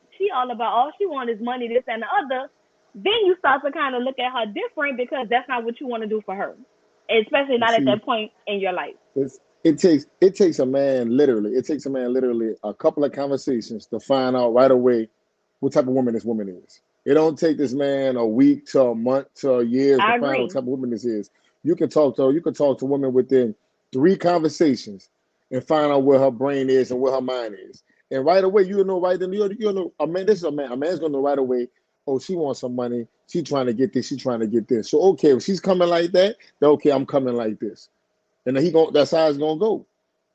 C: all she wants is money, this and the other, then you start to kind of look at her different because that's not what you want to do for her, especially not at that point in your life.
D: It takes a man literally a couple of conversations to find out right away what type of woman this woman is. It don't take this man a week to a month to a year to find out what type of woman this is. You can talk to women within 3 conversations and find out where her brain is and where her mind is. And right away, you know, right then, you know, a man. This is a man. A man's gonna know right away. Oh, she wants some money. She's trying to get this. She's trying to get this. So okay, if she's coming like that, then okay, I'm coming like this, and then that's how it's gonna go.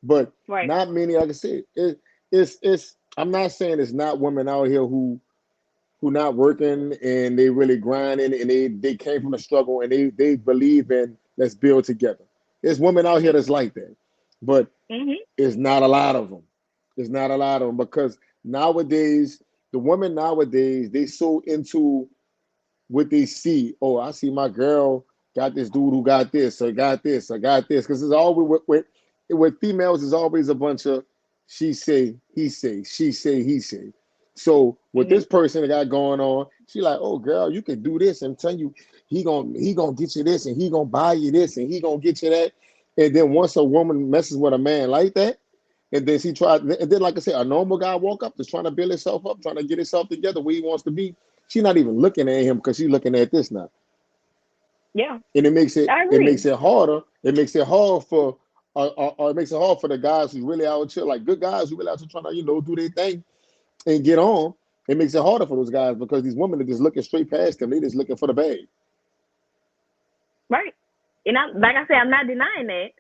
D: But not many. Like I said, it's. I'm not saying it's not women out here who not working and they really grinding and they came from the struggle and they believe in let's build together. There's women out here that's like that, but it's not a lot of them. It's not a lot of them because nowadays the women they so into what they see. Oh, I see my girl got this dude who got this, or got this, or got this. Because it's always with females, is always a bunch of she say, he say, she say, he say. So with this person that got going on, she like, oh girl, you can do this. I'm telling you, he gonna get you this, and he gonna buy you this, and he gonna get you that. And then once a woman messes with a man like that, and then she tried, and then like I said, a normal guy walk up, just trying to build himself up, trying to get himself together where he wants to be. She's not even looking at him because she's looking at this now.
C: Yeah.
D: And it makes it harder. It makes it hard for it makes it hard for the guys who really out here, like good guys who really out here trying to, do their thing and get on. It makes it harder for those guys because these women are just looking straight past them. They just looking for the bag.
C: Right. And like I said, I'm not denying that.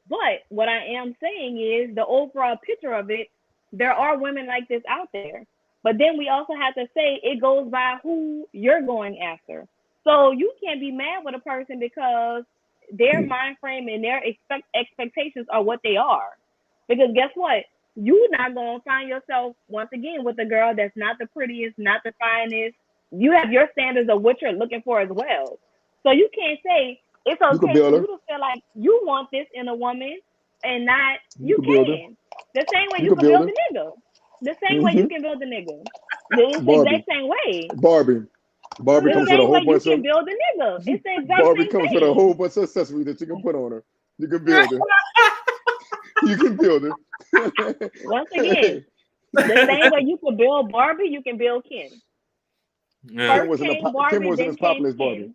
C: But what I am saying is the overall picture of it, there are women like this out there. But then we also have to say it goes by who you're going after. So you can't be mad with a person because their mind frame and their expectations are what they are. Because guess what? You're not going to find yourself, once again, with a girl that's not the prettiest, not the finest. You have your standards of what you're looking for as well. So you can't say it's okay for you to feel like you want this in a woman and not you can. The same way you can build a nigga. The same way you can build a nigga. It's the exact same way.
D: Barbie comes with a whole bunch
C: of. You can build a nigga. It's the exact
D: Barbie
C: same
D: comes
C: thing.
D: with a whole bunch of accessories that you can put on her. You can build her. You can build her.
C: Once again, the same way you can build Barbie, you can build Ken.
D: Yeah. Ken wasn't as popular as Barbie.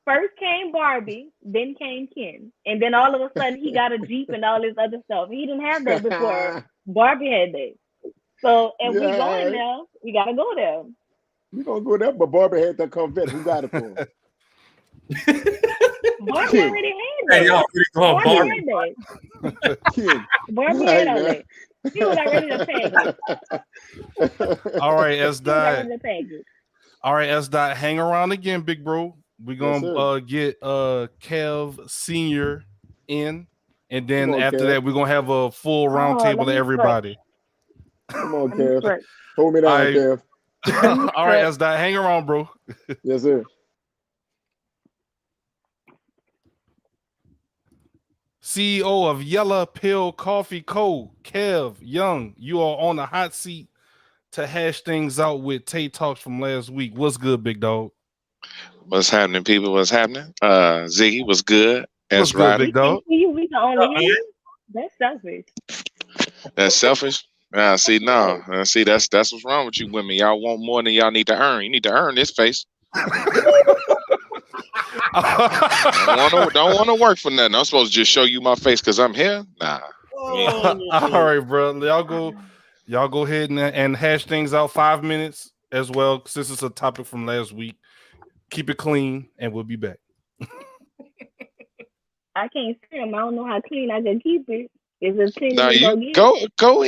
C: First came Barbie, then came Ken. And then all of a sudden he got a Jeep and all this other stuff. He didn't have that before. Barbie had that. So if we going there, we gotta go there.
D: We gonna go there, but Barbie had that Corvette. Who got it for him?
C: Barbie already had that.
B: Hey, y'all
C: Barbie had that. Barbie had all that. He was already the package.
A: All right, S Dot. All right, S Dot. Hang around again, big bro. We're gonna get Kev Senior in, and then after that, we're gonna have a full round table of everybody.
D: Come on, Kev. Hold me down, Kev.
A: All right, S Dot. Hang around, bro.
D: Yes, sir.
A: CEO of Yellow Pill Coffee Co., Kev Young, you are on the hot seat to hash things out with TayTalks from last week. What's good, big dog?
F: What's happening, people? What's happening? Ziggy, what's good?
A: What's good, big dog?
C: We can only hear you. That's selfish.
F: That's selfish? See, no. See, that's what's wrong with you women. Y'all want more than y'all need to earn. You need to earn this face. Don't want to work for nothing. I'm supposed to just show you my face because I'm here? Nah.
A: All right, bro. Y'all go ahead and hash things out 5 minutes as well, since it's a topic from last week. Keep it clean, and we'll be back.
C: I can't see him. I don't know how clean I can keep it. Is it clean?
F: No, you go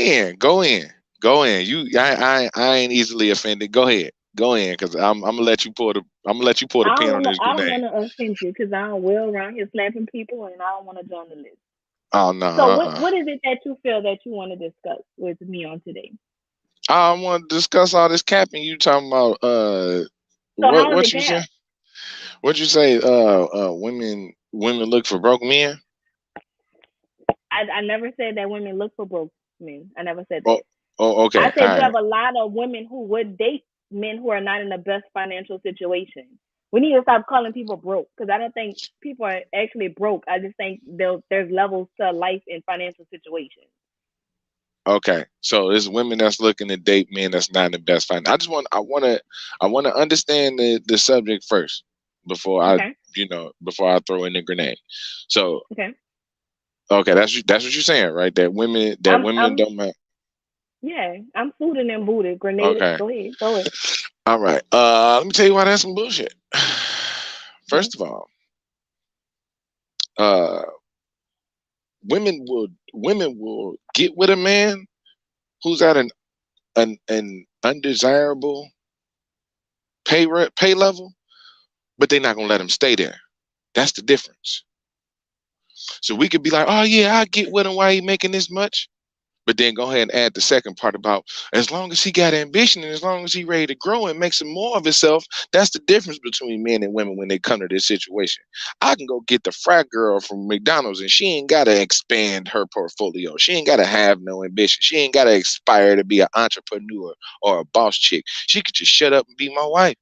F: in. You, I ain't easily offended. Go ahead, because I'm gonna let you pour the pin on this grenade.
C: I don't want to offend you because I don't will around here slapping people, and I don't want to join the list.
F: Oh no.
C: So what is it that you feel that you want to discuss with me on today?
F: I want to discuss all this capping you talking about. What you say? What you say? Women look for broke men.
C: I never said that women look for broke men. I never said that.
F: Oh, okay.
C: I said you have a lot of women who would date men who are not in the best financial situation. We need to stop calling people broke because I don't think people are actually broke. I just think there's levels to life and financial situations.
F: Okay, so it's women that's looking to date men that's not in the best finance. I want to understand the subject first before I throw in the grenade. So okay, that's what you're saying, right? That women don't matter.
C: Yeah, I'm suited and booted. Grenade.
F: Okay.
C: Go ahead.
F: All right. Let me tell you why that's some bullshit. First of all, women will get with a man who's at an undesirable pay level, but they're not gonna let him stay there. That's the difference. So we could be like, oh yeah, I get with him. Why he making this much? But then go ahead and add the second part about as long as he got ambition and as long as he ready to grow and make some more of himself, that's the difference between men and women when they come to this situation. I can go get the frat girl from McDonald's and she ain't got to expand her portfolio. She ain't got to have no ambition. She ain't got to aspire to be an entrepreneur or a boss chick. She could just shut up and be my wife.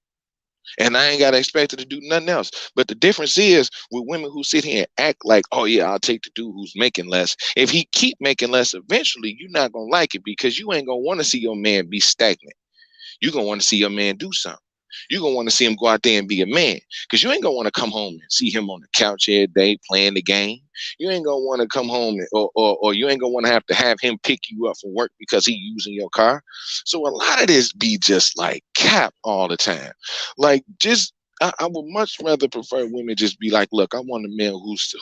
F: And I ain't got to expect her to do nothing else. But the difference is with women who sit here and act like, oh, yeah, I'll take the dude who's making less. If he keep making less, eventually you're not going to like it because you ain't going to want to see your man be stagnant. You're going to want to see your man do something. You're going to want to see him go out there and be a man because you ain't going to want to come home and see him on the couch every day playing the game. You ain't going to want to come home or you ain't going to want to have him pick you up from work because he using your car. So a lot of this be just like cap all the time. Like just I would much rather prefer women just be like, look, I want a man who's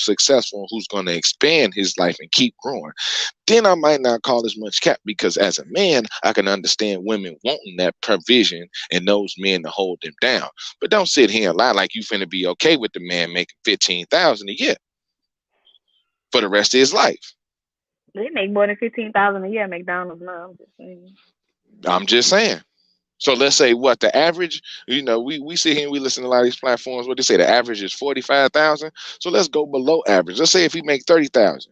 F: successful, who's going to expand his life and keep growing. Then I might not call as much cap because as a man, I can understand women wanting that provision and those men to hold them down. But don't sit here and lie like you finna be okay with the man making $15,000 a year for the rest of his life.
C: They make more than $15,000 a year at McDonald's now.
F: I'm just saying. So let's say what the average, we sit here and we listen to a lot of these platforms. What they say the average is 45,000. So let's go below average. Let's say if he make 30,000.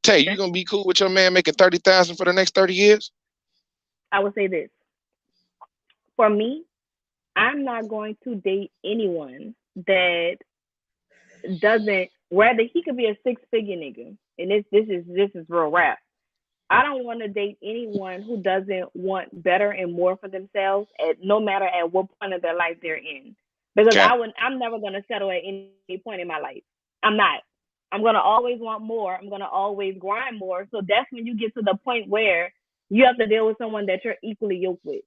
F: Tay, you gonna be cool with your man making 30,000 for the next 30 years?
C: I would say this. For me, I'm not going to date anyone that doesn't, whether he could be a 6-figure nigga, and this is real rap. I don't want to date anyone who doesn't want better and more for themselves no matter at what point of their life they're in. Because I'm never going to settle at any point in my life. I'm not. I'm going to always want more. I'm going to always grind more. So that's when you get to the point where you have to deal with someone that you're equally yoked with.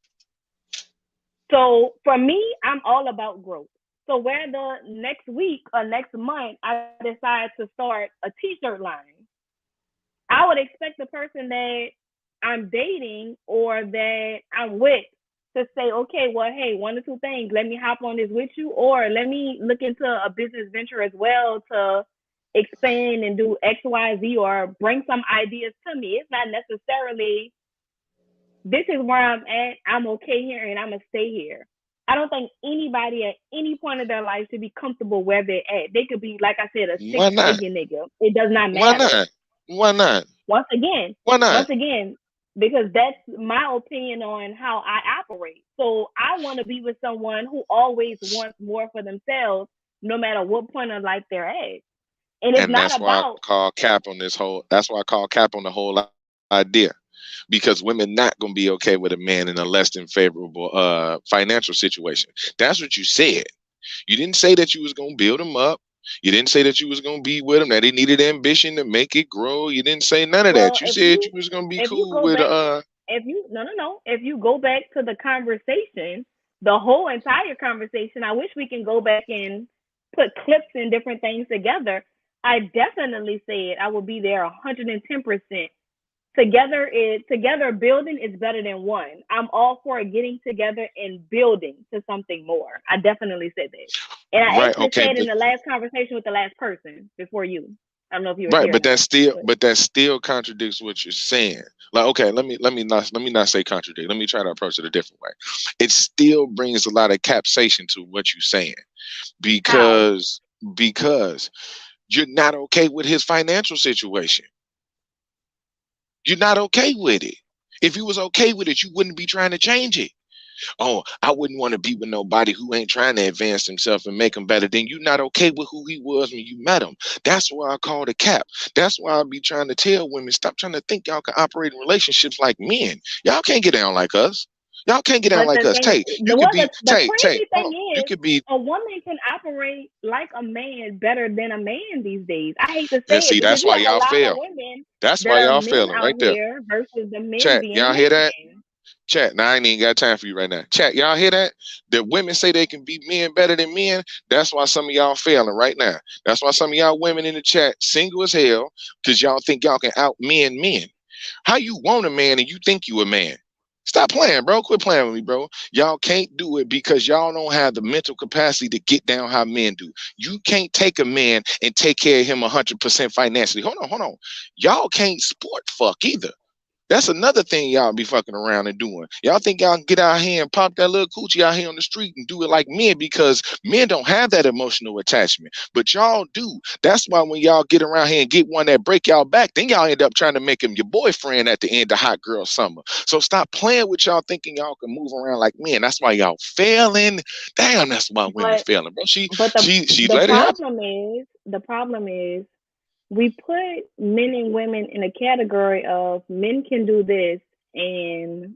C: So for me, I'm all about growth. So whether next week or next month I decide to start a t-shirt line, I would expect the person that I'm dating or that I'm with to say, okay, well, hey, one or two things. Let me hop on this with you, or let me look into a business venture as well to expand and do X, Y, Z, or bring some ideas to me. It's not necessarily, this is where I'm at. I'm okay here and I'm going to stay here. I don't think anybody at any point of their life should be comfortable where they're at. They could be, like I said, a 6-figure nigga. It does not matter.
F: Why not?
C: Once again, because that's my opinion on how I operate. So I want to be with someone who always wants more for themselves, no matter what point of life they're at. And it's not
F: that's
C: about.
F: Why I call cap on this whole. That's why I call cap on the whole idea, because women not gonna be okay with a man in a less than favorable financial situation. That's what you said. You didn't say that you was gonna build him up. You didn't say that you was gonna be with him, that he needed ambition to make it grow. You didn't say none of that. You said you was gonna be cool with
C: If you go back to the conversation, the whole entire conversation, I wish we can go back and put clips and different things together. I definitely said I will be there 110%. Together building is better than one. I'm all for getting together and building to something more. I definitely said that. And I said in the last conversation with the last person before you. I don't know if you were
F: right, but that still contradicts what you're saying. Like, okay, let me not say contradict. Let me try to approach it a different way. It still brings a lot of capsation to what you're saying, because you're not okay with his financial situation. You're not okay with it. If you was okay with it, you wouldn't be trying to change it. Oh, I wouldn't want to be with nobody who ain't trying to advance himself and make him better. Then you're not okay with who he was when you met him. That's why I call the cap. That's why I be trying to tell women, stop trying to think y'all can operate in relationships like men. Y'all can't get down like us. Y'all can't get down like us. Tay, you could be Tay. You could be.
C: A woman can operate like a man better than a man these days. I hate to say it.
F: See, that's why y'all fail. That's why y'all failing right there.
C: Versus the men
F: Chat,
C: being
F: y'all hear that? Chat, now I ain't even got time for you right now. Chat, y'all hear that? The women say they can be men better than men. That's why some of y'all failing right now. That's why some of y'all women in the chat single as hell, because y'all think y'all can out men. How you want a man and you think you a man? Stop playing, bro. Quit playing with me, bro. Y'all can't do it because y'all don't have the mental capacity to get down how men do. You can't take a man and take care of him 100% financially. Hold on. Y'all can't sport fuck either. That's another thing y'all be fucking around and doing. Y'all think y'all can get out here and pop that little coochie out here on the street and do it like men, because men don't have that emotional attachment, but y'all do. That's why when y'all get around here and get one that break y'all back, then y'all end up trying to make him your boyfriend at the end of hot girl summer. So stop playing with y'all thinking y'all can move around like men. That's why y'all failing. Damn, that's why women failing, bro. She let it happen.
C: The problem is we put men and women in a category of men can do this and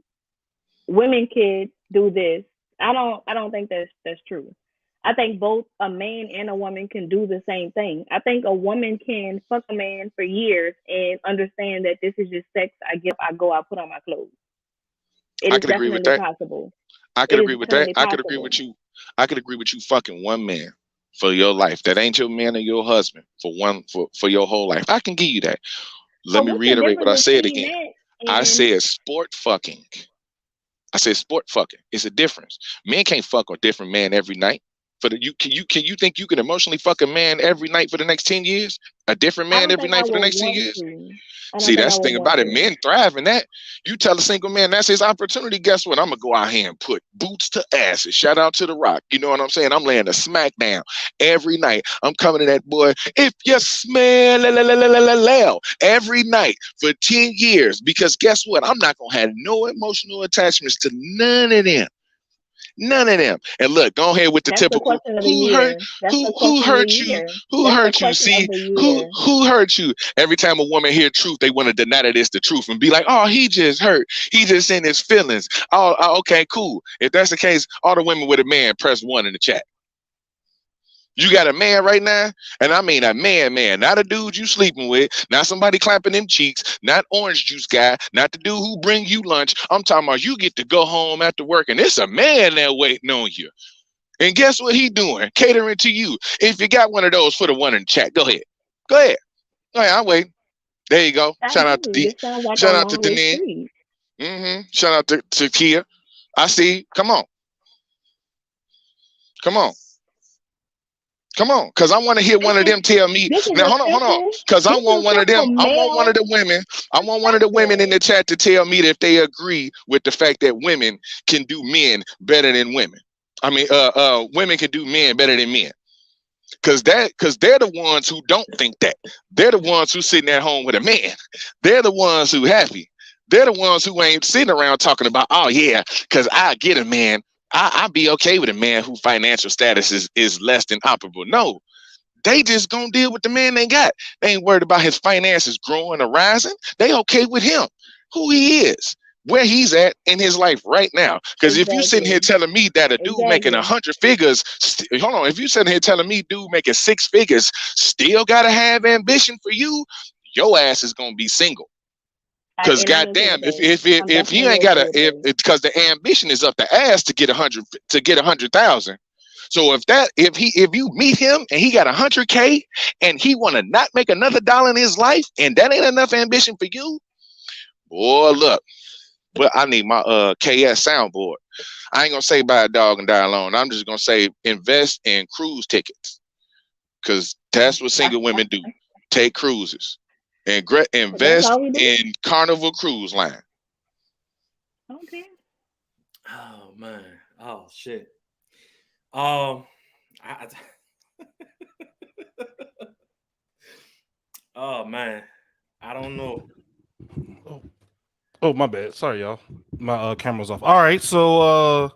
C: women can do this. I don't think that's true. I think both a man and a woman can do the same thing. I think a woman can fuck a man for years and understand that this is just sex. I get up, I go, I put on my clothes. It is definitely possible.
F: I could agree with that. I could agree with you. I could agree with you fucking one man for your life that ain't your man or your husband for your whole life. I can give you that. Let me reiterate what I said again. I said sport fucking. I said sport fucking. It's a difference. Men can't fuck a different man every night. You think you can emotionally fuck a man every night for the next 10 years? A different man every night for the next 10 years? See, that's the thing about it. Men thrive in that. You tell a single man that's his opportunity, guess what? I'm going to go out here and put boots to asses. Shout out to The Rock. You know what I'm saying? I'm laying a smackdown every night. I'm coming to that boy, if you smell every night for 10 years. Because guess what? I'm not going to have no emotional attachments to none of them. None of them. And look, go ahead with the typical who hurt you? Who hurt you? See, who hurt you? Every time a woman hear truth, they want to deny that it's the truth and be like, oh, he just hurt. He just in his feelings. Oh, okay, cool. If that's the case, all the women with a man, press 1 in the chat. You got a man right now, and I mean a man, not a dude you sleeping with, not somebody clapping them cheeks, not orange juice guy, not the dude who bring you lunch. I'm talking about you get to go home after work, and it's a man there waiting on you. And guess what he doing? Catering to you. If you got one of those, put a 1 in the chat. Go ahead. I'll wait. There you go. Shout out to D. Shout out to Denise. Shout out to Kia. I see. Come on, because I want to hear one of them tell me. Now, hold on. Because I want one of them. I want one of the women. I want one of the women in the chat to tell me that if they agree with the fact that women can do men better than women. I mean, women can do men better than men. Because they're the ones who don't think that. They're the ones who sitting at home with a man. They're the ones who happy. They're the ones who ain't sitting around talking about, oh yeah, because I get a man. I'd be okay with a man whose financial status is less than operable. No, they just gonna deal with the man they got. They ain't worried about his finances growing or rising. They okay with him, who he is, where he's at in his life right now. Because if you sitting here telling me that a dude making 100 figures, hold on, if you sitting here telling me dude making 6 figures still gotta have ambition for you, your ass is gonna be single. Because goddamn, if you ain't got because the ambition is up the ass to get 100,000. So if you meet him and he got 100K and he want to not make another dollar in his life and that ain't enough ambition for you, boy, look. But I need my KS soundboard. I ain't gonna say buy a dog and die alone. I'm just gonna say invest in cruise tickets, because that's what single women do. Take cruises. And invest in Carnival Cruise Line.
C: Okay.
B: Oh man. Oh shit. Oh man. I don't know.
A: Oh, my bad. Sorry, y'all. My camera's off. All right, so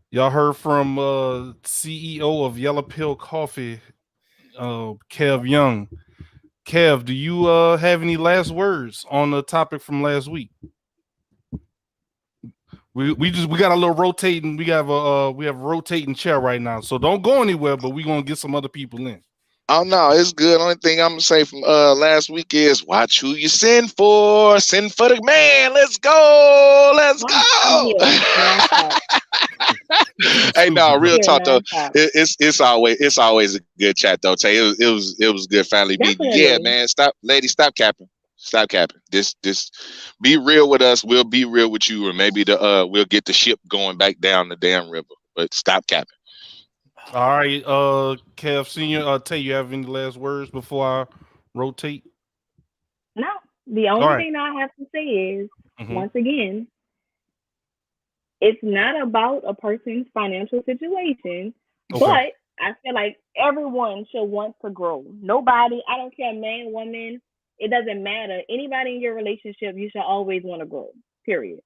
A: y'all heard from CEO of Yellow Pill Coffee, Kev Young. Kev, do you have any last words on the topic from last week? We got a little rotating. We have a rotating chair right now, so don't go anywhere. But we're gonna get some other people in.
F: Oh no, it's good. Only thing I'm gonna say from last week is watch who you send for. Send for the man. Let's go. Let's go. Hey, no, real talk though. It's always a good chat though. Tay, it was good finally meeting you. Yeah, man. Stop, lady, stop capping. Stop capping. This be real with us. We'll be real with you, or maybe we'll get the ship going back down the damn river. But stop capping.
A: All right, Kev Senior, Tay, you have any last words before I rotate?
C: No. The only thing I have to say is, once again, it's not about a person's financial situation, but I feel like everyone should want to grow. Nobody, I don't care, man, woman, it doesn't matter. Anybody in your relationship, you should always want to grow. Period.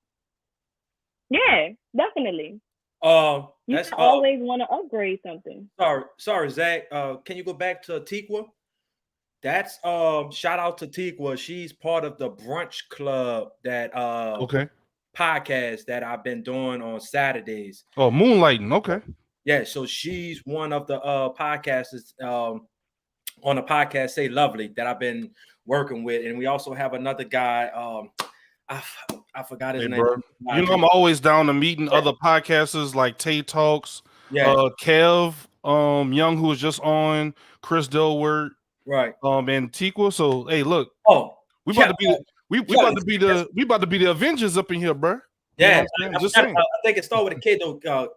C: Yeah, definitely. You should always want to upgrade something.
B: Sorry, Zach. Can you go back to Tikwa? That's shout out to Tikwa. She's part of the brunch club that podcast that I've been doing on Saturdays.
A: Oh, moonlighting. Okay.
B: Yeah, so she's one of the podcasters on the podcast Say Lovely that I've been working with, and we also have another guy. I forgot his name.
A: Bro. You know, I'm always down to meeting other podcasters like TayTalks, Kev, Young, who was just on, Chris Delward,
B: right,
A: and Tikwa. So hey, look, we about to be the Avengers up in here, bro.
B: Yeah, just saying. I think it started with a kid though,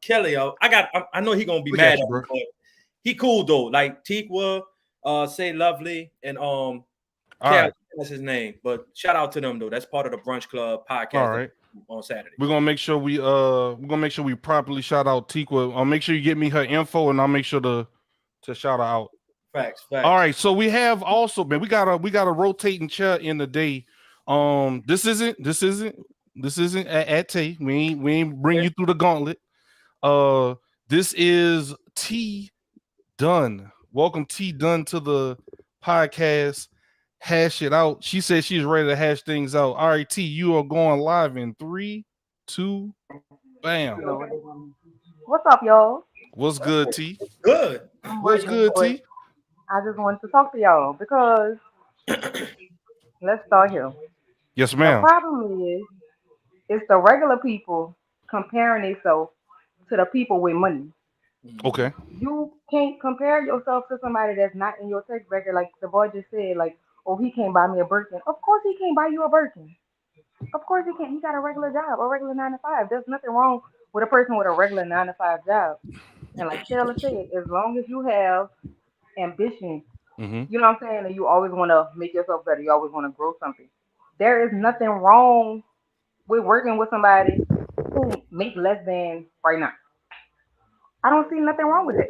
B: Kelly. I know he gonna be mad at me, but he cool though. Like Tikwa, Say Lovely, and Kev, that's his name. But shout out to them though. That's part of the Brunch Club podcast.
A: All right.
B: On Saturday.
A: We're gonna make sure we properly shout out Tikwa. I'll make sure you get me her info, and I'll make sure to shout her out.
B: Facts.
A: All right, so we have also, man, we got a rotating chair in the day. This isn't at Tay. We ain't bring you through the gauntlet. This is T Dunn. Welcome, T Dunn, to the podcast. Hash it out. She said she's ready to hash things out. All right, T, you are going live in 3, 2, bam.
G: What's up, y'all?
A: What's good, T?
B: Good.
A: What's good, T?
G: I just wanted to talk to y'all because let's start here.
A: Yes, ma'am.
G: The problem is it's the regular people comparing themselves to the people with money.
A: Okay.
G: You can't compare yourself to somebody that's not in your text record. Like the boy just said, like, oh, he can't buy me a Birkin. Of course he can't buy you a Birkin. Of course he can't. He got a regular job, a regular 9 to 5. There's nothing wrong with a person with a regular 9 to 5 job. And like Taylor said, as long as you have ambition, you know what I'm saying, and you always want to make yourself better, you always want to grow something. There is nothing wrong with working with somebody who makes less than right now. I don't see nothing wrong with it.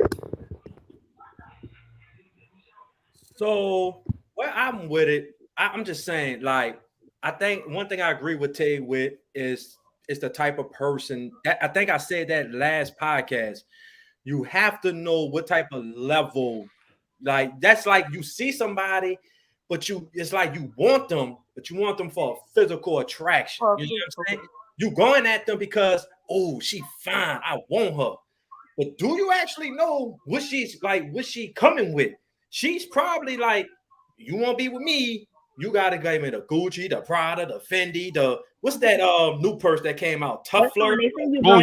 B: So where I'm with it, I'm just saying, like, I think one thing I agree with Tay with is the type of person that I think I said that last podcast. You have to know what type of level, like that's like you see somebody, but it's like you want them, but you want them for a physical attraction. You know what I'm saying? You going at them because, oh, she fine, I want her. But do you actually know what she's like, what she coming with? She's probably like, you want to be with me, you gotta give me the Gucci, the Prada, the Fendi, the what's that new purse that came out? Tough Flirt.
A: Oh,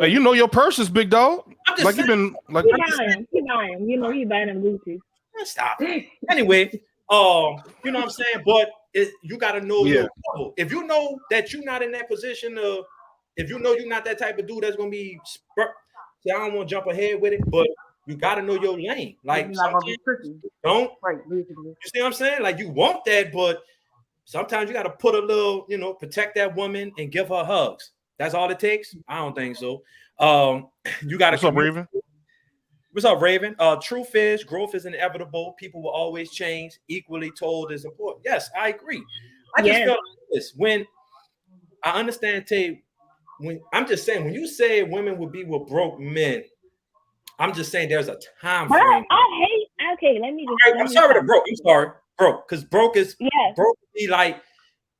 A: you know your purse is big, dog. Like you've been like
C: he buying him. You know he buying them Gucci.
B: Stop. Anyway, you know what I'm saying? But you gotta know your level. If you know that you're not in that position of, if you know you're not that type of dude that's gonna be see, I don't want to jump ahead with it, but you gotta know your lane. Like don't you see what I'm saying? Like you want that, but sometimes you gotta put a little, protect that woman and give her hugs. That's all it takes. I don't think so. You gotta.
A: What's up, Raven?
B: What's up, Raven? Truth is, growth is inevitable. People will always change. Equally told is important. Yes, I agree. I just feel like this when I understand, Tay. When I'm just saying, when you say women would be with broke men, I'm just saying there's a time frame.
C: I hate. Okay, let me just.
B: I'm sorry to broke. I'm sorry, broke, because broke is broke. Be like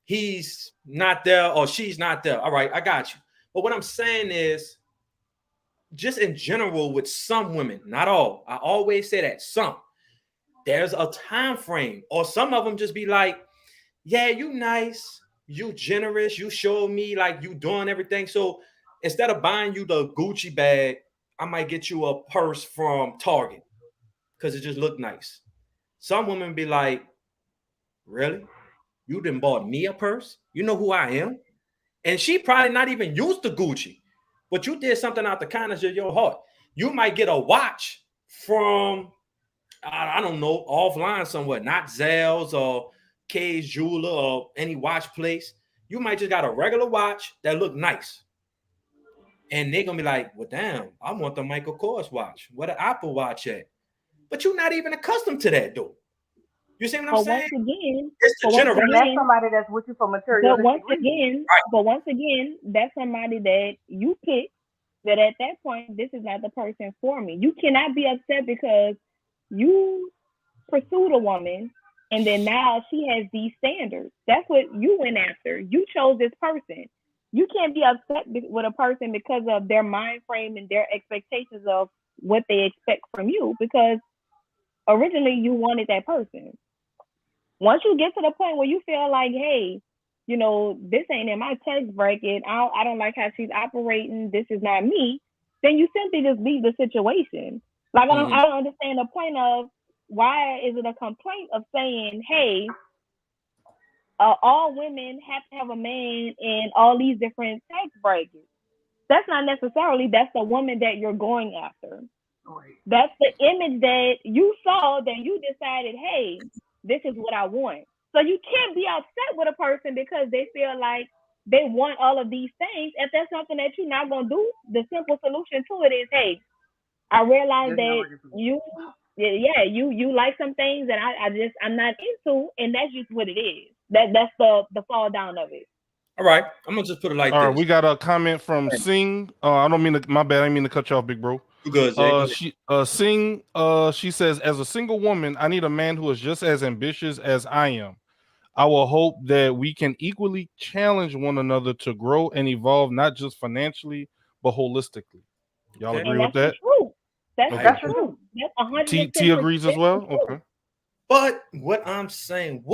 B: he's not there or she's not there. All right, I got you. But what I'm saying is, just in general, with some women, not all. I always say that some. There's a time frame, or some of them just be like, yeah, you nice. You generous, you show me like you doing everything. So instead of buying you the Gucci bag, I might get you a purse from Target because it just looked nice. Some women be like, really? You done bought me a purse? You know who I am? And she probably not even used to Gucci, but you did something out the kindness of your heart. You might get a watch from, I don't know, offline somewhere, not Zales or K's Jeweler or any watch place. You might just got a regular watch that look nice. And they're going to be like, well, damn, I want the Michael Kors watch. What an Apple watch at? But you're not even accustomed to that, though. You see what I'm saying?
C: Once again,
B: it's the generation.
G: And that's somebody that's with you for materialistic reasons.
C: But once again, that's somebody that you pick that at that point, this is not the person for me. You cannot be upset because you pursued a woman and then now she has these standards. That's what you went after. You chose this person. You can't be upset with a person because of their mind frame and their expectations of what they expect from you, because originally you wanted that person. Once you get to the point where you feel like, hey, you know, this ain't in my tax bracket, I don't like how she's operating, this is not me, then you simply just leave the situation. Like, I don't understand the point of why is it a complaint of saying, hey, all women have to have a man in all these different tax brackets. That's not necessarily, that's the woman that you're going after.
G: Right.
C: That's the image that you saw that you decided, hey, this is what I want. So you can't be upset with a person because they feel like they want all of these things. If that's something that you're not going to do, the simple solution to it is, hey, I realize that you like some things that I'm not into, and that's just what it is. That's the fall down of it.
B: All right, I'm gonna just put it like this.
A: All right, we got a comment from Sing. I don't mean to, my bad. I didn't mean to cut you off, big bro.
B: You good, Zay?
A: Sing. She says, as a single woman, I need a man who is just as ambitious as I am. I will hope that we can equally challenge one another to grow and evolve, not just financially, but holistically. Y'all agree with that?
C: True. That's
A: true.
C: true. That's 100%.
A: T agrees as well. Okay.
B: But what I'm saying,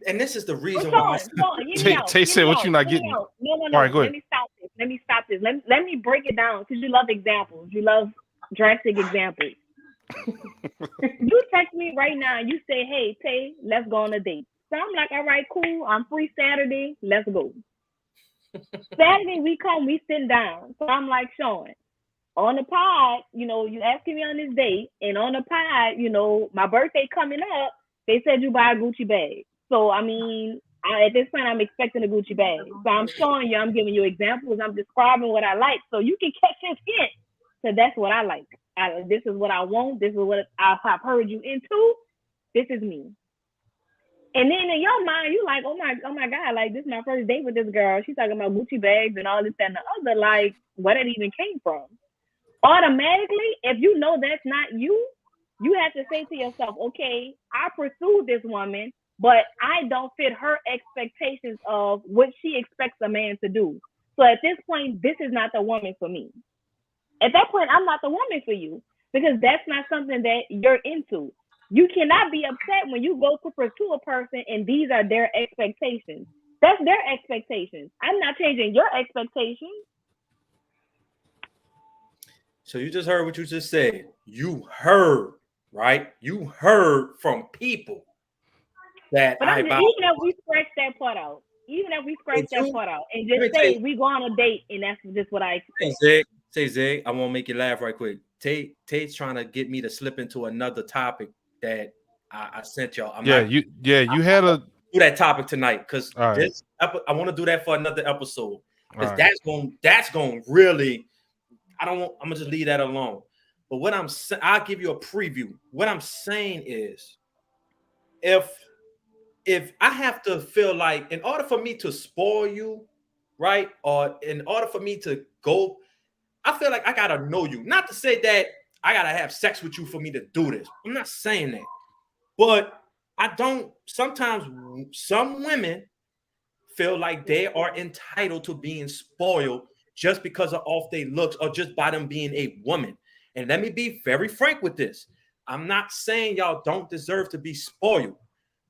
B: and this is the reason
C: why.
A: Tay said what you're not getting.
C: No.
A: All right, go ahead.
C: Let me stop this. Let me break it down, because you love examples. You love drastic examples. You text me right now and you say, hey, Tay, let's go on a date. So I'm like, all right, cool. I'm free Saturday. Let's go. Saturday we come, we sit down. So I'm like, Sean, on the pod, you know, you asking me on this date, and on the pod, you know, my birthday coming up, they said you buy a Gucci bag. So, I mean, at this point, I'm expecting a Gucci bag. So I'm showing you, I'm giving you examples, I'm describing what I like, so you can catch this hint. So that's what I like. This is what I want. This is what I've heard you into. This is me. And then in your mind, you like, oh my God, like, this is my first date with this girl. She's talking about Gucci bags and all this and the other. Like, where that even came from? Automatically, if you know that's not you, you have to say to yourself, okay, I pursued this woman, but I don't fit her expectations of what she expects a man to do. So at this point, this is not the woman for me. At that point, I'm not the woman for you, because that's not something that you're into. You cannot be upset when you go to pursue a person and these are their expectations. That's their expectations. I'm not changing your expectations.
B: So you just heard what you just said. You heard, right? You heard from people that
C: even if we scratch that part out, and just say we go on a date and that's just what I expect.
B: Say, Zig, I won't make you laugh right quick. Tate's trying to get me to slip into another topic that I sent y'all.
A: You had to
B: do that topic tonight, because I want to do that for another episode, because that's going really. I'm gonna just leave that alone. But what I'll give you a preview. What I'm saying is, if I have to feel like, in order for me to spoil you, right, or in order for me to go, I feel like I gotta know you. Not to say that I gotta have sex with you for me to do this. I'm not saying that. But I don't. Sometimes some women feel like they are entitled to being spoiled just because of off their looks, or just by them being a woman. And let me be very frank with this. I'm not saying y'all don't deserve to be spoiled.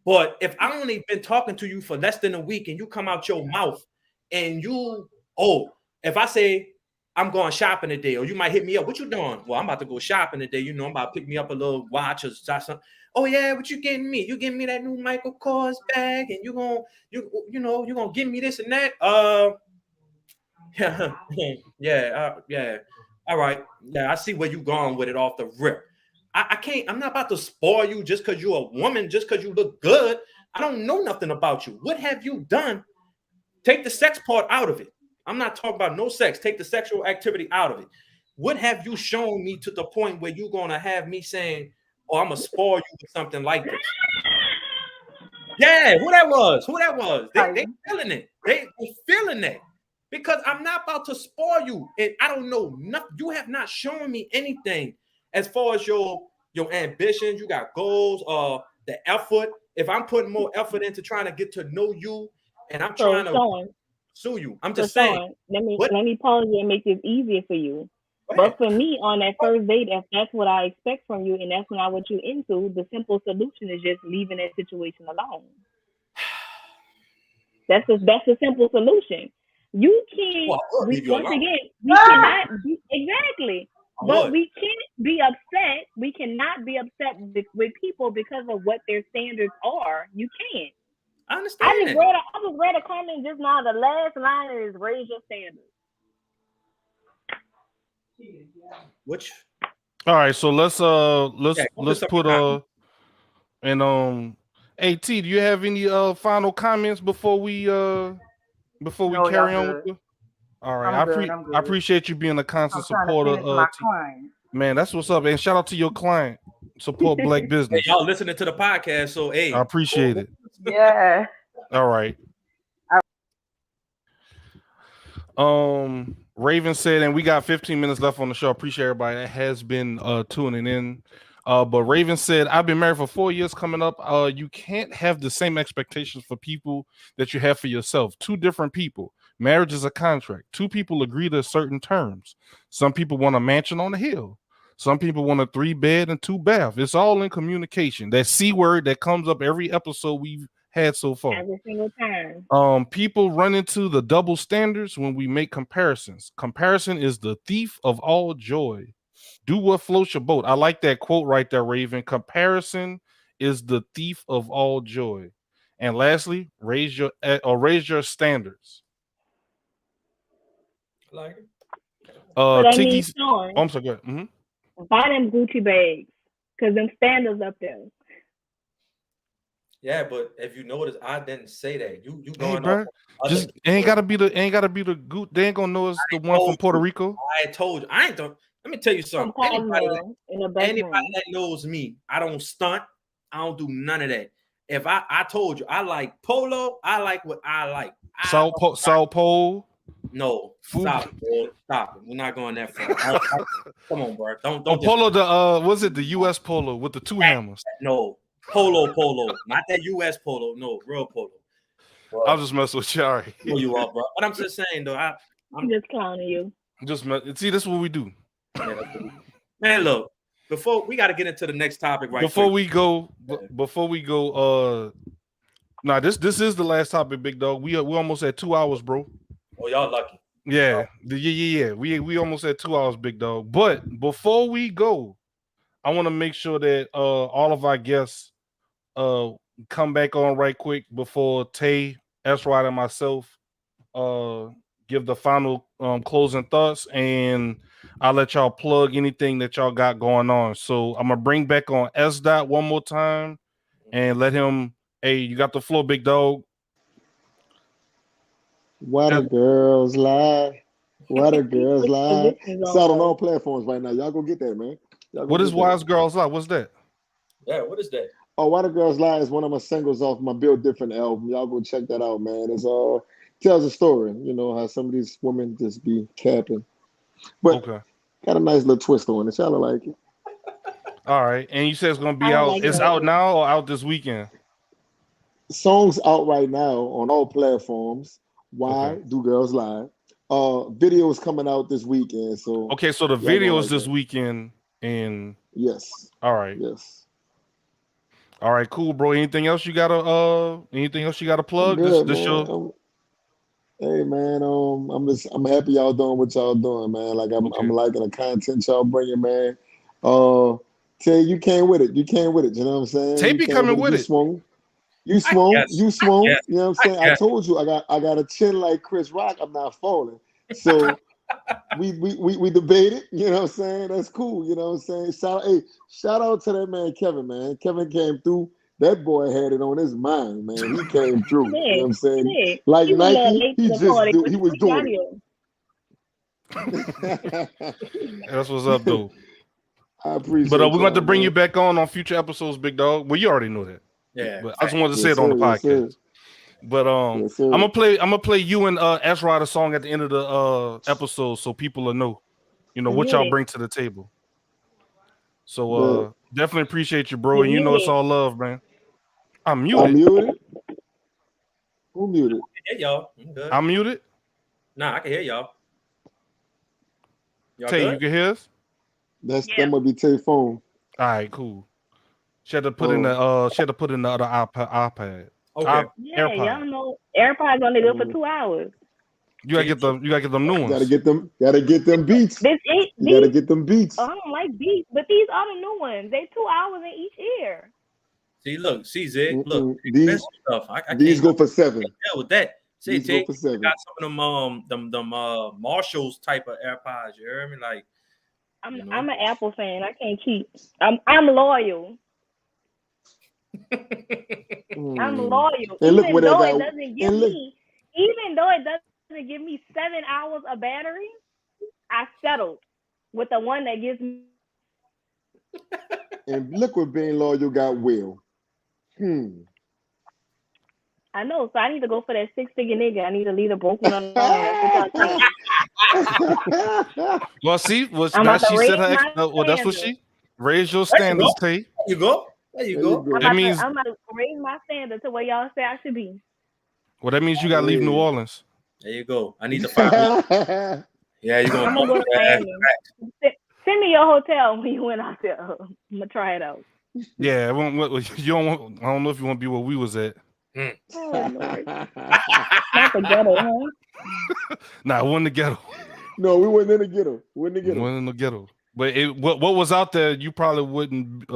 B: But if I only been talking to you for less than a week and you come out your mouth and if I say I'm going shopping today, or you might hit me up. What you doing? Well, I'm about to go shopping today. You know, I'm about to pick me up a little watch or something. Oh yeah, what you getting me? You getting me that new Michael Kors bag, and you're gonna give me this and that. Yeah. All right. Yeah, I see where you going with it off the rip. I can't. I'm not about to spoil you just because you're a woman, just because you look good. I don't know nothing about you. What have you done? Take the sex part out of it. I'm not talking about no sex. Take the sexual activity out of it. What have you shown me to the point where you're gonna have me saying, "Oh, I'm gonna spoil you with something like this"? Yeah, who that was? They feeling it. They feeling it because I'm not about to spoil you, and I don't know nothing. You have not shown me anything as far as your ambitions. You got goals, the effort. If I'm putting more effort into trying to get to know you, and I'm trying to sue you, I'm just saying.
C: Let me pause you and make this easier for you. But for me, on that first date, if that's what I expect from you and that's not what you're into, the simple solution is just leaving that situation alone. That's a simple solution. You can't. We cannot be exactly. But we can't be upset. We cannot be upset with people because of what their standards are. You can't.
B: I understand.
C: I just read a comment just now. The last line is raise your standards.
B: Which?
A: All right, so let's put hey T, do you have any final comments before we carry on with you? All right, I appreciate you being a constant supporter of man. That's what's up, and shout out to your client. Support black business.
B: Hey, y'all listening to the podcast, so hey,
A: I appreciate it.
G: Yeah.
A: All right. Raven said, and we got 15 minutes left on the show. Appreciate everybody that has been tuning in. But Raven said, I've been married for 4 years coming up. You can't have the same expectations for people that you have for yourself. Two different people. Marriage is a contract. Two people agree to certain terms. Some people want a mansion on the hill. Some people want a 3-bed and 2-bath. It's all in communication. That C word that comes up every episode we've had so far.
C: Every single time.
A: People run into the double standards when we make comparisons. Comparison is the thief of all joy. Do what floats your boat. I like that quote right there, Raven. Comparison is the thief of all joy. And lastly, raise your standards.
B: Like it.
A: Tiki's. I'm sorry. Go ahead. Mm-hmm.
C: Buy them Gucci bags because them standards up there.
B: Yeah, but if you notice, I didn't say that. You going
A: bro, just ain't gotta be the Gucci. They ain't gonna know it's the one from Puerto Rico.
B: I told you, I ain't done. Let me tell you something. Anybody that knows me, I don't stunt. I don't do none of that. If I told you, I like polo. I like what I like.
A: South Pole.
B: No, stop it. We're not going that far. Come on, bro. Don't.
A: Polo. Was it the U.S. Polo with the 2 hammers?
B: No, polo, not that U.S. Polo. No, real polo.
A: Bro. I'll just mess with you. All right.
B: You are, bro. But I'm just saying, though.
C: I'm just clowning you.
A: See, this is what we do.
B: Man, look. Before we got to get into the next topic, right?
A: Before we go, nah, this is the last topic, big dog. We almost at 2 hours, bro.
B: Oh, y'all lucky.
A: Yeah. We almost at 2 hours, big dog. But before we go, I want to make sure that all of our guests come back on right quick before Tay, S-Rod, and myself give the final closing thoughts, and I'll let y'all plug anything that y'all got going on. So I'm gonna bring back on S-Dot one more time and let him. Hey, you got the floor, big dog.
D: Why the girls lie? Why the girls lie? It's out on all platforms right now. Y'all go get that, man.
A: What is Wise Girls Lie? What's that?
B: Yeah, what is that?
D: Oh, Why the Girls Lie is one of my singles off my Build Different album. Y'all go check that out, man. It's tells a story, you know, how some of these women just be capping. But got a nice little twist on it. Y'all like it.
A: All right. And you said it's gonna be out. Like it's out now or out this weekend?
D: Song's out right now on all platforms. Why do girls lie? Video is coming out this weekend. So
A: so the video is this weekend, and
D: yes.
A: All right.
D: Yes.
A: All right, cool, bro. Anything else you gotta plug?
D: Good,
A: this show.
D: Hey man, I'm happy y'all doing what y'all doing, man. Like I'm liking the content y'all bringing, man. Tay, you came with it. You came with it. You know what I'm saying?
A: Tay
D: You
A: be
D: came
A: coming with
D: You
A: it.
D: swung. You
B: I
D: swung.
B: guess.
D: You swung.
B: guess.
D: You know what I'm saying? I told you I got a chin like Chris Rock. I'm not falling. So we debated. You know what I'm saying? That's cool. You know what I'm saying? Shout out to that man Kevin, man. Kevin came through. That boy had it on his mind, man. He came through.
C: He
D: You know what I'm
C: did.
D: saying?
C: He did.
D: Like
C: He was a little
D: Nike,
C: late to the party.
D: he was
C: What got
D: doing
C: him?
D: it.
A: That's what's up, though.
D: I appreciate
A: But we're going to have to
D: y'all,
A: bring
D: man.
A: you back on future episodes, big dog. Well, you already know that.
B: Yeah.
A: But I just wanted to say
D: Yes,
A: it on the
D: sir. Yes, sir.
A: podcast. But
D: Yes, sir.
A: I'm gonna play you and S-Rod a song at the end of the episode so people will know, what y'all bring to the table. So definitely appreciate you, bro. And you know it's all love, man. I'm muted.
D: I'm muted. Who muted?
B: I can hear y'all. I'm good.
A: I'm muted.
B: Nah, I can hear y'all. Y'all
A: Tay,
B: good?
A: you can hear us?
D: That might be Tay phone.
A: All right, cool. She had to put in the other iPad.
B: Okay.
C: Yeah,
A: AirPod.
C: y'all know AirPods only good for 2 hours.
A: You gotta get them new ones.
D: Gotta get them beats. You gotta get them beats.
C: I don't like beats, but these are the new ones. They 2 hours in each ear.
B: See, Zig, look,
D: These
B: expensive stuff. I
D: these
B: can't
D: go for $7.
B: deal with that. See,
D: These go for $7.
B: I got some of them Marshalls type of AirPods. You hear me? Like,
C: I'm an Apple fan. I can't cheat. I'm loyal. I'm loyal.
D: And look
C: Even
D: what
C: though
D: that
C: it
D: guy.
C: doesn't give me 7 hours of battery, I settled with the one that gives me.
D: And look what being loyal got Will.
C: I know, so I need to go for that 6-figure nigga. I need to leave the broken alone. That's what y'all
A: Well, see,
C: I'm
A: she said that's what she raised your standards, Tay.
B: There you go.
C: I'm about to raise my standard to where y'all say I should be.
A: Well, that means you gotta leave New Orleans.
B: There you go. I need to find. Yeah, you're gonna.
C: I'm gonna go to Miami. Send me your hotel when you went out there. I'm gonna try it out.
A: Yeah, you don't want. I don't know if you want to be where we was at.
C: Oh, Lord. Not the ghetto, huh?
A: Nah, it wasn't the ghetto.
D: No, we wasn't in the ghetto.
A: Wasn't in the ghetto. But what was out there, you probably wouldn't.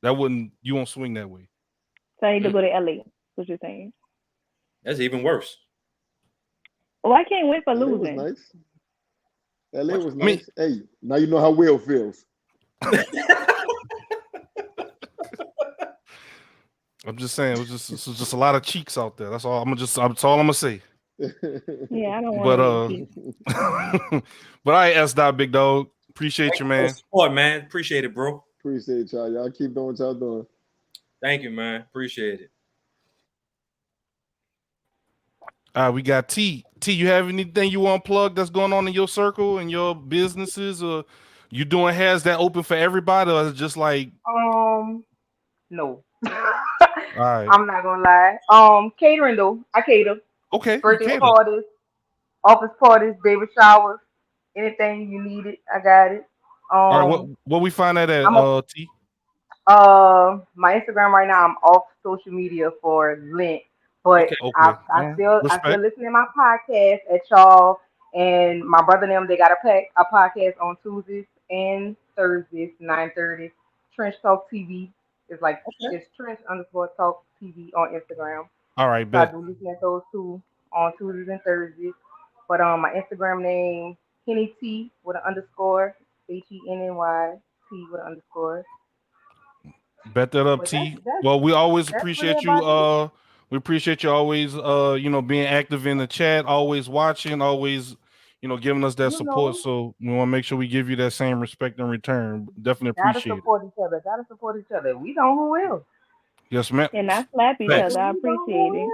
A: That wouldn't. You won't swing that way.
C: So I need to go to LA. What you're saying?
B: That's even worse.
C: Well, I can't win for
D: LA
C: losing.
D: was nice. LA was nice. Hey, now you know how Will feels.
A: I'm just saying, it's just a lot of cheeks out there. That's all. That's all I'm gonna say.
C: Yeah, I don't want
A: to. But I asked that big dog. Appreciate you, man.
B: Support, man. Appreciate it, bro.
D: Appreciate y'all. Y'all keep doing what y'all doing.
B: Thank you, man. Appreciate it.
A: We got T. T, you have anything you want to plug that's going on in your circle and your businesses, or you doing hairs that open for everybody, or is it just like
G: no.
A: All right.
G: I'm not gonna lie. Catering though. I cater.
A: Okay.
G: Birthday parties, office parties, baby showers, anything you need it, I got it.
A: All right, what we find that at T?
G: My Instagram right now, I'm off social media for Lent, but I still listen to my podcast at y'all and my brother and them. They got a podcast on Tuesdays and Thursdays, 9:30. Trench Talk TV. It's like it's Trench_Talk TV on Instagram.
A: All right,
G: so I do listen to those two on Tuesdays and Thursdays. But my Instagram name Henny T with an underscore, HENNY T with an underscore.
A: Bet that up, T. Well, we always appreciate you. We appreciate you always, being active in the chat, always watching, always, giving us that support. So we want to make sure we give you that same respect in return. Definitely appreciate it.
G: Gotta support each other. We know who will.
A: Yes, ma'am.
C: And I slap each other. I appreciate it.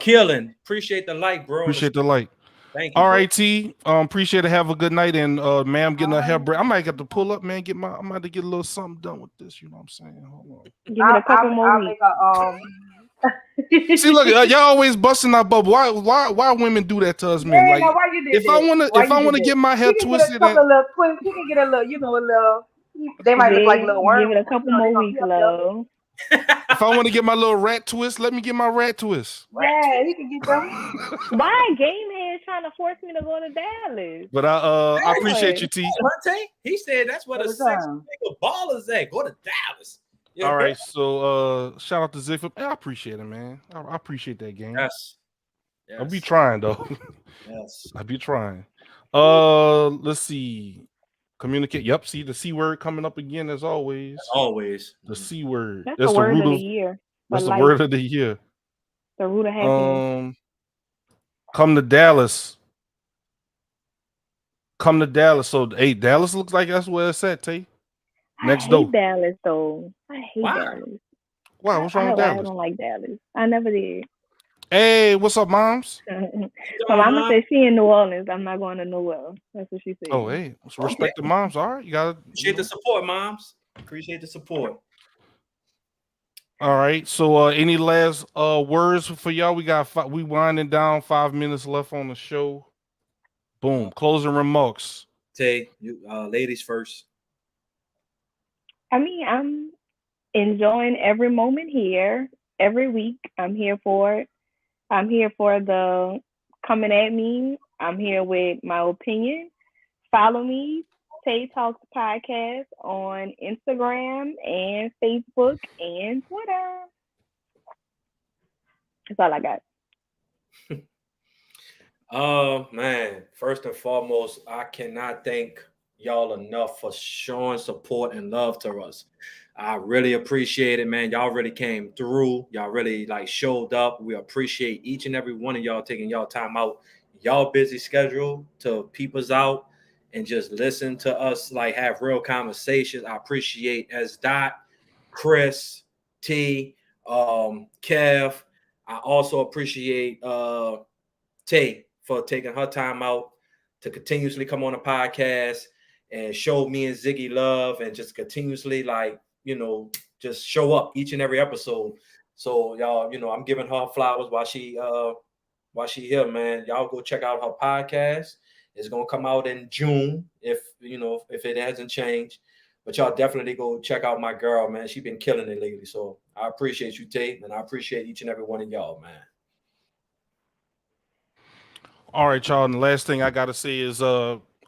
B: Killing. Appreciate the like, bro.
A: Appreciate the like.
B: Thank you.
A: All right, T. Appreciate it. Have a good night. And man, I'm getting a hair break. I might have to pull up, man. I might have to get a little something done with this. You know what I'm saying? Hold on.
C: Give it a couple more
A: weeks. See, look, y'all always busting our bubble. Why women do that to us, men?
G: Yeah,
A: like,
G: now why you did
A: if I wanna get my hair twisted,
G: he can get a little. They might look like little worms.
C: Give it a couple more weeks, love.
A: If I want to get my little rat twist, let me get my rat twist.
G: Yeah, you can get them.
C: Why Gamehead trying to force me to go to Dallas?
A: But I appreciate you, T.
B: He said that's where the sex nigga ballers at. Go to Dallas.
A: All right, so shout out to Zig. I appreciate it, man. I appreciate that game.
B: Yes.
A: I'll be trying though.
B: Yes.
A: I'll be trying. Let's see. Communicate. Yep. See the C word coming up again as always.
B: As always.
A: The C word.
C: That's the word of the year.
A: That's the word of the year.
C: The root of happiness.
A: Come to Dallas. Come to Dallas. So hey, Dallas looks like that's where it's at, Tay. Next
C: I hate
A: door.
C: Dallas though. I hate Dallas.
A: Wow, what's wrong with Dallas?
C: I don't like Dallas. I never did.
A: Hey, what's up, moms?
C: My mama said she in New Orleans. I'm not going to nowhere. That's what she said.
A: Oh, hey, respect the moms. All right, you gotta
B: appreciate the support, moms. Appreciate the support.
A: All right. So, any last words for y'all? We winding down. 5 minutes left on the show. Boom. Closing remarks.
B: Tay, you ladies first.
C: I mean, I'm enjoying every moment here. Every week, I'm here for it. I'm here for the coming at me. I'm here with my opinion. Follow me, TayTalks Podcast on Instagram and Facebook and Twitter. That's all I got.
B: Man, first and foremost, I cannot thank y'all enough for showing support and love to us. I really appreciate it, man. Y'all really came through. Y'all really showed up. We appreciate each and every one of y'all taking y'all time out, y'all busy schedule to peep us out and just listen to us have real conversations. I appreciate S. Dot, Chris, T, Kev. I also appreciate Tay for taking her time out to continuously come on the podcast and show me and Ziggy love and just continuously just show up each and every episode. So y'all, I'm giving her flowers while she here, man. Y'all go check out her podcast. It's gonna come out in June if it hasn't changed. But y'all definitely go check out my girl, man. She's been killing it lately. So I appreciate you, Tate, and I appreciate each and every one of y'all, man.
A: All right, y'all. And the last thing I gotta say is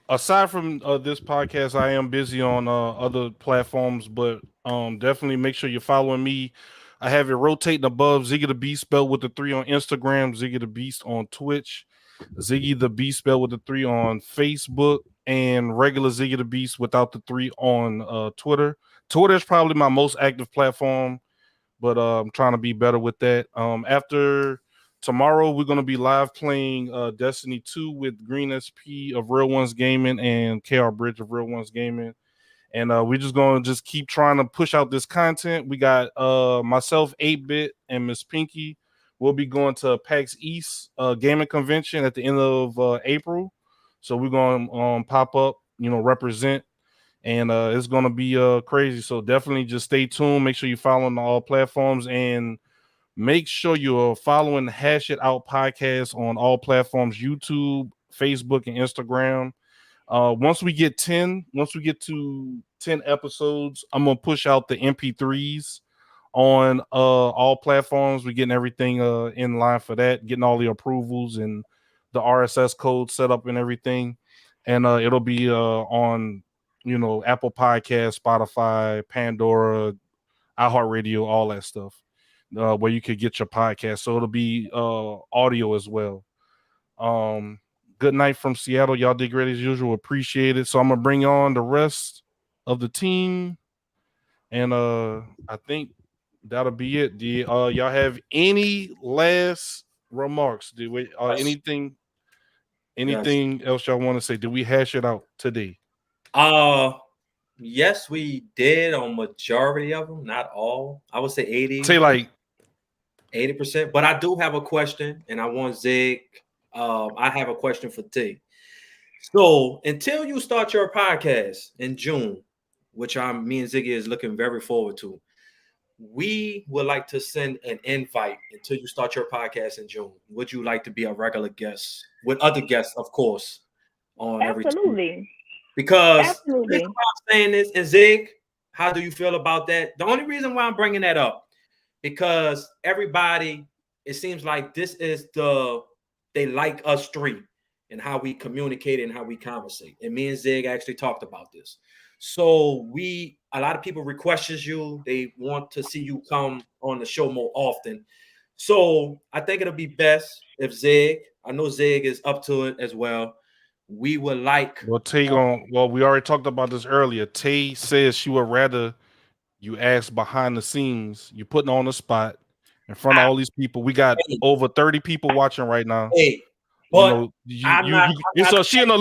A: aside from this podcast, I am busy on other platforms, but definitely make sure you're following me. I have it rotating above ZiggyTheBeast spelled with the 3 on Instagram, ZiggyTheBeast on Twitch, ZiggyTheBeast spelled with the 3 on Facebook, and regular ZiggyTheBeast without the 3 on Twitter. Twitter is probably my most active platform, but I'm trying to be better with that. After tomorrow, we're going to be live playing Destiny 2 with Green SP of Real Ones Gaming and KR Bridge of Real Ones Gaming. And we're just going to keep trying to push out this content. We got myself, 8-Bit, and Miss Pinky. We'll be going to PAX East gaming convention at the end of April. So we're going to pop up, represent. And it's going to be crazy. So definitely just stay tuned. Make sure you're following all platforms. And make sure you're following the Hash It Out podcast on all platforms, YouTube, Facebook, and Instagram. Once we get to 10 episodes, I'm gonna push out the MP3s on all platforms. We're getting everything in line for that, getting all the approvals and the RSS code set up and everything. And it'll be on Apple Podcasts, Spotify, Pandora, iHeartRadio, all that stuff. Where you could get your podcast. So it'll be audio as well. Good night from Seattle. Y'all did great as usual. Appreciate it. So I'm gonna bring on the rest of the team. And I think that'll be it. Do y'all have any last remarks? Do we anything else y'all want to say? Did we hash it out today?
B: Yes, we did on majority of them, not all. I would say 80.
A: Say
B: 80%. But I do have a question, and I want Zig. I have a question for T. So until you start your podcast in June, which me and Ziggy is looking very forward to, we would like to send an invite until you start your podcast in June. Would you like to be a regular guest with other guests, of course, on every
C: Absolutely.
B: Because the reason why I'm saying this, and Zig, How do you feel about that? The only reason why I'm bringing that up, because everybody, it seems like this is they like us three and how we communicate and how we conversate. And me and Zig actually talked about this. So a lot of people requested you. They want to see you come on the show more often. So I think it'll be best if Zig, I know Zig is up to it as well. We would like.
A: Well, we already talked about this earlier. Tay says she would rather you ask behind the scenes. You're putting on the spot in front of all these people. We got over 30 people watching right now.
B: Hey, but
A: she in a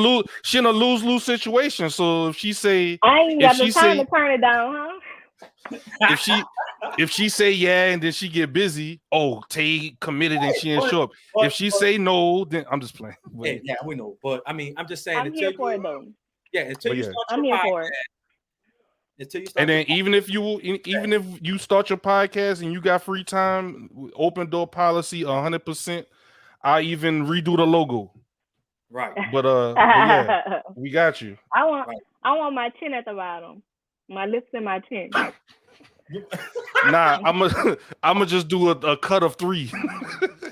A: lose-lose situation. So if she say,
C: I ain't got the time to turn it down, huh?
A: if she say yeah and then she get busy, Tay committed and she didn't show up. If she say no, then I'm just playing.
B: Hey, yeah, we know. But I mean, I'm just saying.
C: I'm here for it though.
B: Yeah, until you start
C: I'm
B: your
C: here for it.
B: Until you start.
A: And then even if you start your podcast and you got free time, open door policy 100%. I even redo the logo.
B: Right.
A: But yeah, we got you.
C: I want my chin at the bottom. My lips and my chin.
A: Nah, I'm just do a cut of 3.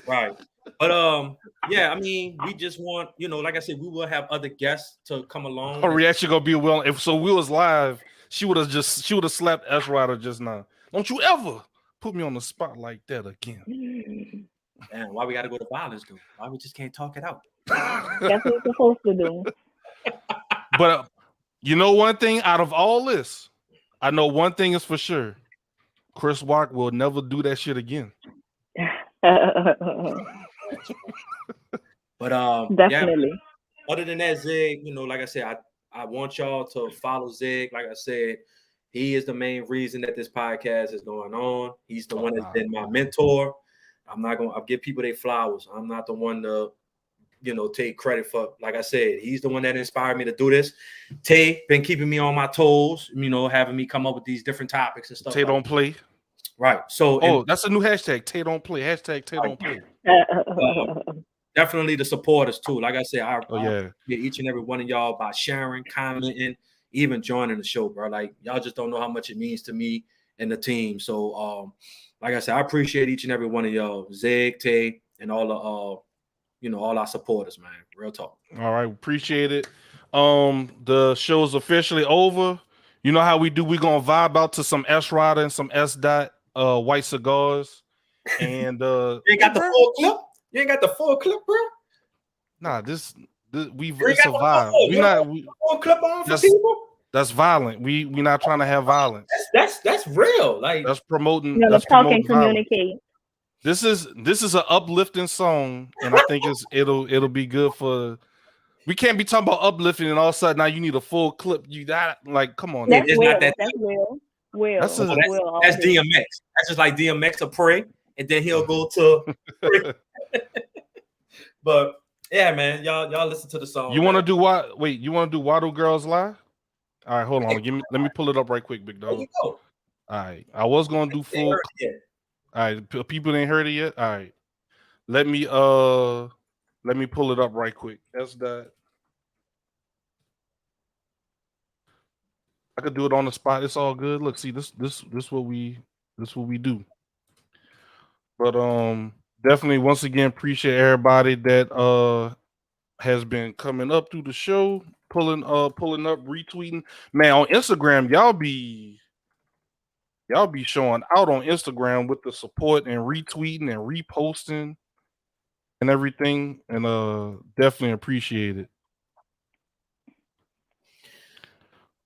B: Right. But yeah, I mean, we just want, like I said, we will have other guests to come along.
A: Her reaction gonna be if we was live, she would have slapped S Rider just now. Don't you ever put me on the spot like that again.
B: Damn, why we gotta go to violence, though? Why we just can't talk it out?
C: That's what we're supposed to do.
A: But you know one thing out of all this, I know one thing is for sure. Chris Rock will never do that shit again.
B: But
C: definitely.
B: Yeah, other than that, Zig, like I said, I want y'all to follow Zig. Like I said, he is the main reason that this podcast is going on. He's the one that's been my mentor. I'll give people their flowers. I'm not the one to, take credit for. Like I said, he's the one that inspired me to do this. Tay been keeping me on my toes, having me come up with these different topics and stuff.
A: Tay don't play.
B: Right. So
A: that's a new hashtag. Tay don't play. Hashtag Tay don't play.
B: Definitely the supporters too. Like I said, I
A: yeah,
B: each and every one of y'all by sharing, commenting, even joining the show, bro. Like y'all just don't know how much it means to me and the team. So like I said, I appreciate each and every one of y'all, Zig, Tay, and all the all our supporters, man. Real talk.
A: All right, appreciate it. The show is officially over. You know how we do, we're gonna vibe out to some S Rider and some S Dot white cigars. And
B: you ain't got the full clip? You ain't got the full clip, bro?
A: Nah, it's a vibe.
B: Full clip on for people?
A: That's violent. We not trying to have violence.
B: That's real. Like
A: that's promoting.
C: Let's talk and communicate.
A: This is an uplifting song, and I think it'll be good for. We can't be talking about uplifting, and all of a sudden now you need a full clip. You got come on.
C: That's
B: it's
C: Will.
B: not that.
C: That's Will. Will.
B: That's DMX. That's just like DMX to pray, and then he'll go to. But yeah, man, y'all listen to the song.
A: You want to do what? Wait, you want to do Why Do Girls Lie? All right, hold on. Let me pull it up right quick, big dog.
B: All
A: right, I was gonna do full. All right, people ain't heard it yet. All right, let me pull it up right quick. That's that. I could do it on the spot. It's all good. Look, see this what we do. But definitely once again appreciate everybody that has been coming up through the show, pulling up, retweeting. Man, on Instagram, y'all be showing out on Instagram with the support and retweeting and reposting and everything, and definitely appreciate it.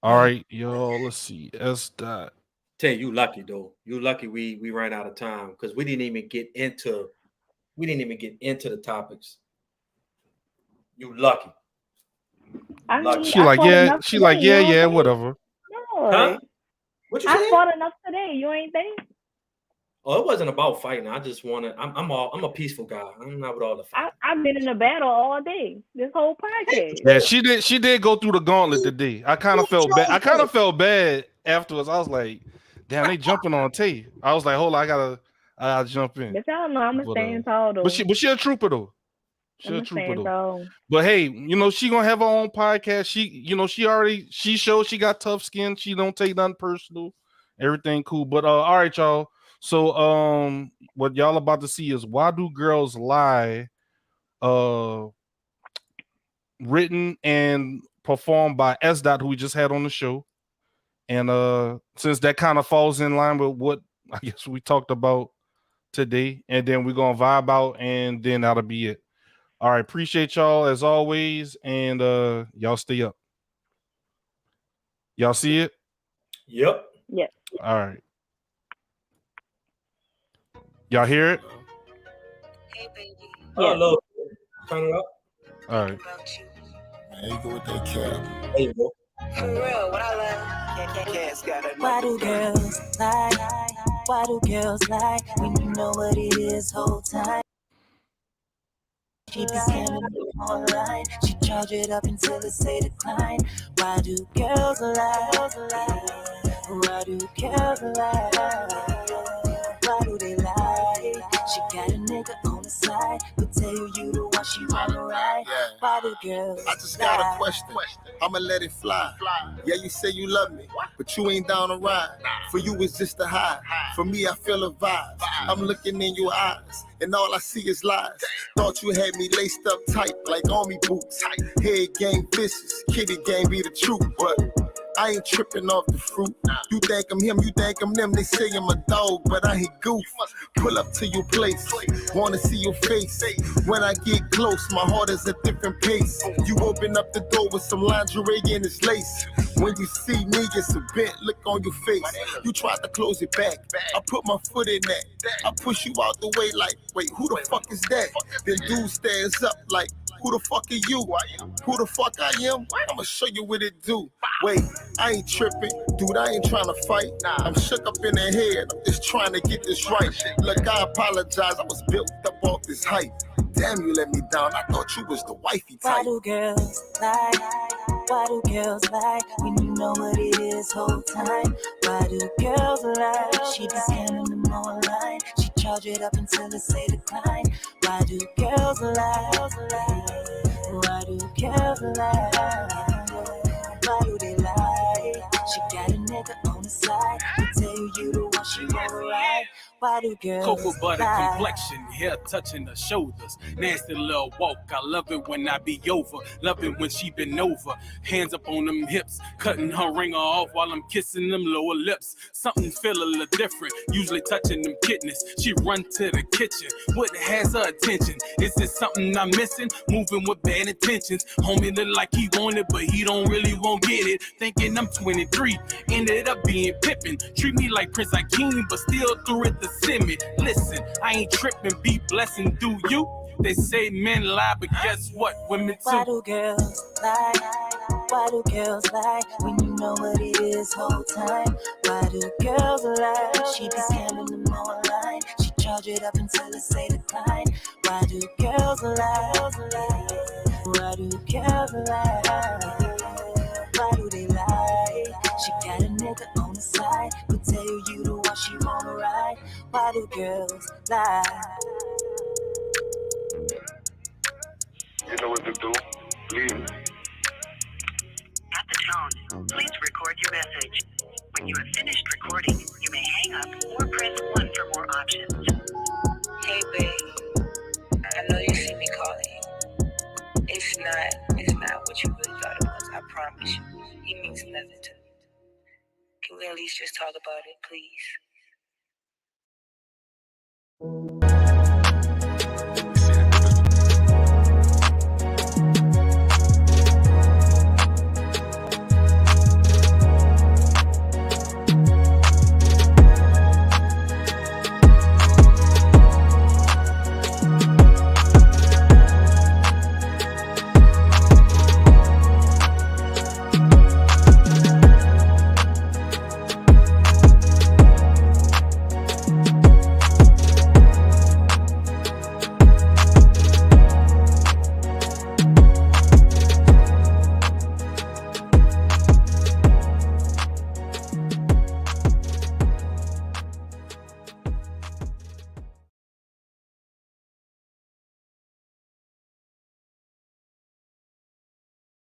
A: All right, y'all. Let's see. S. Dot.
B: Tay, you lucky though. You lucky we ran out of time because we didn't even get into the topics. You lucky.
A: She like yeah, whatever.
C: No.
B: Huh? What you
C: I
B: saying?
C: fought enough today. You ain't think?
B: Oh, it wasn't about fighting. I just wanted. I'm a peaceful guy. I'm not with all the fighting.
C: I've been in a battle all day. This whole podcast.
A: Yeah, she did go through the gauntlet today. I kind of felt bad. I kind of felt bad afterwards. I was like, damn, they jumping on Tay. I was like, hold on, I gotta jump in.
C: But y'all know I'm a stand tall though.
A: But she a trooper though. She a trooper though.
C: So.
A: But hey, you know, she gonna have her own podcast. She, you know, she showed she got tough skin. She don't take nothing personal. Everything cool. But all right, y'all. So what y'all about to see is Why Do Girls Lie? Written and performed by S. Dot, who we just had on the show. And since that kind of falls in line with what I guess we talked about today, and then we're gonna vibe out, and then that'll be it. All right, appreciate y'all as always, and y'all stay up. Y'all see it?
B: Yep.
C: Yes.
A: All right. Y'all hear it?
H: Hey, baby.
B: Oh, no. Turn it up.
A: All right.
H: There you go with that cap.
B: There you go.
H: For real, what I love. Why do girls lie? Why do girls lie when you know what it is whole time? She be scamming online. She charge it up until it say decline. Why do girls lie? Why do girls lie? Why do they lie? She got a nigga on the side, but tell you the one she wanna ride. Why do girls
I: I just got a question. I'ma let it fly. Yeah, you say you love me, but you ain't down to ride. For you it's just a high. For me, I feel a vibe. I'm looking in your eyes, and all I see is lies. Thought you had me laced up tight like army boots. Head game vicious, kitty game be the truth, but I ain't tripping off the fruit. You think I'm him, you think I'm them. They say I'm a dog, but I ain't goof. Pull up to your place, wanna see your face. When I get close, my heart is a different pace. You open up the door with some lingerie and it's lace. When you see me, it's a bent look on your face. You tried to close it back, I put my foot in that. I push you out the way like, wait, who the fuck is that? Then dude stands up like, who the fuck are you? Who the fuck I am? I'ma show you what it do. Wait, I ain't tripping, dude, I ain't trying to fight. I'm shook up in the head, I'm just trying to get this right. Look, I apologize, I was built up off this hype. Damn, you let me down, I thought you was the wifey type.
H: Why do girls lie? Why do girls lie when you know what it is whole time? Why do girls lie? She be scamming them online. She charge it up until it say decline. Why do girls lie? Why do girls lie? Why do they lie? She got a nigga on the side, but tell you the one she wanna ride. Why do girls
J: cocoa butter
H: lie?
J: complexion, hair touching her shoulders, nasty little walk. I love it when I be over, love it when she been over. Hands up on them hips, cutting her ringer off while I'm kissing them lower lips. Something feel a little different, usually touching them kidneys. She run to the kitchen, what has her attention? Is it something I'm missing? Moving with bad intentions. Homie look like he want it, but he don't really want get it. Thinking I'm 23, ended up being Pippin. Treat me like Prince Akeem, but still threw it the semi. Listen, I ain't tripping, be blessing, do you? They say men lie, but guess what? Women too.
H: Why do girls lie? Why do girls lie when you know what it is whole time? Why do girls lie? She be scamming them online. She charge it up until it say decline. Why do girls lie? Why do girls lie? Why do they lie? She got a nigga on the side, but tell you the one she wanna ride. Why do girls lie?
K: You know what to do. Leave me.
L: At the tone, please record your message. When you have finished recording, you may hang up or press 1 for more options.
H: Hey babe, I know you see me calling you. It's not what you really thought it was, I promise you. He means nothing to me. Can we at least just talk about it, please?